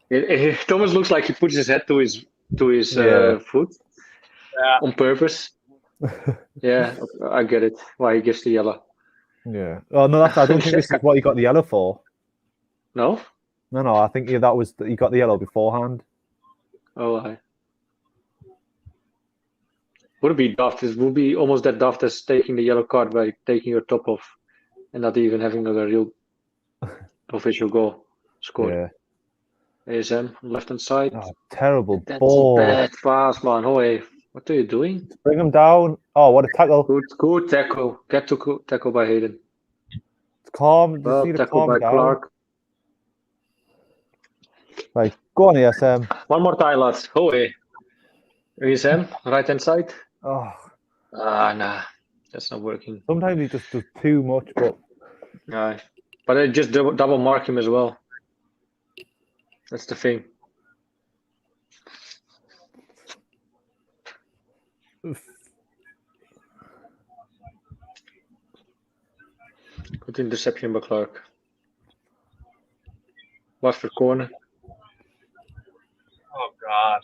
It almost looks like he puts his head to his foot on purpose. Yeah, I get it. Why he gives the yellow. Yeah. Oh no, I don't think this is what he got the yellow for. No? No. I think he got the yellow beforehand. Oh, aye. Would it be daft? It would be almost that daft as taking the yellow card by taking your top off and not even having a real official goal scored. Yeah. ASM on left hand side. Oh, terrible That's ball. a bad pass, man. Hoy, what are you doing? Bring him down. Oh, what a tackle. Good tackle. Get to tackle by Hayden. It's calm. Just Well, need to tackle calm by down. Clark. Right, go on, ASM. One more time, lads. Hoy. ASM, right hand side. Oh, Nah. That's not working. sometimes he just does too much, but Aye. But I just double mark him as well. That's the thing. Good interception by Clark. Watford corner. Oh God.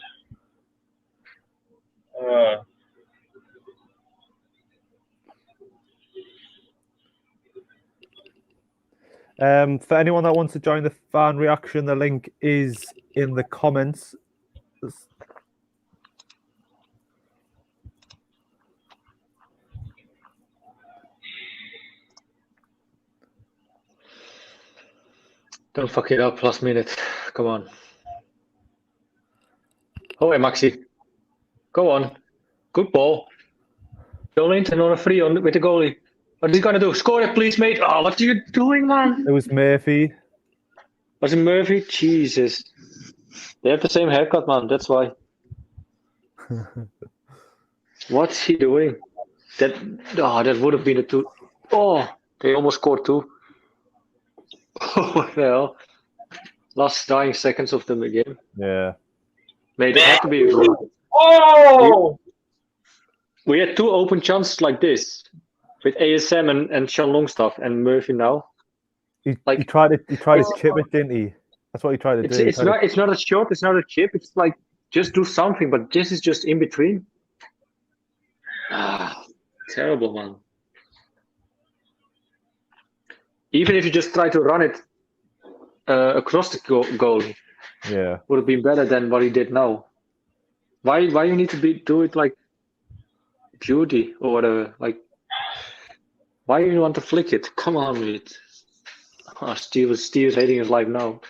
for anyone that wants to join the fan reaction, the link is in the comments. Don't fuck it up last minute. Come on. Oh, hey, Maxi. Go on. Good ball. Joe Linton on a free with the goalie. What is he going to do? Score it, please, mate. Oh, what are you doing, man? It was Murphy. Was it Murphy? Jesus. They have the same haircut, man. That's why. What's he doing? That would have been a 2. Oh, they almost scored 2. Oh, what the hell? Last dying seconds of the game. Yeah. Mate, it had to be a goal. Oh! We had 2 open chances like this with ASM and Sean Longstaff and Murphy now. He tried to chip it, didn't he? That's what he tried to do. It's not a shot, it's not a chip. It's like just do something, but this is just in between. Terrible, man. Even if you just try to run it across the goal, Yeah. would have been better than what he did now. Why you need to do it like beauty or whatever? Like, why you want to flick it? Come on with it. Oh, Steve is hating his life now.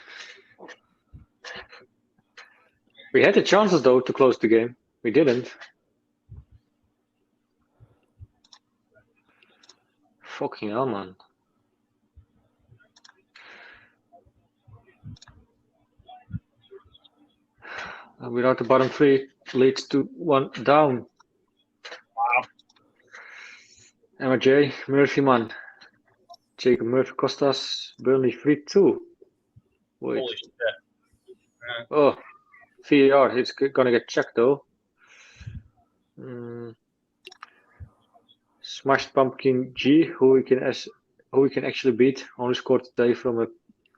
We had the chances though to close the game. We didn't. Fucking hell, man. Without the bottom 3, leads to 1 down. Wow. MJ, Murphy, man. Jacob Murphy cost us Burnley 3-2. Wait. Holy shit. Oh, VAR. It's gonna get checked though. Smashed Pumpkin G, who we can actually beat. Only scored today from a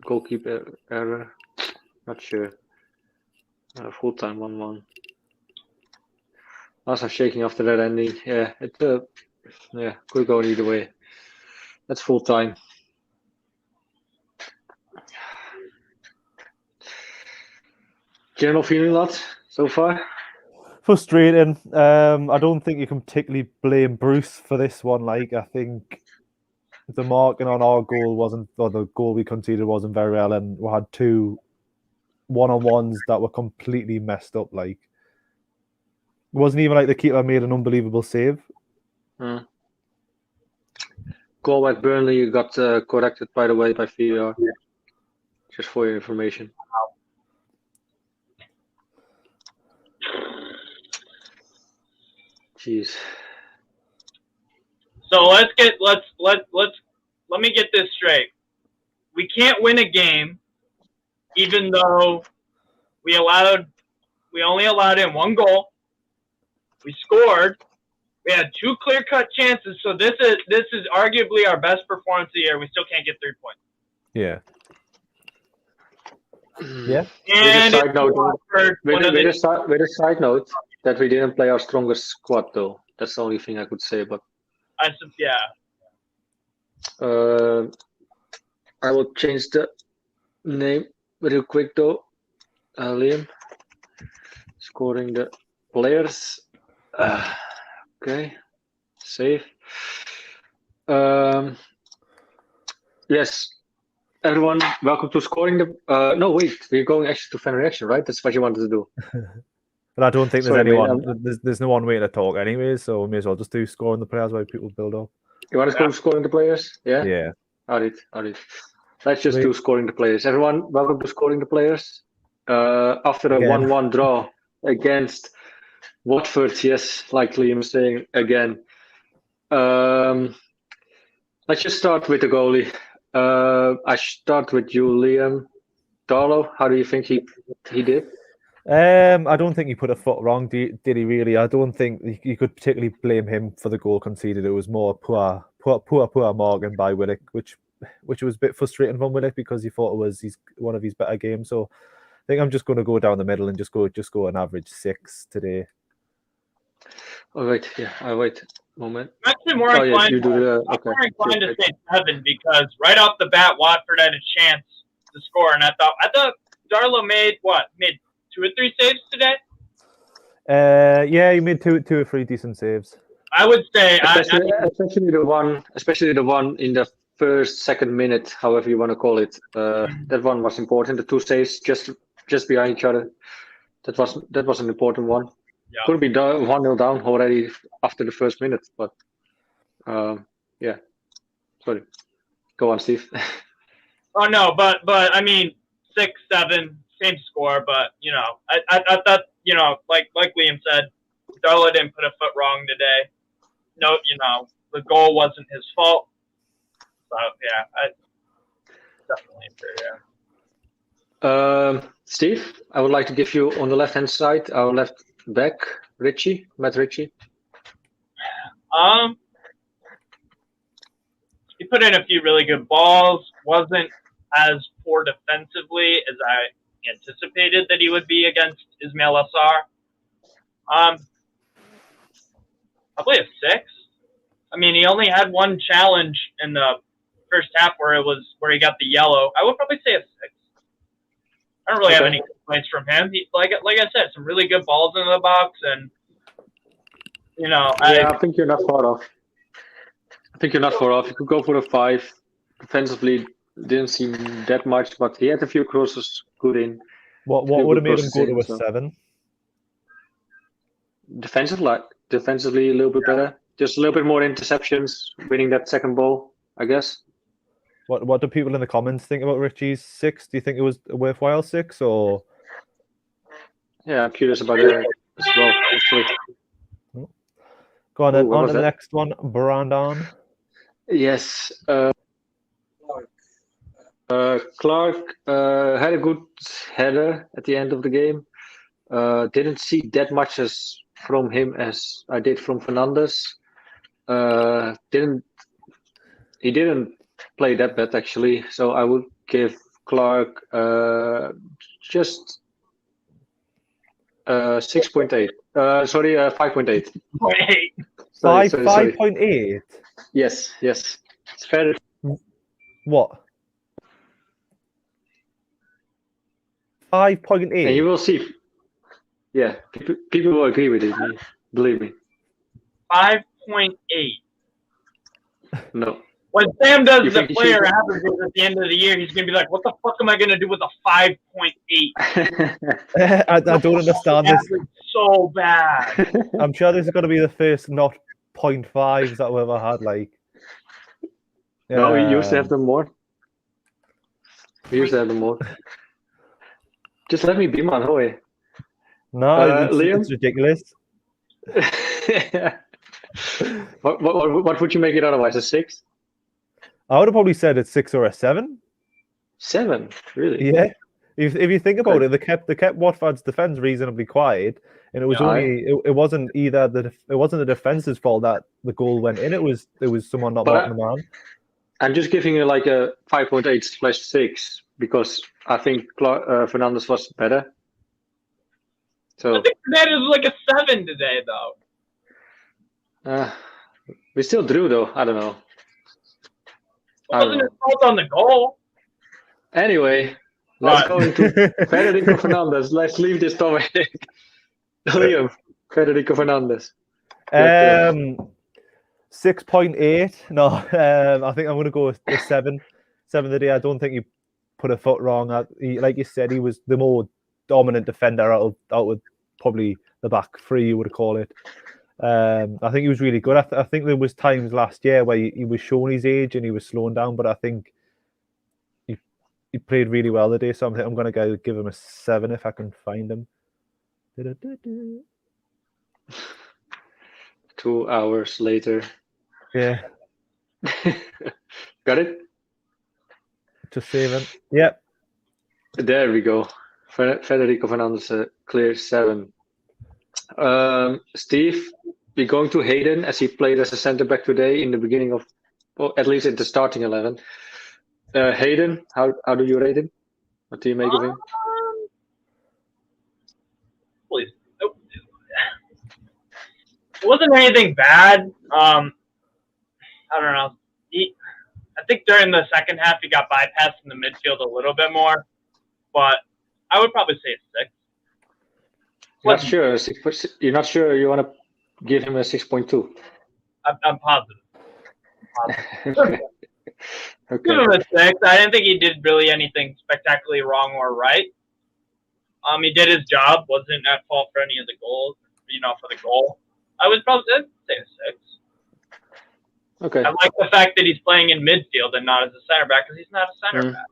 goalkeeper error. Not sure. Full time 1-1. I'm shaking after that ending. Yeah, it could go either way. That's full time. General feeling, lads, so far? Frustrating. I don't think you can particularly blame Bruce for this one. Like, I think the marking on our goal the goal we conceded wasn't very well, and we had 2 one-on-ones that were completely messed up. Like, it wasn't even like the keeper made an unbelievable save. Goal at Burnley got corrected, by the way, by VAR. Just for your information. Jeez. So let me get this straight. We can't win a game, even though we only allowed in 1 goal. We scored. We had 2 clear-cut chances. So this is arguably our best performance of the year. We still can't get 3 points. Yeah. Yeah. And with a side note that we didn't play our strongest squad though. That's the only thing I could say. But yeah. I will change the name real quick though. Liam scoring the players. Okay, save. Yes, everyone, welcome to scoring the. No, wait, we're going actually to fan reaction, right? That's what you wanted to do. But I don't think there's Sorry, anyone. mate, There's no one way to talk anyways, so we may as well just do scoring the players while people build up. You want to go scoring the players? Yeah. Yeah. All right. Let's just do scoring the players. Everyone, welcome to scoring the players. After a 1-1 draw against Watford, yes, like Liam was saying again. Let's just start with the goalie. I start with you, Liam. Darlow, how do you think he did? I don't think he put a foot wrong. Did he really? I don't think you could particularly blame him for the goal conceded. It was more poor marking by Willock, which was a bit frustrating from Willock because he thought it was one of his better games. So I think I'm just going to go down the middle and just go an average 6 today. Oh wait, yeah, I wait a moment. I'm actually more inclined to say 7 because right off the bat, Watford had a chance to score, and I thought Darlow made 2 or 3 saves today. Yeah, he made two or three decent saves. I would say, especially the one in the second minute, however you want to call it. That one was important. The 2 saves just behind each other. That was an important one. Yeah. Could be 1-0 down already after the first minute, but yeah. Sorry. Go on, Steve. Oh no, but I mean 6, 7, same score, but I thought like Liam said, Darla didn't put a foot wrong today. No, the goal wasn't his fault. So yeah, definitely fair. Yeah. Steve, I would like to give you on the left-hand side our left back, Matt Ritchie. He put in a few really good balls. Wasn't as poor defensively as I anticipated that he would be against Ismail Assar. Probably a 6. I mean, he only had one challenge in the first half where he got the yellow. I would probably say a 6. I don't really have any complaints from him. He, like I said, some really good balls in the box, and I think you're not far off. You could go for a 5. Defensively, didn't seem that much, but he had a few crosses good in. What would have made him go to a 7? Defensively, a little bit better. Just a little bit more interceptions, winning that second ball, I guess. What do people in the comments think about Richie's 6? Do you think it was a worthwhile 6, or? Yeah, I'm curious about it as well, actually. Go on then. On to the next one, Brandon. Yes. Clark had a good header at the end of the game. Didn't see that much from him as I did from Fernandes. He didn't play that bad actually, so I would give Clark just 6.8. 5.8. 5.8. Yes. It's fair. What? 5.8. And you will see. Yeah, people will agree with it. Believe me. 5.8. No. When Sam does the player averages at the end of the year, he's going to be like, what the fuck am I going to do with a 5.8? I don't understand this. So bad. I'm sure this is going to be the first not 0.5s that we've ever had. No, we used to have them more. Just let me be, man. Hoy. No, Liam? it's ridiculous. What would you make it otherwise? A 6? I would have probably said it's 6 or a 7. 7, really? Yeah. If you think about it, they kept Watford's defense reasonably quiet, and it was it wasn't the defense's fault that the goal went in. It was someone not marking the man. I'm just giving you like a 5.8/6 because I think Fernandes was better. So I think Fernandes was like a 7 today, though. We still drew, though. I don't know. It wasn't his fault on the goal. Anyway, let's go into Federico Fernandes. Let's leave this topic. Liam, Federico Fernandes. 6.8. No, I think I'm going to go with a 7. 7 today. I don't think he put a foot wrong. Like you said, he was the more dominant defender out of probably the back three, you would call it. I think he was really good. I think there was times last year where he was showing his age and he was slowing down, but I think he played really well today. So I'm going to give him a 7 if I can find him. 2 hours later. Yeah. Got it? Just saving. Yep. There we go. Federico Fernandes, a clear 7. Steve, we're going to Hayden as he played as a centre back today in the beginning of, or at least in the starting 11. Hayden, how do you rate him? What do you make of him? Please. It wasn't anything bad. I don't know. I think during the second half he got bypassed in the midfield a little bit more, but I would probably say a 6. Not sure. You're not sure you want to give him a 6.2? I'm positive. Okay. Give him a 6. I didn't think he did really anything spectacularly wrong or right. He did his job. Wasn't at fault for any of the goals. For the goal, I would probably say a 6. Okay. I like the fact that he's playing in midfield and not as a center back because he's not a center back.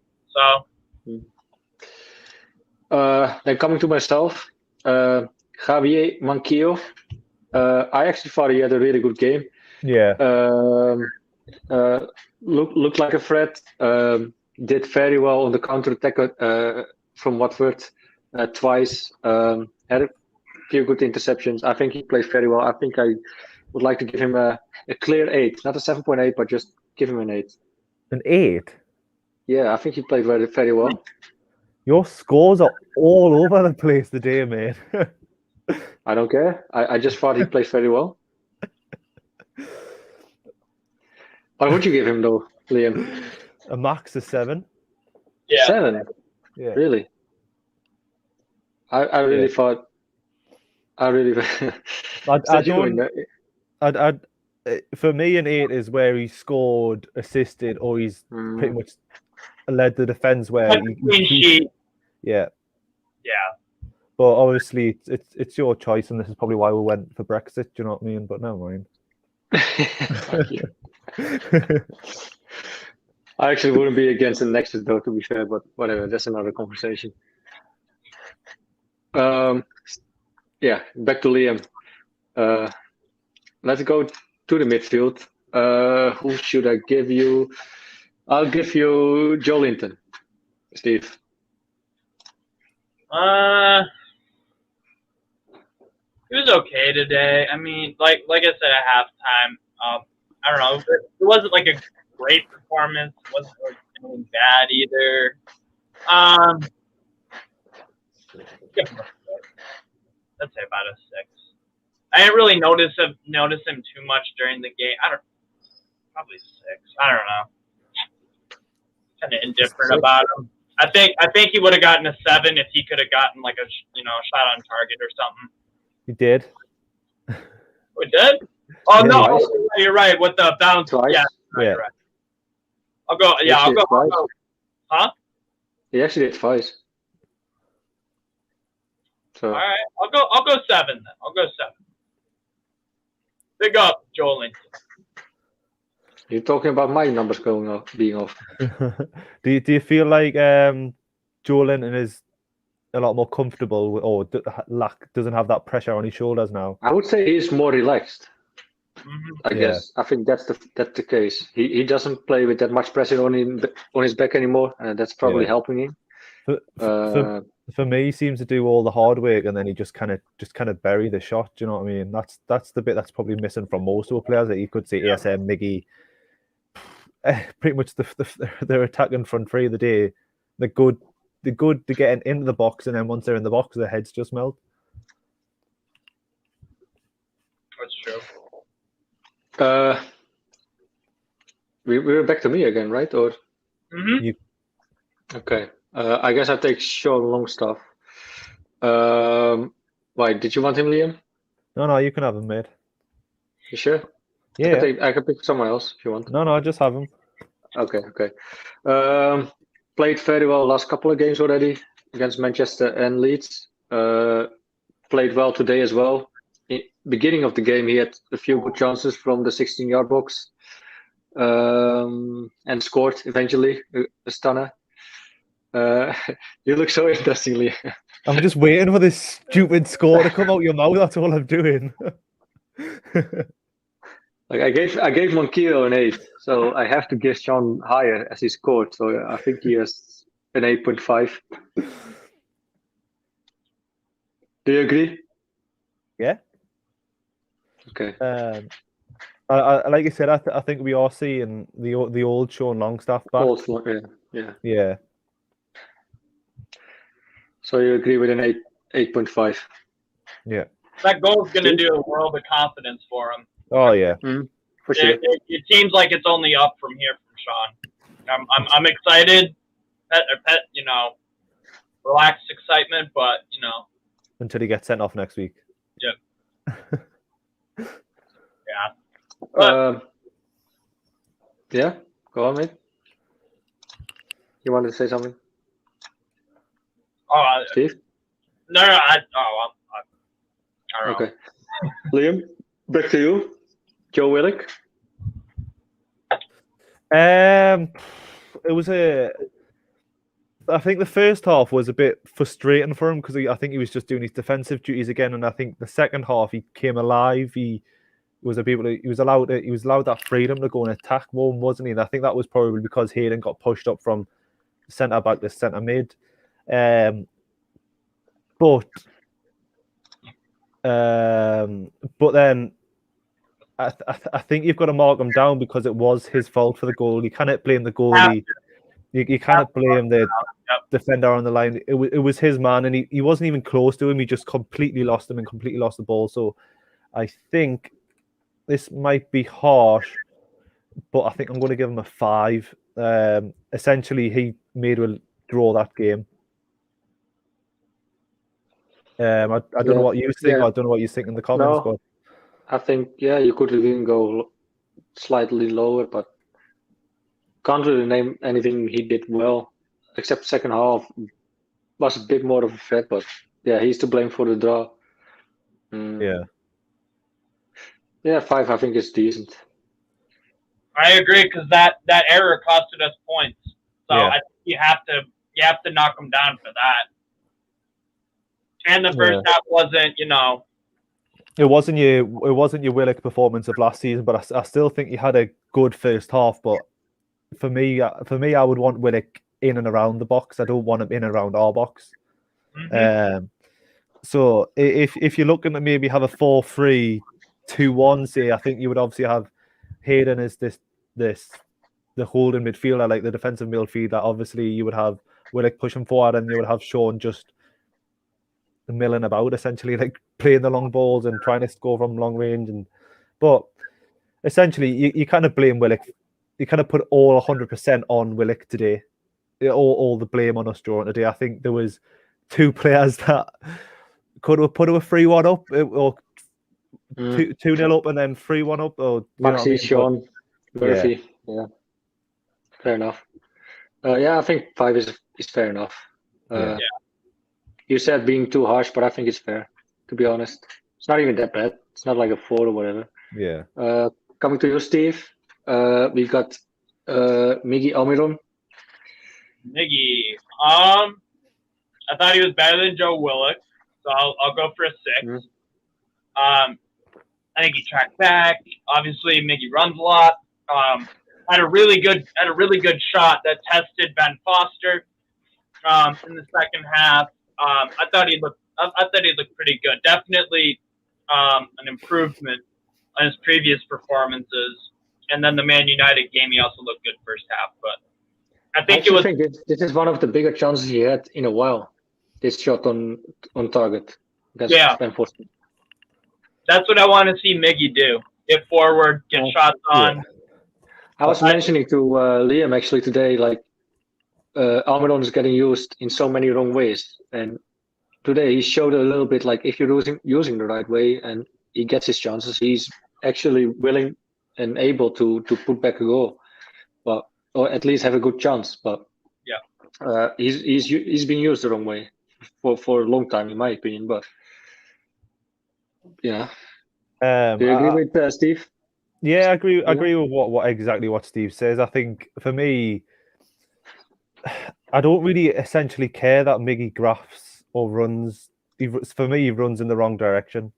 So. Then coming to myself, Javier Manquillo, I actually thought he had a really good game. Yeah. Looked like a threat. Did very well on the counter attack from Watford twice. Had a few good interceptions. I think he played very well. I think I would like to give him a clear 8, not a 7.8, but just give him an 8. An 8? Yeah, I think he played very, very well. Your scores are all over the place today, mate. I don't care. I just thought he played very well. What would you give him though, Liam? A max of 7. Yeah. 7? Yeah. Really? I really thought. I really. For me, an 8 is where he scored, assisted, or he's pretty much led the defense where yeah. But obviously, it's your choice, and this is probably why we went for Brexit. Do you know what I mean? But never mind. Thank you. I actually wouldn't be against the Nexus though, to be fair, but whatever, that's another conversation. Yeah, back to Liam. Let's go to the midfield. Who should I give you? I'll give you Joe Linton. Steve. He was okay today. I mean, like I said at halftime, I don't know. It wasn't like a great performance. It wasn't like anything bad either. Give him a 6. I'd say about a 6. I didn't really notice him too much during the game. Probably 6. I don't know. Kind of indifferent about him. I think he would have gotten a 7 if he could have gotten like a shot on target or something. He did. We did? Oh no, you're right. With the bounce, twice. Yeah. You're right. I'll go. Yeah, I'll go. Huh? He actually did twice. So. All right, I'll go 7 then. I'll go 7. Big up, Joel Linton. You're talking about my numbers being off. Do you feel like Joe Linton is a lot more comfortable or doesn't have that pressure on his shoulders now? I would say he's more relaxed. Mm-hmm. I guess. I think that's the case. He doesn't play with that much pressure on his back anymore, and that's probably helping him. For me, he seems to do all the hard work, and then he just kind of bury the shot. Do you know what I mean? That's the bit that's probably missing from most of the players. That you could see ASM, Miggy, pretty much their attacking front three of the day. They're good to getting into the box, and then once they're in the box, their heads just melt. That's true. We're back to me again, right? Or okay. I guess I take Sean Longstaff. Why did you want him, Liam? No, you can have him, mate. You sure? Yeah. I can pick someone else if you want. No, just have him. Okay. Played very well last couple of games already against Manchester and Leeds. Played well today as well. Beginning of the game, he had a few good chances from the 16-yard box, and scored eventually a stunner. You look so interestingly. I'm just waiting for this stupid score to come out your mouth. That's all I'm doing. Like I gave Monkiro an 8, so I have to give Sean higher as he scored. So I think he has an 8.5. Do you agree? Yeah. Okay. I like you said, I think we are seeing the old Sean Longstaff back. Yeah. So you agree with an 8.5? Yeah. That goal's going to do a world of confidence for him. Oh yeah. For sure. It seems like it's only up from here from Sean. I'm excited. Relaxed excitement, but until he gets sent off next week. Yeah. Yeah. Yeah. Go on, mate. You wanted to say something? Steve? No. I don't know. Okay. Liam, back to you. Joe Willock. It was I think the first half was a bit frustrating for him because I think he was just doing his defensive duties again, and I think the second half he came alive. He was allowed that freedom to go and attack more, wasn't he? And I think that was probably because Hayden got pushed up from centre back to centre mid. But then I think you've got to mark him down because it was his fault for the goal. You cannot blame the goalie. You cannot blame the defender on the line. It was his man, and he wasn't even close to him. He just completely lost him and completely lost the ball. So I think this might be harsh, but I think I'm going to give him a 5. Essentially, he made us draw that game. I don't know what you think. I don't know what you think in the comments. No, I think, you could even go slightly lower, but can't really name anything he did well, except second half was a bit more of a threat, but he's to blame for the draw. Yeah, 5 I think is decent. I agree because that error costed us points, so I think you have to knock him down for that. And the first half wasn't, It wasn't your Willock performance of last season, but I still think he had a good first half. But for me, I would want Willock in and around the box. I don't want him in and around our box. Mm-hmm. So if you're looking to maybe have a 4-3-2-1, say, I think you would obviously have Hayden as the holding midfielder, like the defensive midfielder. Obviously, you would have Willock pushing forward, and you would have Sean just milling about, essentially, like playing the long balls and trying to score from long range. But essentially, you kind of blame Willock. You kind of put all 100% on Willock today. All the blame on us drawing today. I think there was 2 players that could have put a 3-1 up or 2-0 up and then 3-1 up. Or Maxi, Sean, Murphy. Yeah, fair enough. I think 5 is fair enough. You said being too harsh, but I think it's fair, to be honest. It's not even that bad. It's not like a 4 or whatever. Yeah. Coming to you, Steve. We got Miggy Almiron. Miggy. I thought he was better than Joe Willock, so I'll go for a 6. I think he tracked back. Obviously, Miggy runs a lot. Had a really good shot that tested Ben Foster in the second half. I thought he looked pretty good. Definitely an improvement on his previous performances. And then the Man United game, he also looked good first half. But I think this is one of the bigger chances he had in a while. This shot on target. That's what I want to see Miggy do. Get forward, get shots on. Yeah. I was mentioning to Liam actually today, like, Almiron is getting used in so many wrong ways, and today he showed a little bit, like, if you're using the right way and he gets his chances, he's actually willing and able to put back a goal, or at least have a good chance. But he's been used the wrong way for a long time, in my opinion. But do you agree with Steve? Yeah, I agree with what exactly what Steve says. I think for me, I don't really essentially care that Miggy graphs or runs. For me, he runs in the wrong direction.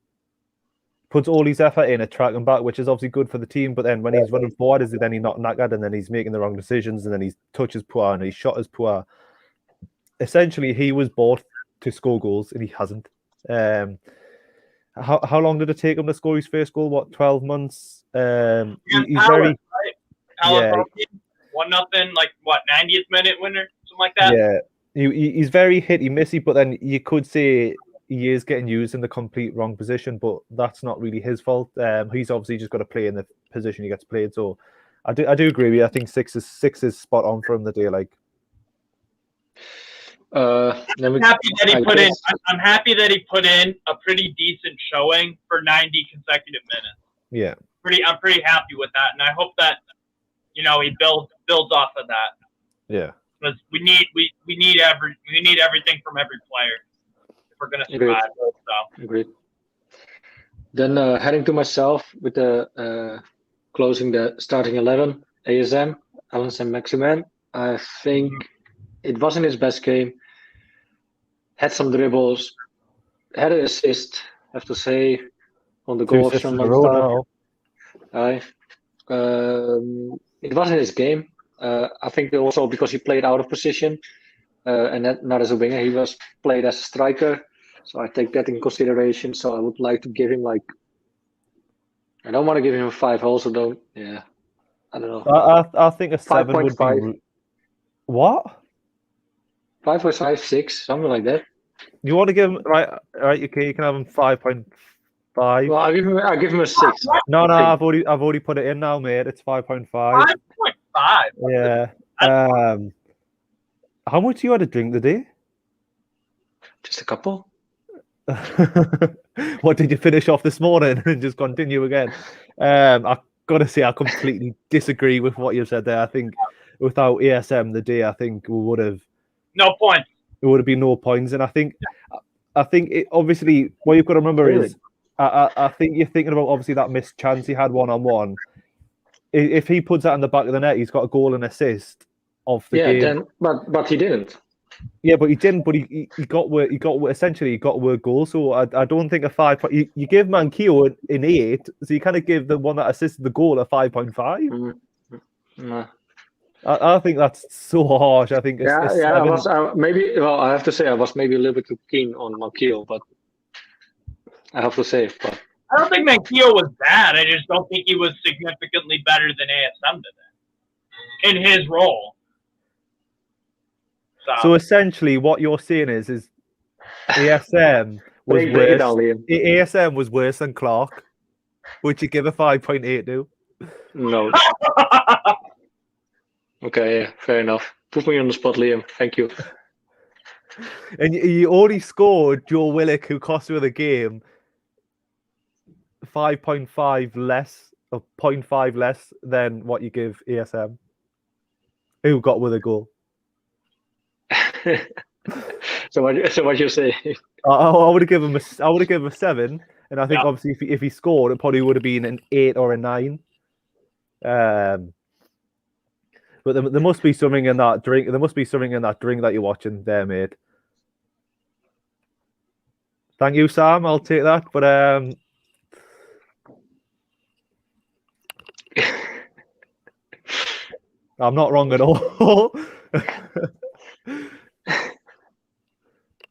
Puts all his effort in at tracking back, which is obviously good for the team. But then when he's running forward, then he's not knackered, and then he's making the wrong decisions, and then his touch is poor and his shot is poor. Essentially, he was bought to score goals, and he hasn't. How long did it take him to score his first goal? What, 12 months? He's very... 1-0, like, what, 90th minute winner? Something like that? Yeah. He's very hit-y-missy, but then you could say he is getting used in the complete wrong position, but that's not really his fault. He's obviously just got to play in the position he gets played. So I do agree with you. I think 6 is spot on for him the day. Like, I'm happy that he put in a pretty decent showing for 90 consecutive minutes. Yeah. I'm pretty happy with that, and I hope that he builds off of that. Yeah. Because we need everything from every player if we're going to survive. Agreed. Then heading to myself with the closing the starting 11, ASM, Alan Saint-Maximin. I think it wasn't his best game. Had some dribbles, had an assist, I have to say, on the 2 goal of assists in Sean a row Longstaff. now. It wasn't his game. I think also because he played out of position, and not as a winger, he was played as a striker. So I take that in consideration. So I would like to give him like, I don't want to give him a 5. I also don't. Yeah, I don't know. I think a 7 would be. 5.5. What? 5.5, 6, something like that. You want to give him right? Okay, you can have him 5.5. Well, I'll give him a 6. No, I've already put it in now, mate. It's 5.5. 5.5. Yeah. How much you had to drink today? Just a couple. What did you finish off this morning and just continue again? I gotta say, I completely disagree with what you said there. I think without ASM the day, I think we would have No points. there would have been no points. And I think it, obviously what you've got to remember is I think you're thinking about obviously that missed chance he had 1-on-1. If he puts that in the back of the net, he's got a goal and assist of the game. Then, but he didn't. Yeah, but he didn't. But he got where essentially he got where goal. So I don't think a 5. You give Manquillo an 8, so you kind of give the one that assisted the goal a 5.5. No. I think that's so harsh. I think I have to say I was maybe a little bit too keen on Manquillo, but I have to say, but I don't think Manquillo was bad. I just don't think he was significantly better than ASM today in his role. So essentially, what you're saying is ASM was worse. ASM was worse than Clark. Would you give a 5.8 to? No. Okay, yeah, fair enough. Put me on the spot, Liam. Thank you. And you already scored Joe Willock, who cost you the game, 5.5 less, or 0.5 less than what you give ASM, who got with a goal. So what you say? I would have given him a 7, and I think obviously if he scored, it probably would have been an 8 or a 9. But there must be something in that drink. There must be something in that drink that you're watching there, mate. Thank you, Sam. I'll take that. But I'm not wrong at all.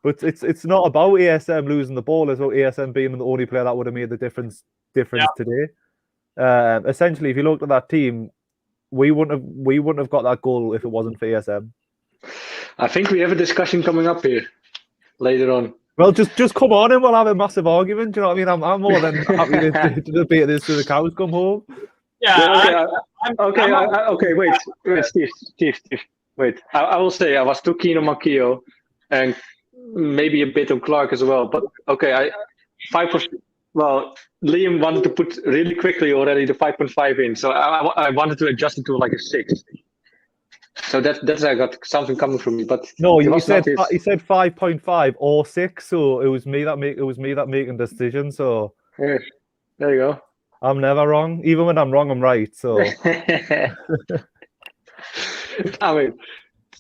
But it's not about ASM losing the ball. It's about ASM being the only player that would have made the difference today. Essentially, if you looked at that team, we wouldn't have got that goal if it wasn't for ASM. I think we have a discussion coming up here later on. Well, just come on and we'll have a massive argument. Do you know what I mean? I'm more than happy to debate this till the cows come home. Yeah. Okay. Wait, Steve. Wait. I will say I was too keen on Manquillo and maybe a bit on Clark as well. But okay, 5%. Well, Liam wanted to put really quickly already the 5.5 in, so I wanted to adjust it to like a 6. So that's I got something coming from me. But no, he said 5.5 or 6, so it was me that making the decision. So yeah, there you go. I'm never wrong. Even when I'm wrong, I'm right. So I mean,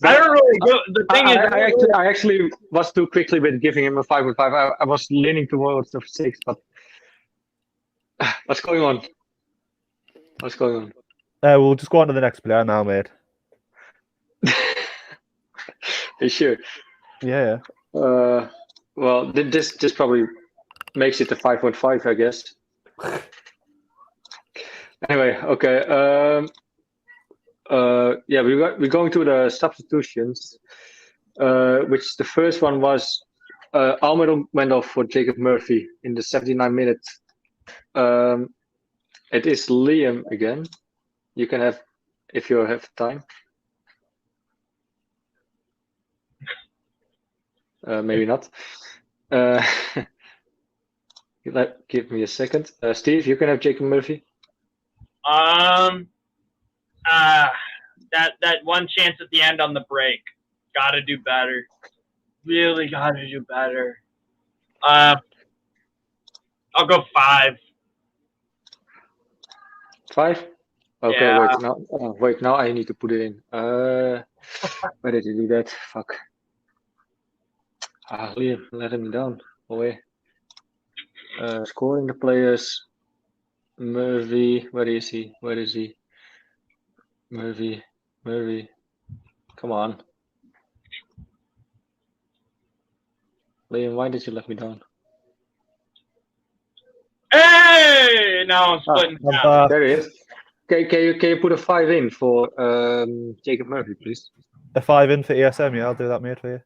I don't really go. The thing is, I actually was too quickly with giving him a 5.5. I was leaning towards the 6, but what's going on? We'll just go on to the next player now, mate. You sure? Yeah. Well, this probably makes it a 5.5, I guess. Anyway, okay. We're going to the substitutions, which the first one was Almiron went off for Jacob Murphy in the 79 minutes. It is Liam again. You can have, if you have time. Maybe not. Give me a second. Steve, you can have Jacob Murphy. That one chance at the end on the break. Gotta do better. Really gotta do better. I'll go 5. 5? Okay, yeah. wait, now I need to put it in. Why did you do that? Fuck. Liam, letting me down. Away. Scoring the players. Murphy. Where is he? Murphy. Come on. Liam, why did you let me down? Hey! Now I'm splitting down. There he is. Can you put a 5 in for Jacob Murphy, please? A 5 in for ESM, yeah, I'll do that, mate, for you.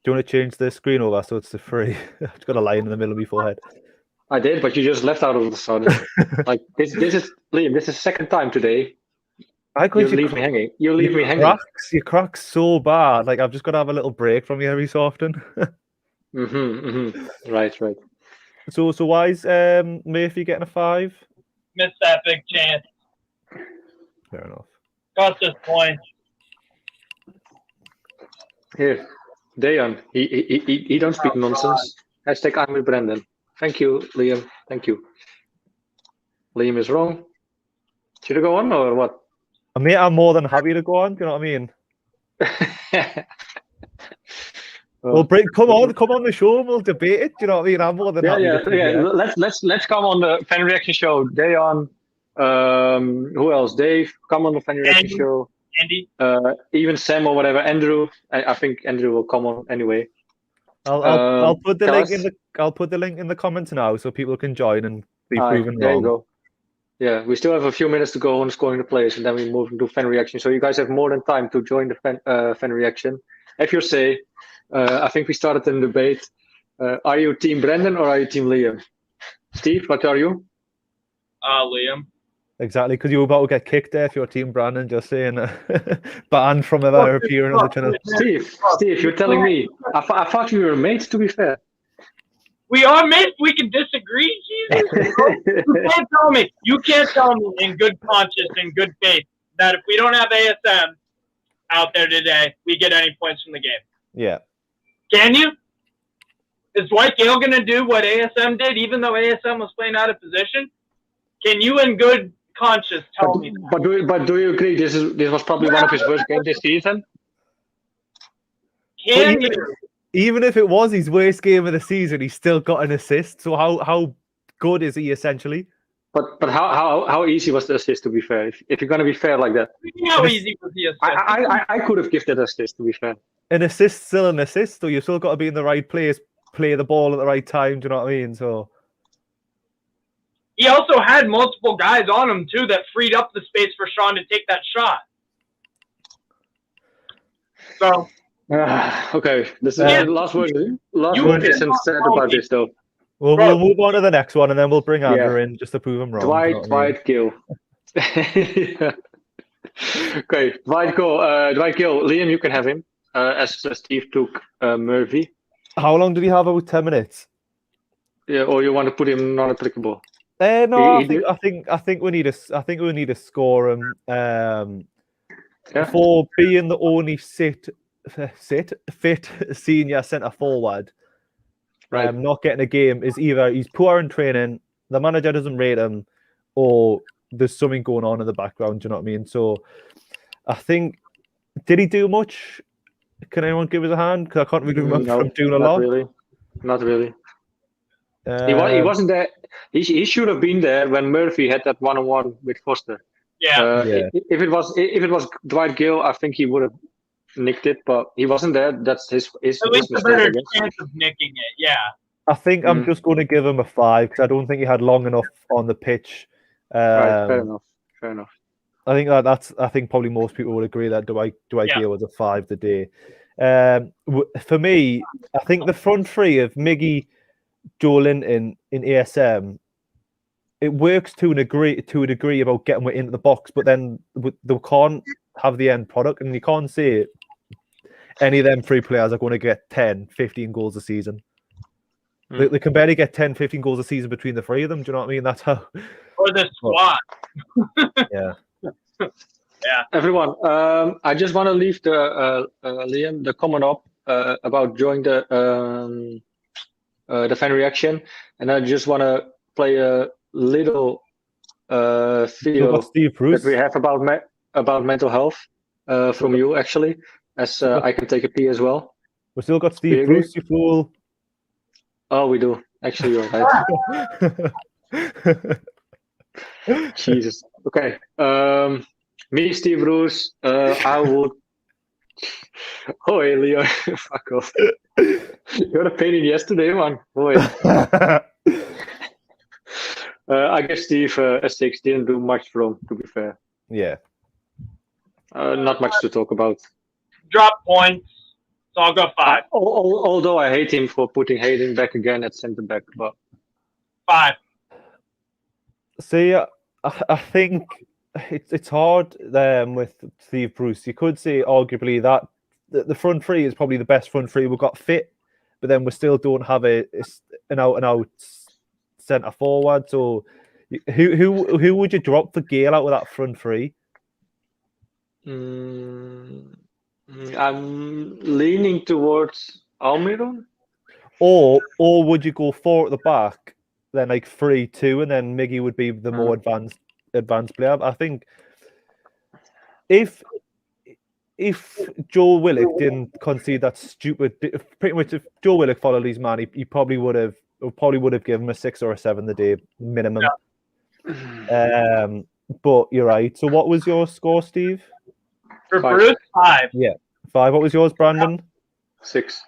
Do you want to change the screen over so it's the 3? I've got a line in the middle of my forehead. I did, but you just left out of the sun. Like this is Liam. This is second time today. You leave me hanging. You leave me hanging. Your cracks so bad. Like I've just got to have a little break from you every so often. Right. So why is Murphy getting a 5? Missed that big chance. Fair enough. Got this point. Here, Dayan. He don't speak nonsense. Hashtag I'm with Brendan. Thank you, Liam. Thank you. Liam is wrong. Should I go on or what? Mate, I'm more than happy to go on. Do you know what I mean? Well, come on the show and we'll debate it. Do you know what I mean? I'm more than happy. Yeah. Let's come on the fan reaction show. Dayan. Who else? Dave. Come on the fan reaction show. Andy. Even Sam or whatever. Andrew. I think Andrew will come on anyway. I'll put the link in the comments now so people can join and be proven there wrong. You go. Yeah, we still have a few minutes to go on scoring the players, and then we move into fan reaction. So you guys have more than time to join the fan reaction. If you say, I think we started a debate. Are you Team Brendan or are you Team Liam? Steve, what are you? Liam. Exactly, because you were about to get kicked there if you're Team Brandon, just saying banned from ever appearing on the channel. Steve, you're telling me. I thought we were mates, to be fair. We are mates. We can disagree. Jesus. You can't tell me in good conscience and good faith that if we don't have ASM out there today, we get any points from the game. Yeah. Can you? Is Dwight Gale going to do what ASM did, even though ASM was playing out of position? Can you, in good conscience, tell me that? But do you agree this was probably one of his worst games this season? Can you? Even if it was his worst game of the season, he still got an assist. So how good is he essentially? But how easy was the assist, to be fair? If you're going to be fair like that. How easy was the assist? I could have gifted assist, to be fair. An assist still an assist, so you've still got to be in the right place, play the ball at the right time, do you know what I mean? So he also had multiple guys on him too that freed up the space for Sean to take that shot. So okay, this is the last word. Last word is said about this, though. We'll move on to the next one, and then we'll bring Andrew in just to prove him wrong. Dwight Gill. Okay, Dwight Gill. Liam, you can have him. As Steve took Murphy. How long did he have? About 10 minutes. Yeah, or you want to put him non-applicable? No, I think we need to score him. For being the only fit senior centre forward, right? Not getting a game is either he's poor in training, the manager doesn't rate him, or there's something going on in the background. Do you know what I mean? So, I think did he do much? Can anyone give us a hand? Because I can't really remember him doing a lot. Not really. He wasn't there. He should have been there when Murphy had that one-on-one with Foster. Yeah. If it was Dwight Gill, I think he would have nicked it, but he wasn't there. That's his at least a better chance of nicking it. Yeah. I think I'm just going to give him a 5 because I don't think he had long enough on the pitch. Right, fair enough. I think I think probably most people would agree that Dwight Gill was a 5 today. For me, I think the front three of Miggy, Joe Linton in ASM, it works to a degree about getting into the box, but then they can't have the end product, and you can't say any of them 3 players are going to get 10, 15 goals a season. They can barely get 10, 15 goals a season between the 3 of them. Do you know what I mean? That's how. Or the squad. Yeah. Yeah. Everyone, I just want to leave Liam the comment up about joining the fan reaction, and I just want to play a little video Steve Bruce that we have about about mental health from you, actually, as I can take a pee as well. We still got Do Steve you agree? Bruce, you fool. Oh, we do. Actually, you're right. Jesus. Okay. Me, Steve Bruce. I would. Oh, hey, Leo. Fuck off. You're a pain in yesterday, man. Boy. I guess Steve S6 didn't do much wrong, to be fair. Yeah. Not much to talk about. Drop points. So I'll go 5. Although I hate him for putting Hayden back again at centre back, but 5. See, I think it's hard with Steve Bruce. You could say arguably that the front three is probably the best front three we've got fit, but then we still don't have an out and out centre forward. So who would you drop for Gale out of that front three? I'm leaning towards Almiron. Or would you go 4 at the back, then like 3-2, and then Miggy would be the more advanced player? I think if Joe Willock didn't concede that stupid, pretty much if Joe Willock followed his man, he probably would have given him a 6 or a 7 the day minimum. Yeah. But you're right. So what was your score, Steve? For Bruce, 5. Yeah, 5. What was yours, Brandon? 6.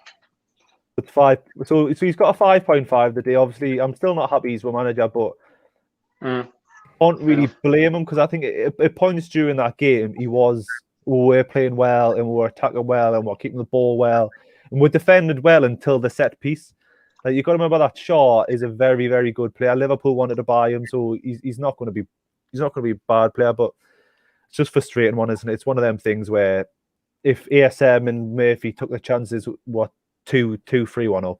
With 5. So he's got a 5.5 the day. Obviously, I'm still not happy he's the manager, but can't really blame him, because I think at points during that game we were playing well and we were attacking well and we were keeping the ball well and we defended well until the set piece. Like, you've got to remember that Shaw is a very, very good player. Liverpool wanted to buy him, so he's not going to be a bad player, but it's just frustrating one, isn't it? It's one of them things where if ASM and Murphy took the chances, 2-3-1 up.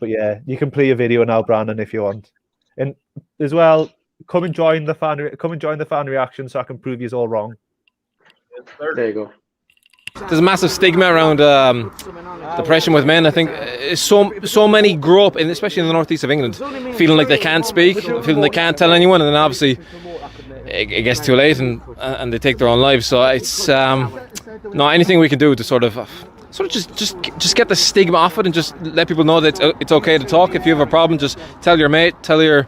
But yeah, you can play your video now, Brandon, if you want. And as well, come and join the fan reaction so I can prove you all wrong. There you go. There's a massive stigma around depression with men. I think so many grow up, especially in the northeast of England, feeling like they can't speak, feeling they can't tell anyone, and then obviously it gets too late and they take their own lives. So it's anything we can do to sort of just get the stigma off it and just let people know that it's okay to talk. If you have a problem, just tell your mate, tell a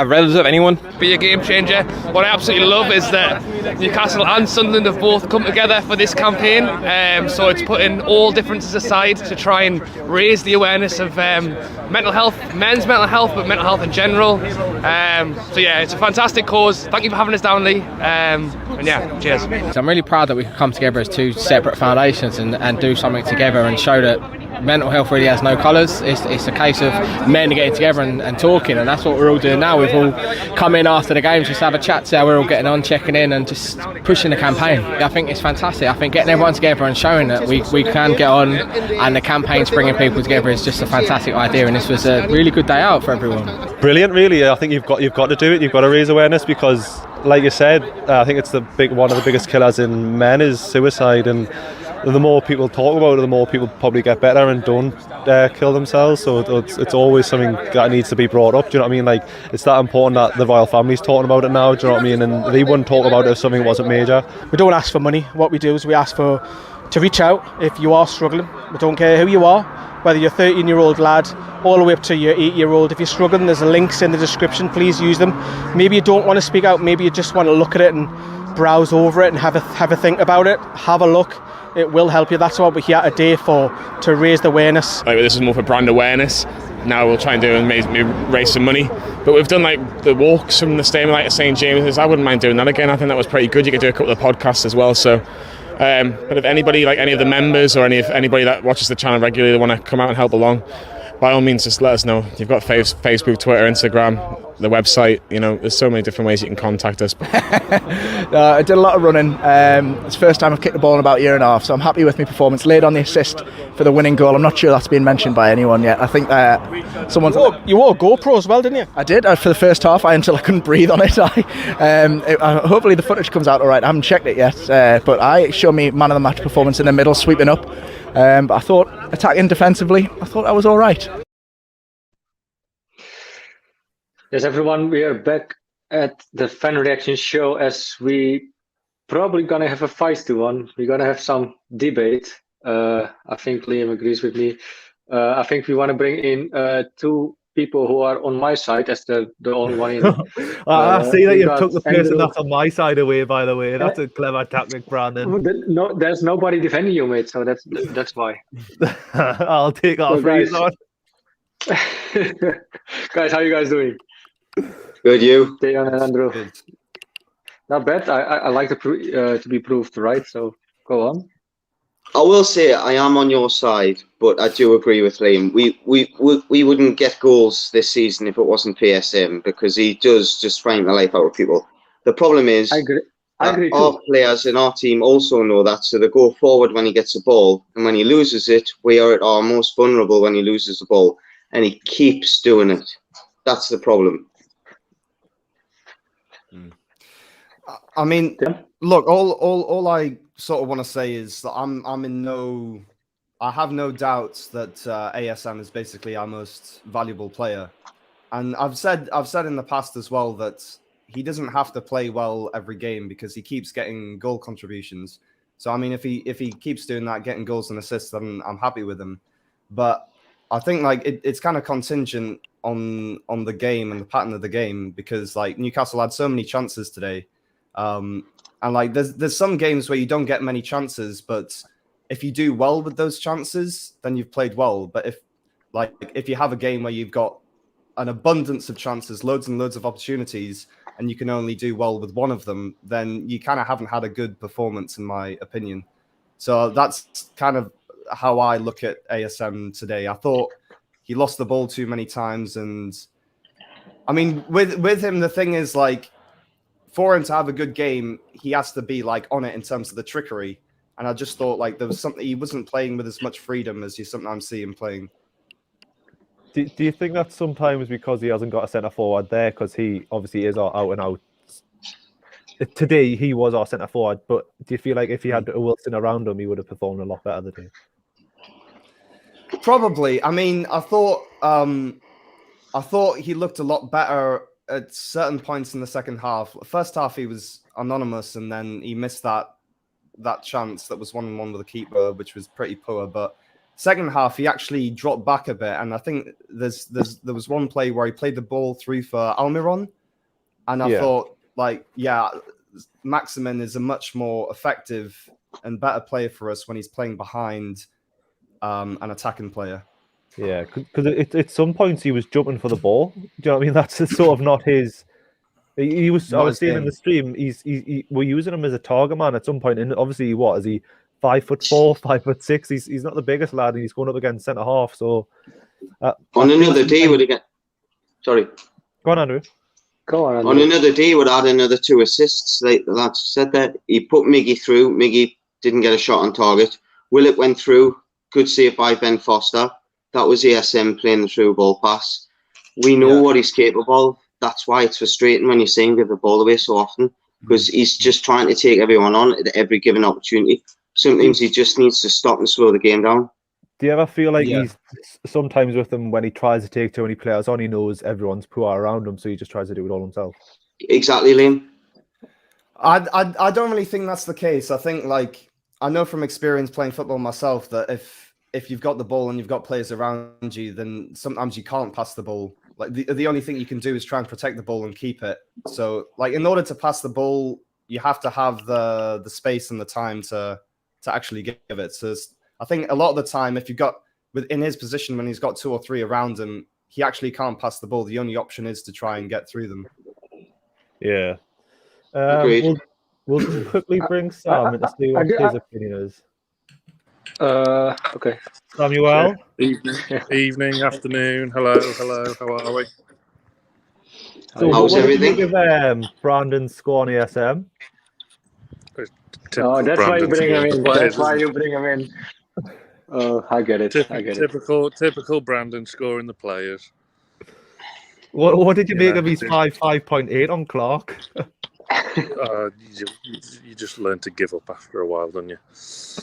relative, anyone. Be a game changer. What I absolutely love is that Newcastle and Sunderland have both come together for this campaign. So it's putting all differences aside to try and raise the awareness of mental health, men's mental health, but mental health in general. So yeah, it's a fantastic cause. Thank you for having us down, Lee. And yeah, cheers. So I'm really proud that we could come together as two separate foundations and do something together and show that mental health really has no colours. It's a case of men getting together and talking, and that's what we're all doing now. We've all come in after the games just to have a chat, see how we're all getting on, checking in and just pushing the campaign. I think it's fantastic. I think getting everyone together and showing that we can get on, and the campaign's bringing people together is just a fantastic idea, and this was a really good day out for everyone. Brilliant, really. I think you've got to do it. You've got to raise awareness, because like you said, I think it's one of the biggest killers in men is suicide, and the more people talk about it, the more people probably get better and don't kill themselves. So it's always something that needs to be brought up. Do you know what I mean? Like, it's that important that the royal family's talking about it now. Do you know what I mean? And they wouldn't talk about it if something wasn't major. We don't ask for money. What we do is we ask to reach out if you are struggling. We don't care who you are, whether you're a 13-year-old lad all the way up to your 8-year-old. If you're struggling, there's links in the description. Please use them. Maybe you don't want to speak out. Maybe you just want to look at it and browse over it and have a think about it. Have a look. It will help you. That's what we're here today for, to raise the awareness. Like, this is more for brand awareness. Now we'll try and do and maybe raise some money. But we've done like the walks from the stadium like to St James's. I wouldn't mind doing that again. I think that was pretty good. You could do a couple of podcasts as well. So, but if anybody, like any of the members or anybody that watches the channel regularly, want to come out and help along, by all means, just let us know. You've got Facebook, Twitter, Instagram, the website. You know, there's so many different ways you can contact us. I did a lot of running. It's the first time I've kicked the ball in about a year and a half, so I'm happy with my performance. Laid on the assist for the winning goal. I'm not sure that's been mentioned by anyone yet. I think someone's... You wore a GoPro as well, didn't you? I did. For the first half, until I couldn't breathe on it. Hopefully the footage comes out all right. I haven't checked it yet, but I showed me man of the match performance in the middle, sweeping up. But I thought, attacking defensively, I thought I was all right. Yes, everyone, we are back at the fan reaction show, as we probably gonna have a feisty one. We're gonna have some debate. I think Liam agrees with me. I think we want to bring in two people who are on my side as the only one in. I see that we you've got took the person Andrew. that's on my side away, by the way. That's a clever tactic, Brandon. No, there's nobody defending you, mate. So that's why. I'll take that So, phrase guys- on. Guys, how you guys doing? Good, you? Dejan and Andrew. Not bad. I like to be proved right. So go on. I will say I am on your side, but I do agree with Liam. We wouldn't get goals this season if it wasn't PSM, because he does just frighten the life out of people. The problem is I agree our too. players in our team also know that, so they go forward when he gets a ball, and when he loses it, we are at our most vulnerable when he loses the ball, and he keeps doing it. That's the problem. I mean, look, all I sort of want to say is that I have no doubts that ASM is basically our most valuable player, and I've said in the past as well that he doesn't have to play well every game because he keeps getting goal contributions. So I mean, if he keeps doing that, getting goals and assists, then I'm happy with him. But I think like it's kind of contingent on the game and the pattern of the game, because like Newcastle had so many chances today. And like there's some games where you don't get many chances, but if you do well with those chances, then you've played well. But if you have a game where you've got an abundance of chances, loads and loads of opportunities, and you can only do well with one of them, then you kind of haven't had a good performance, in my opinion. So that's kind of how I look at ASM today. I thought he lost the ball too many times, and I mean, with him, the thing is like, for him to have a good game, he has to be like on it in terms of the trickery. And I just thought like there was something, he wasn't playing with as much freedom as you sometimes see him playing. Do you think that's sometimes because he hasn't got a centre forward there? Because he obviously is our out and out. Today he was our centre forward, but do you feel like if he had Wilson around him, he would have performed a lot better today? Probably. I mean, I thought he looked a lot better at certain points in the second half. First half he was anonymous, and then he missed that chance that was 1-on-1 with the keeper, which was pretty poor. But second half he actually dropped back a bit, and I think there was one play where he played the ball through for Almiron, and I thought like, Maximin is a much more effective and better player for us when he's playing behind an attacking player. Yeah, because at some points he was jumping for the ball. Do you know what I mean? That's sort of not his. He was. I was seeing in the stream. We're using him as a target man at some point. And obviously, is he 5'4", 5'6"? He's not the biggest lad, and he's going up against centre half. So on another day, would he get? Sorry. Go on, Andrew. Go on, Andrew. On another day, would add another 2 assists. Like the lads said that he put Miggy through. Miggy didn't get a shot on target. Willock went through. Good save by Ben Foster. That was ASM playing the through ball pass. We know what he's capable of. That's why it's frustrating when you see him give the ball away so often, because he's just trying to take everyone on at every given opportunity. Sometimes he just needs to stop and slow the game down. Do you ever feel like he's sometimes with him when he tries to take too many players on, he knows everyone's poor around him, so he just tries to do it all himself? Exactly, Liam. I don't really think that's the case. I think like I know from experience playing football myself that if you've got the ball and you've got players around you, then sometimes you can't pass the ball. Like the only thing you can do is try and protect the ball and keep it. So like in order to pass the ball, you have to have the space and the time to actually give it. So I think a lot of the time, if you've got within his position when he's got 2 or 3 around him, he actually can't pass the ball. The only option is to try and get through them. Yeah. Agreed. We'll quickly bring Sam in to see what his opinion is. Okay. Samuel? Evening, afternoon. Hello. How are we? So how's everything? What do you think of Brandon's score on ASM? Oh, that's why you bring him in. That's why you bring him in. Oh, I get it. Typical Brandon scoring the players. What did you make of his 5.8 on Clark? You just learn to give up after a while, don't you?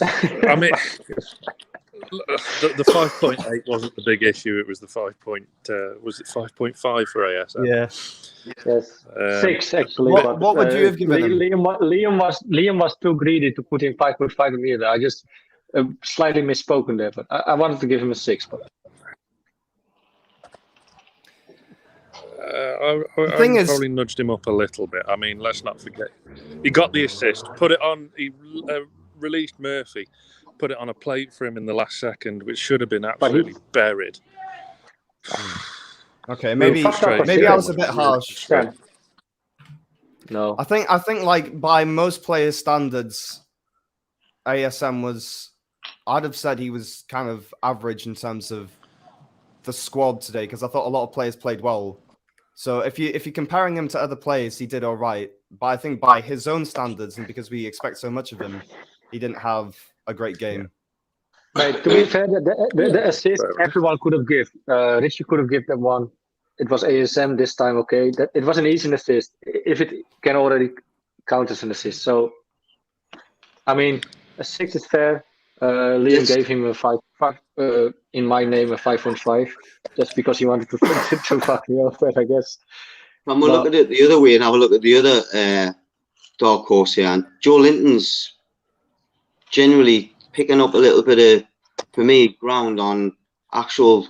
I mean, the 5.8 wasn't the big issue. It was the 5.5 for ASM? Yeah. Yes. 6 actually. What would you have given him? Liam was too greedy to put in 5.5 either. I just slightly misspoken there, but I wanted to give him a 6. But I probably nudged him up a little bit. I mean, let's not forget, he got the assist, put it on, he released Murphy, put it on a plate for him in the last second, which should have been absolutely buried. Okay, maybe I was a bit harsh. No, I think like by most players' standards, ASM was. I'd have said he was kind of average in terms of the squad today because I thought a lot of players played well. So if you're comparing him to other players, he did all right. But I think by his own standards and because we expect so much of him, he didn't have a great game. Mate, to be fair, the assist everyone could have given. Richie could have given them one. It was ASM this time, okay. It was an easy assist if it can already count as an assist. So, I mean, a 6 is fair. Liam gave him a 5, in my name, a 5.5, just because he wanted to fuck me off, I guess. And we'll look at it the other way and have a look at the other dark horse here. And Joe Linton's generally picking up a little bit of, for me, ground on actual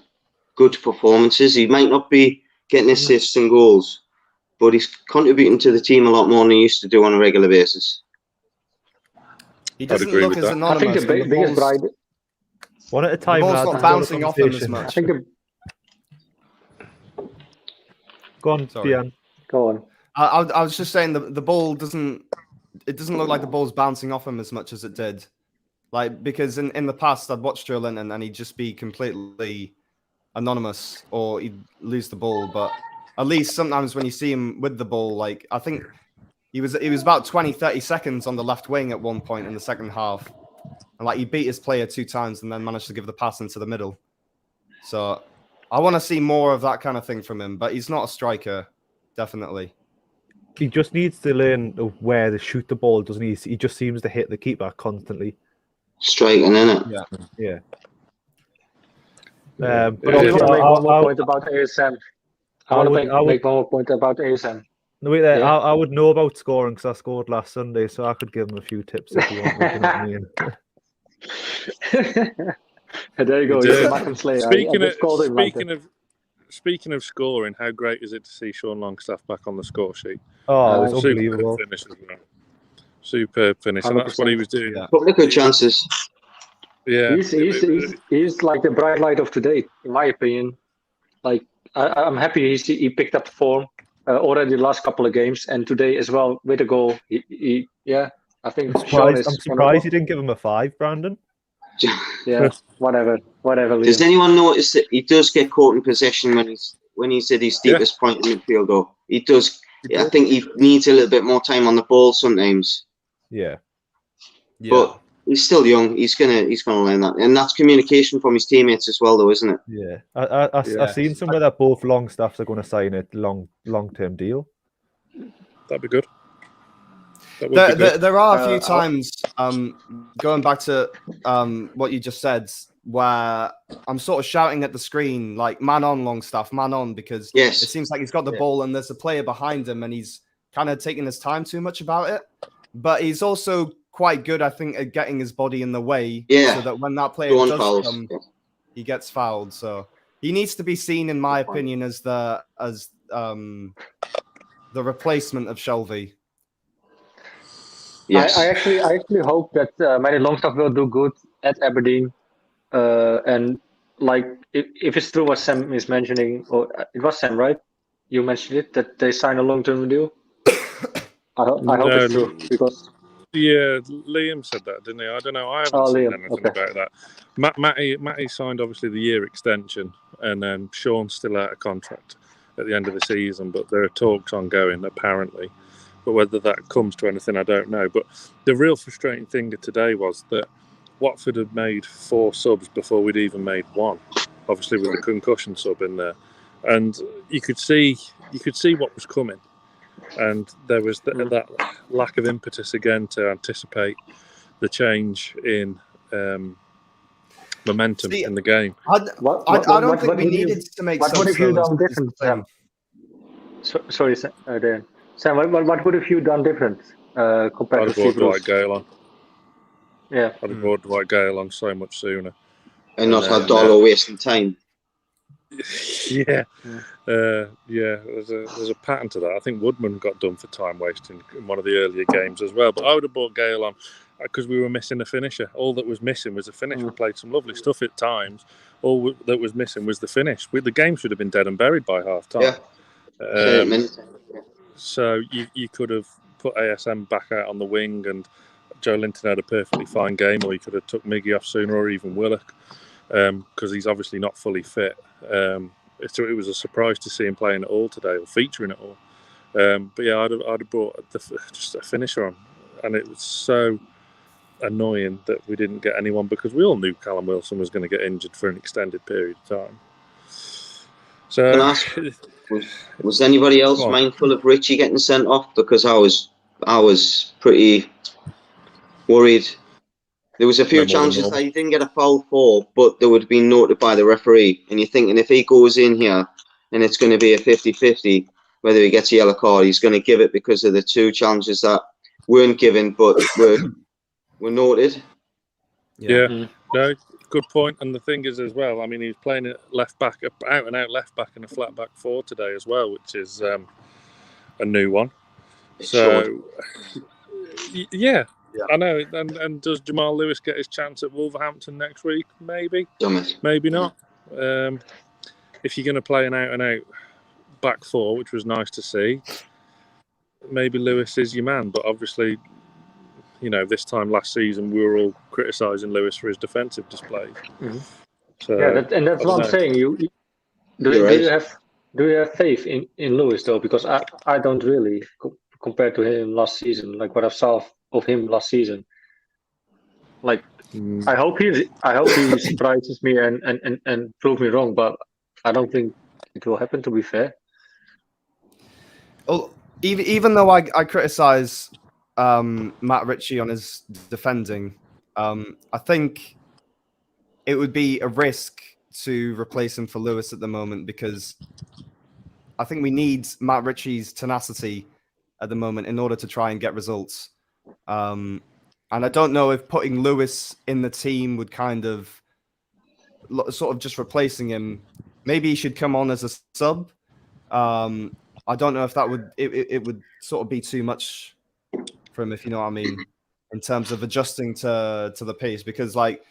good performances. He might not be getting assists and goals, but he's contributing to the team a lot more than he used to do on a regular basis. He doesn't look as anonymous. I think the biggest pride. One at a time. The ball's not bouncing off him as much. Go on, Diane. Go on. I was just saying the ball doesn't. It doesn't look like the ball's bouncing off him as much as it did. Like because in the past I'd watch Joe Linton and he'd just be completely anonymous or he'd lose the ball. But at least sometimes when you see him with the ball, like I think. He was about 20-30 seconds on the left wing at one point in the second half. And like he beat his player 2 times and then managed to give the pass into the middle. So I want to see more of that kind of thing from him, but he's not a striker, definitely. He just needs to learn where to shoot the ball, doesn't he? He just seems to hit the keeper constantly. Striking, isn't it? Yeah. But I want to make one more point about ASM. I want to make one more point about ASM. No, wait there. I would know about scoring because I scored last Sunday, so I could give him a few tips if you want. You know what I mean? There you go. Speaking of scoring, how great is it to see Sean Longstaff back on the score sheet? Oh, it's unbelievable. Superb finish, and that's what he was doing. Probably good chances. Yeah, he's like the bright light of today, in my opinion. Like I'm happy he picked up form. Already the last couple of games and today as well with a goal. I think I'm surprised you didn't give him a 5, Brandon. Yeah, whatever. Does anyone notice that he does get caught in possession when he's at his deepest point in midfield? Though he does. I think he needs a little bit more time on the ball sometimes. Yeah. But he's still young. He's gonna learn that, and that's communication from his teammates as well, though, isn't it? Yeah, I've seen somewhere that both Longstaffs are going to sign a long-term deal. That'd be good. There are a few times, going back to what you just said, where I'm sort of shouting at the screen like "Man on, Longstaff, man on," because it seems like he's got the ball and there's a player behind him and he's kind of taking his time too much about it. But he's also quite good, I think, at getting his body in the way, so that when that player does come, he gets fouled. So he needs to be seen, in my opinion, as the replacement of Shelvey. Yes. I actually hope that Manny Longstaff will do good at Aberdeen, and like if it's true what Sam is mentioning, or it was Sam, right? You mentioned it that they signed a long-term deal. I hope it's true because. Yeah, Liam said that, didn't he? I don't know. I haven't seen anything about that. Matty signed obviously the year extension, and Sean's still out of contract at the end of the season. But there are talks ongoing apparently. But whether that comes to anything, I don't know. But the real frustrating thing today was that Watford had made 4 subs before we'd even made 1. Obviously with a concussion sub in there, and you could see what was coming. And there was that lack of impetus again to anticipate the change in momentum in the game. I don't think we needed to make what would have you done different, Sam? Sorry, Dan. Sam, what would have you done different compared I'd have to brought Steve Bruce? Dwight Gale on. Yeah. I'd have brought Dwight Gale on so much sooner. And not have Dollar wasting time. Yeah. There's a pattern to that. I think Woodman got done for time wasting in one of the earlier games as well. But I would have brought Gale on because we were missing a finisher. All that was missing was a finish. We played some lovely stuff at times. All that was missing was the finish. The game should have been dead and buried by half time. Yeah. So you could have put ASM back out on the wing, and Joe Linton had a perfectly fine game, or you could have took Miggy off sooner, or even Willock, because he's obviously not fully fit. So it was a surprise to see him playing at all today, or featuring at all. But yeah, I'd have brought just a finisher on, and it was so annoying that we didn't get anyone, because we all knew Callum Wilson was going to get injured for an extended period of time. So, can I ask, was anybody else mindful of Richie getting sent off? Because I was pretty worried. There was a few challenges that he didn't get a foul for, but they would have been noted by the referee. And you're thinking, if he goes in here and it's going to be a 50-50, whether he gets a yellow card, he's going to give it because of the two challenges that weren't given but were noted. Yeah. No, good point. And the thing is as well, I mean, he's playing at left back, out and out left back, and a flat back four today as well, which is a new one. So, yeah. I know. And does Jamal Lewis get his chance at Wolverhampton next week? Maybe. Maybe not. If you're going to play an out and out back four, which was nice to see, maybe Lewis is your man. But obviously, you know, this time last season we were all criticising Lewis for his defensive display. So, yeah, that's what I'm saying. Do you have faith in Lewis though? Because I don't really compared to him last season. Like what I saw of him last season. Like I hope he surprises me and prove me wrong, but I don't think it will happen, to be fair. Well, even though I criticise Matt Ritchie on his defending, I think it would be a risk to replace him for Lewis at the moment, because I think we need Matt Ritchie's tenacity at the moment in order to try and get results. And I don't know if putting Lewis in the team would kind of sort of just replacing him. Maybe he should come on as a sub. I don't know if that would it would sort of be too much for him, if you know what I mean, in terms of adjusting to the pace. Because like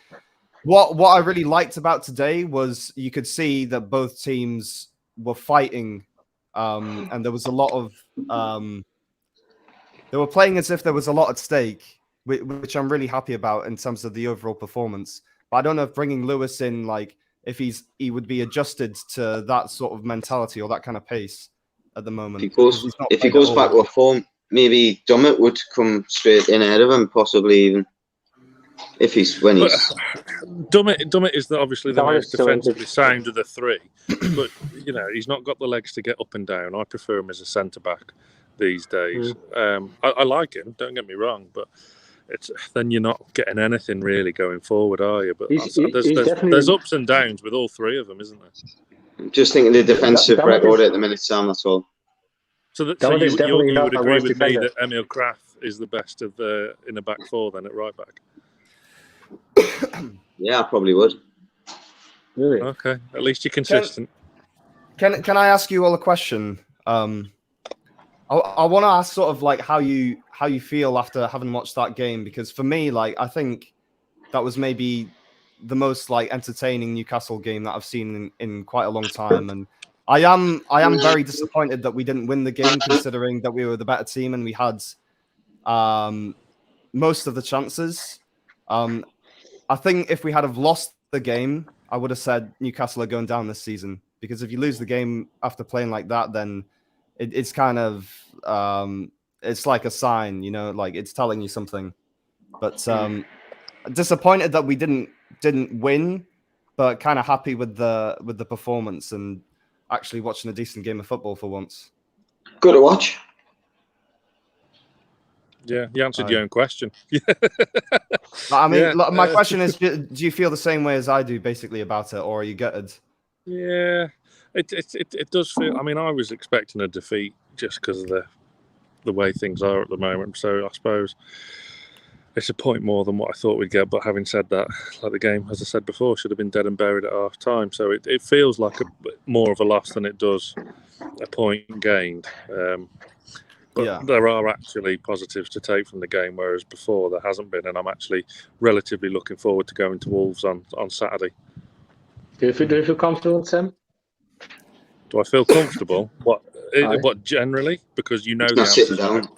what I really liked about today was you could see that both teams were fighting, and there was a lot of they were playing as if there was a lot at stake, which I'm really happy about in terms of the overall performance. But I don't know if bringing Lewis in, like, if he would be adjusted to that sort of mentality or that kind of pace at the moment. If he goes back to a form, maybe Dummett would come straight in ahead of him, possibly even. Dummett is obviously the most defensively sound of the three, but you know he's not got the legs to get up and down. I prefer him as a centre back these days. I like him, don't get me wrong, but then you're not getting anything really going forward, are you? But there's ups and downs with all three of them, isn't there? Just thinking the defensive record at the minute, Sam. That's all. So you would agree with me that Emil Kraft is the best of in a back four then at right back? Yeah, I probably would. Really? Okay, at least you're consistent. Can I ask you all a question? I want to ask sort of like how you feel after having watched that game, because for me, like, I think that was maybe the most like entertaining Newcastle game that I've seen in quite a long time, and I am very disappointed that we didn't win the game, considering that we were the better team and we had most of the chances. I think if we had have lost the game, I would have said Newcastle are going down this season, because if you lose the game after playing like that, then it's kind of it's like a sign, you know, like it's telling you something. But disappointed that we didn't win, but kind of happy with the performance and actually watching a decent game of football for once. Good to watch. Yeah, you answered your own question. I mean, my question is, do you feel the same way as I do, basically, about it, or are you gutted? Yeah, it does feel. I mean, I was expecting a defeat just because of the way things are at the moment. So I suppose it's a point more than what I thought we'd get. But having said that, like the game, as I said before, should have been dead and buried at half time. So it feels like more of a loss than it does a point gained. But there are actually positives to take from the game, whereas before there hasn't been, and I'm actually relatively looking forward to going to Wolves on Saturday. Do you feel comfortable, Sam? Do I feel comfortable? What generally? Because you know the answer. Down.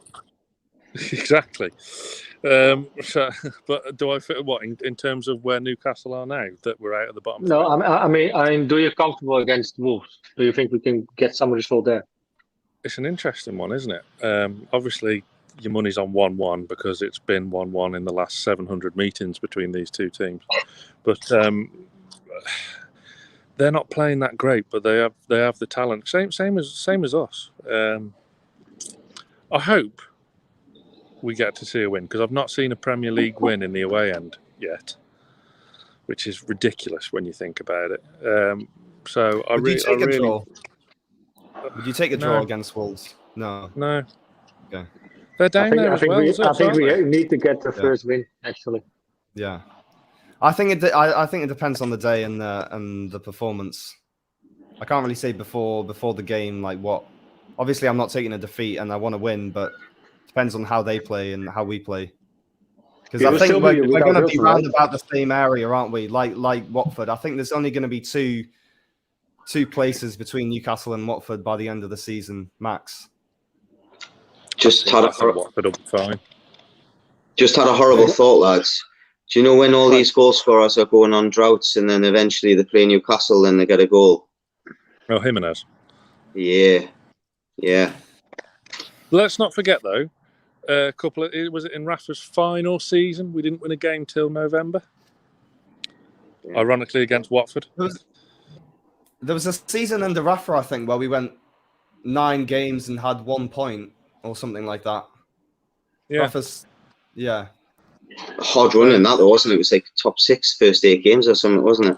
Exactly. But do I feel what in terms of where Newcastle are now, that we're out at the bottom? No, I mean, do you comfortable against Wolves? Do you think we can get some result there? It's an interesting one, isn't it? Obviously, your money's on 1-1 because it's been 1-1 in the last 700 meetings between these two teams. But they're not playing that great, but they have the talent. Same as us. I hope we get to see a win because I've not seen a Premier League win in the away end yet, which is ridiculous when you think about it. So I really. Would you take a draw against Wolves? No. Okay. They're down there as well. I think we need to get the first win, actually. Yeah. I think it depends on the day and the performance. I can't really say before the game like what. Obviously, I'm not taking a defeat and I want to win, but it depends on how they play and how we play. Because I think we're going to be round about the same area, aren't we? Like Watford. I think there's only going to be two places between Newcastle and Watford by the end of the season, max. Just had a fine. Just had a horrible thought, lads. Do you know when all these goal scorers are going on droughts and then eventually they play Newcastle and they get a goal? Oh, Jimenez. Yeah. Let's not forget though, was it in Rafa's final season? We didn't win a game till November. Yeah. Ironically, against Watford. There was a season under Rafa, I think, where we went 9 games and had 1 point or something like that. Yeah. Rafa's, hard running that though, wasn't it? It was like top 6 first 8 games or something, wasn't it?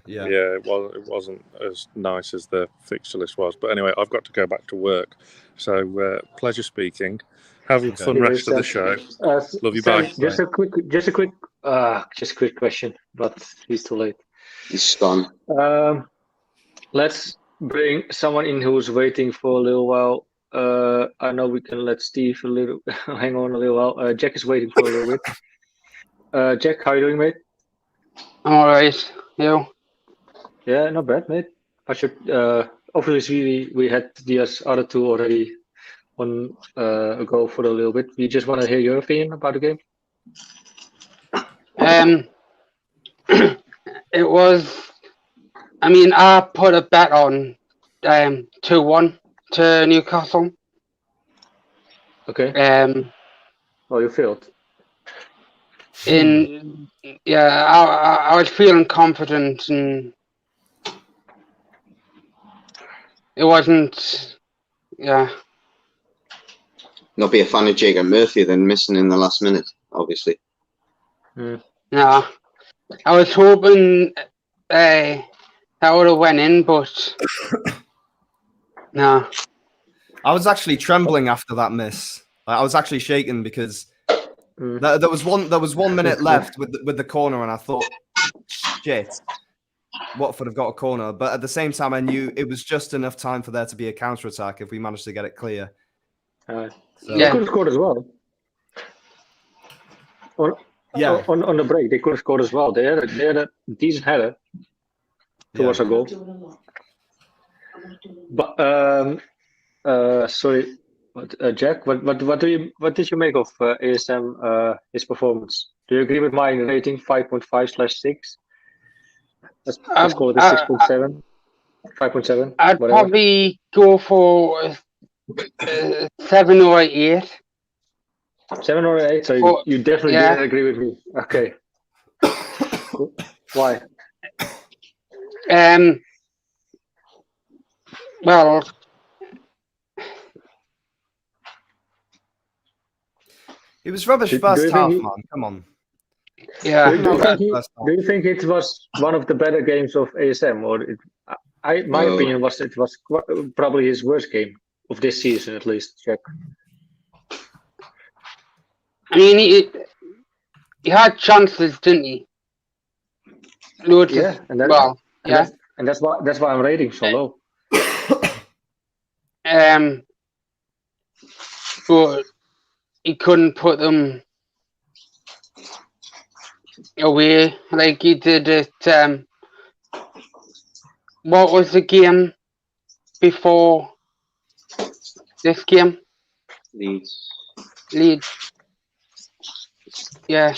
Yeah. It wasn't as nice as the fixture list was. But anyway, I've got to go back to work. So pleasure speaking. Have a fun rest of the show. Love you. Bye. Just a quick question, but he's too late. He's gone. Let's bring someone in who's waiting for a little while. I know we can let Steve hang on a little while. Jack is waiting for a little bit. Jack, how are you doing, mate? I'm alright. You? Yeah, not bad, mate. Obviously, we had the other two already on ago for a little bit. We just want to hear your opinion about the game. It was. I mean, I put a bet on 2-1 to Newcastle. Okay. You failed. I was feeling confident, and it wasn't. Yeah. Not be a fan of Jacob Murphy then missing in the last minute, obviously. Yeah, I was hoping that would have went in, but no. I was actually trembling after that miss. I was actually shaking because there was 1 minute left with the corner, and I thought, shit, Watford have got a corner. But at the same time, I knew it was just enough time for there to be a counter attack if we managed to get it clear. They could have scored as well. On the break, they could have scored as well. They had a decent header towards a goal. But sorry, Jack, what did you make of ASM his performance? Do you agree with my rating 5.5/6? Let's call it a 6.7, 5.7. I'd probably go for 7 or 8. 7 or 8. So you definitely didn't agree with me. Okay. Why? Well, He was rubbish Do first you half, think man. Come on. Yeah. Do you think it was one of the better games of ASM, or my opinion was it was probably his worst game of this season, at least. Check. I mean, he had chances, didn't he? Loads Yeah, of, and that, well, and yeah. that's why I'm rating so low. But he couldn't put them away like he did at what was the game before this game? Leeds. Yeah.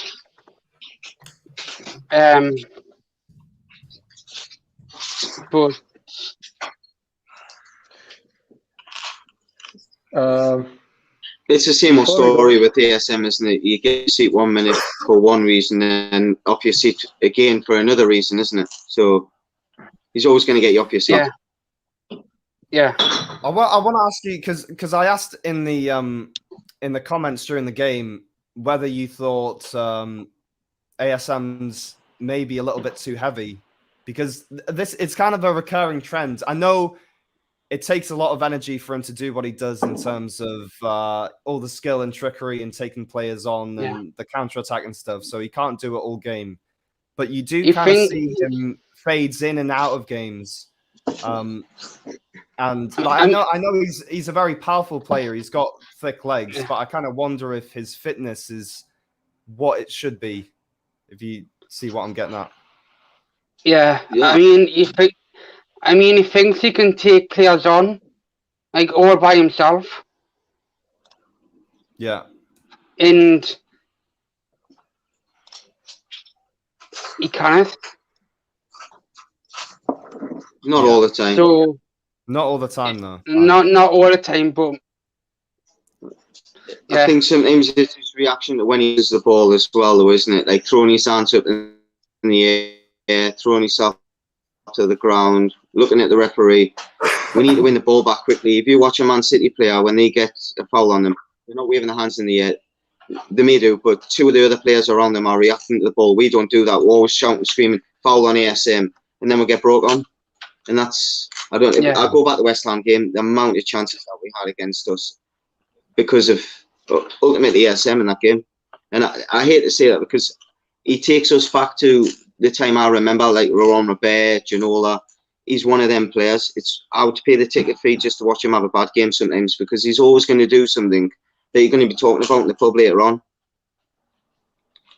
But It's the same old story with ASM, isn't it? You get your seat 1 minute for one reason and off your seat again for another reason, isn't it? So he's always going to get you off your seat. Yeah. I want to ask you because I asked in the comments during the game whether you thought ASM's maybe a little bit too heavy, because it's kind of a recurring trend. I know it takes a lot of energy for him to do what he does in terms of all the skill and trickery and taking players on and the counter-attack and stuff, so he can't do it all game. But you do kind of see him fades in and out of games. And like, I know he's a very powerful player. He's got thick legs, but I kind of wonder if his fitness is what it should be, if you see what I'm getting at. Yeah. I mean, he thinks he can take players on, like, all by himself. Yeah. And he can't. Not all the time. So not all the time, though. Not all the time, but I think sometimes it's his reaction to when he uses the ball as well, though, isn't it? Like throwing his hands up in the air, throwing himself to the ground, looking at the referee. We need to win the ball back quickly. If you watch a Man City player, when they get a foul on them, they're not waving their hands in the air. They may do, but two of the other players around them are reacting to the ball. We don't do that. We're always shouting, screaming, foul on ASM, and then we get broke on. And that's, I go back to the West Ham game, the amount of chances that we had against us because of ultimately ASM in that game. And I hate to say that because he takes us back to the time I remember, like Laurent Robert, Ginola. He's one of them players. I would pay the ticket fee just to watch him have a bad game sometimes, because he's always going to do something that you're going to be talking about in the pub later on.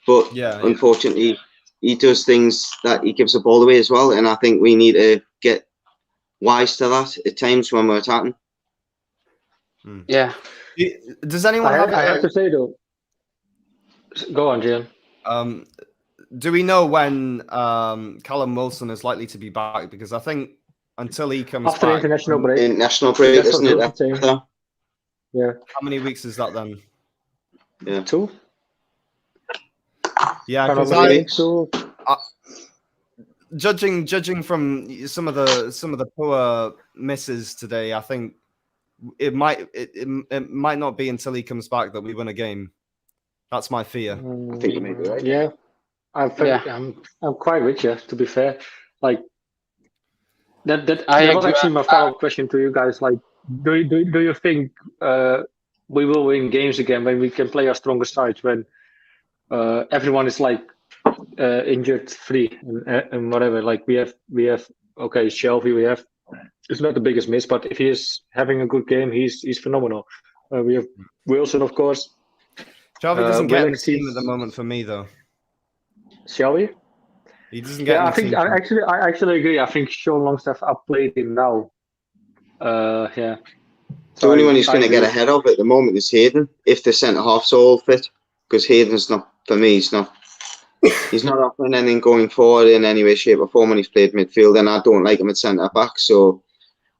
But unfortunately, he does things that he gives the ball away as well, and I think we need to get wise to that at times when we're attacking. Yeah. Does anyone I have to say though? Go on, Jim. Do we know when Callum Wilson is likely to be back? Because I think until he comes after back, international break, international break, isn't it? Yeah. How many weeks is that then? Yeah, 2. Yeah, because judging from some of the poor misses today, I think it might not be until he comes back that we win a game. That's my fear. I think you may be right. Yeah, I'm quite with you. To be fair, like that was actually my follow-up question to you guys. Like, do you think we will win games again when we can play our strongest sides, when everyone is like injured free and whatever? Like we have okay, Shelvey, we have. It's not the biggest miss, but if he is having a good game, he's phenomenal. We have Wilson, of course. Shelvey doesn't get in the team at the moment for me, though. Shelvey? He doesn't get. I actually agree. I think Sean Longstaff outplayed him now. Yeah. The only one he's going to get ahead of at the moment is Hayden, if the centre half's all fit, because Hayden's not, for me, he's not offering anything going forward in any way, shape or form when he's played midfield, and I don't like him at centre back, so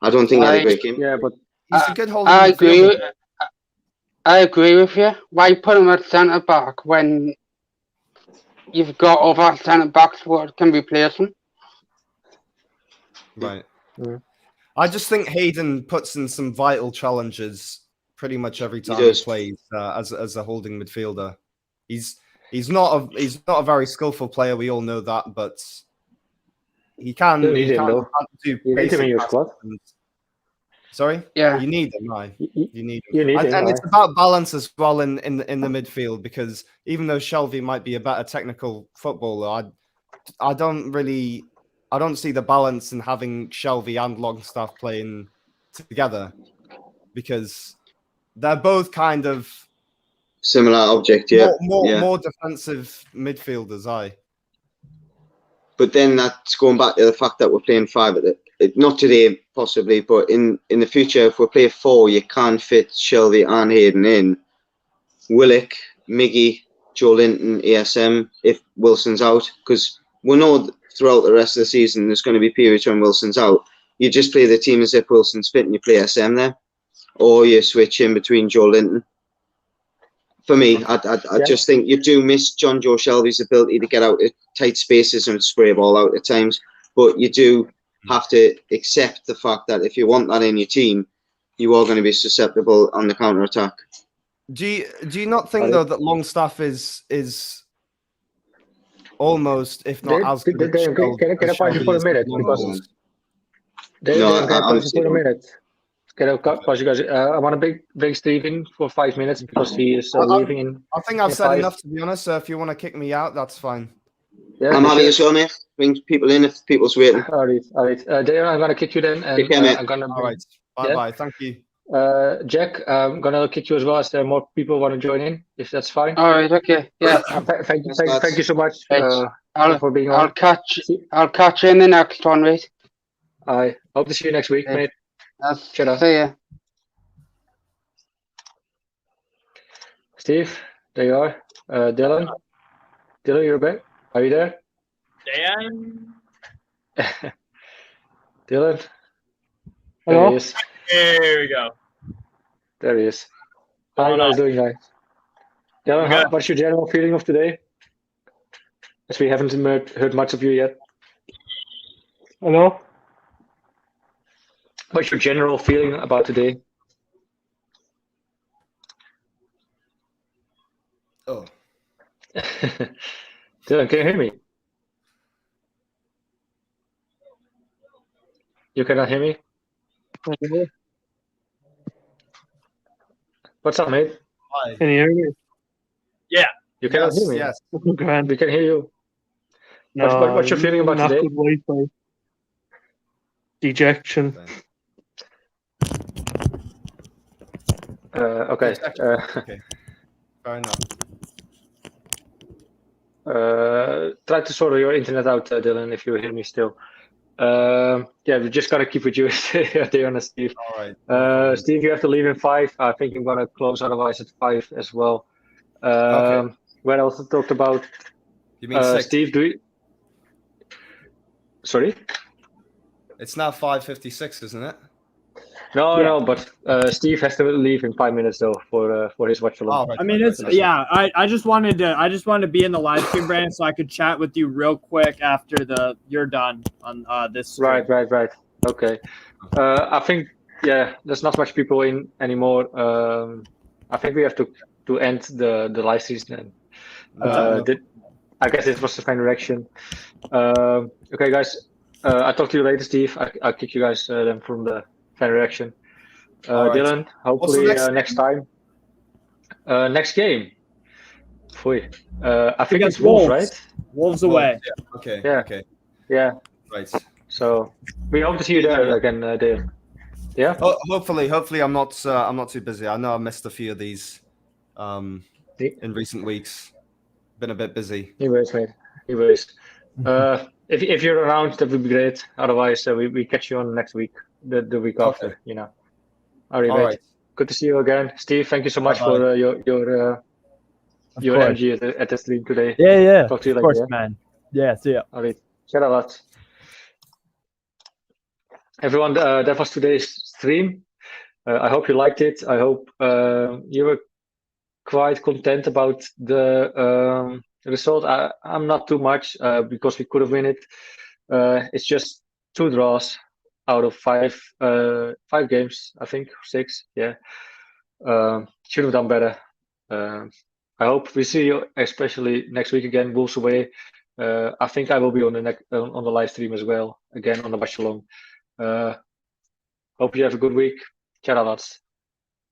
I don't think he'll break him. Yeah, but he's a good holding. I agree with you. Why put him at centre back when you've got other centre backs what can replace him? Right. Yeah. I just think Hayden puts in some vital challenges pretty much every time he plays as a holding midfielder. He's not a very skillful player. We all know that, but he can do basic passes. Sorry? Yeah. You need him, right? You need him. You need him, and it's about balance as well in the midfield, because even though Shelvey might be a better technical footballer, I don't see the balance in having Shelvey and Longstaff playing together, because they're both kind of similar object, yeah. More defensive midfielders, But then that's going back to the fact that we're playing 5 at not today possibly, but in the future, if we play 4, you can fit Shelvey and Hayden in. Willock, Miggy, Joe Linton, ASM if Wilson's out, because we know throughout the rest of the season there's going to be periods when Wilson's out. You just play the team as if Wilson's fit and you play SM there, or you switch in between Joe Linton. For me, I just think you do miss Jonjo Shelvey's ability to get out of tight spaces and spray a ball out at times, but you do have to accept the fact that if you want that in your team, you are going to be susceptible on the counter attack. Do you not think though that Longstaff is almost, if not as good? Can I pause you for a minute? Because can I pause you for a minute? Can I pause you guys? I want to bring Steve in for 5 minutes because he is leaving in. I think I've said enough, to be honest. So if you want to kick me out, that's fine. Yeah, I'm happy to show, mate. Bring people in if people's waiting. All right. Darren, I'm gonna kick you then. And, I'm gonna. All right. Bye. Thank you. Jack, I'm gonna kick you as well, as there are more people want to join in. If that's fine. All right. Okay. Yeah. Thank you so much for being on. I'll catch you in the next one, mate. I hope to see you next week, mate. See ya. Steve, there you are. Dylan, you're back. Are you there? Dan? Dylan? Hello? There he is. There we go. There he is. How are you guys doing, guys? Dylan, what's your general feeling of today? As we haven't heard much of you yet. Hello? What's your general feeling about today? Oh. Dylan, can you hear me? You cannot hear me? What's up, mate? Hi. Can you hear me? Yeah. You cannot hear me? Yes. We can hear you. No, what's your feeling about not today? Good Wi-Fi. Dejection. Okay. Okay. Fair enough. Try to sort your internet out, Dylan, if you hear me still. We just gotta keep with you, to be honest, Steve. All right. Steve, you have to leave in 5. I think I'm gonna close otherwise at 5 as well. Okay. What else I talked about? You mean 6? Steve, do you... Sorry? It's now 5:56, isn't it? No, but Steve has to leave in 5 minutes though for his watch along. Right. I mean, I just wanted to be in the live stream, Brandon, so I could chat with you real quick after you're done on this stream. Right. Okay. I think there's not much people in anymore. I think we have to end the live stream then. I guess it was the final reaction. Okay, guys. I'll talk to you later, Steve. I'll kick you guys then from the fan reaction. Right. Dylan, hopefully next time. Next game. I think it's Wolves, right? Wolves away. Yeah. Okay. Yeah. Okay. Yeah. Right. So we hope to see you there again, Dylan. Yeah. Hopefully, I'm not too busy. I know I missed a few of these in recent weeks. Been a bit busy. Anyways, mate. If you're around, that would be great. Otherwise, we catch you on next week, the week after. You know. All right. Good to see you again, Steve. Thank you so much for your energy at the stream today. Yeah. Talk to you later. Of course, man. Yeah. See ya. All right. Shout out. Everyone, that was today's stream. I hope you liked it. I hope you were quite content about the result. I'm not too much because we could have won it. It's just 2 draws out of 5 games, I think, 6. Yeah. Should have done better. I hope we see you, especially next week again, Wolves away. I think I will be on the live stream as well, again on the watch along. Hope you have a good week. Ciao, lads.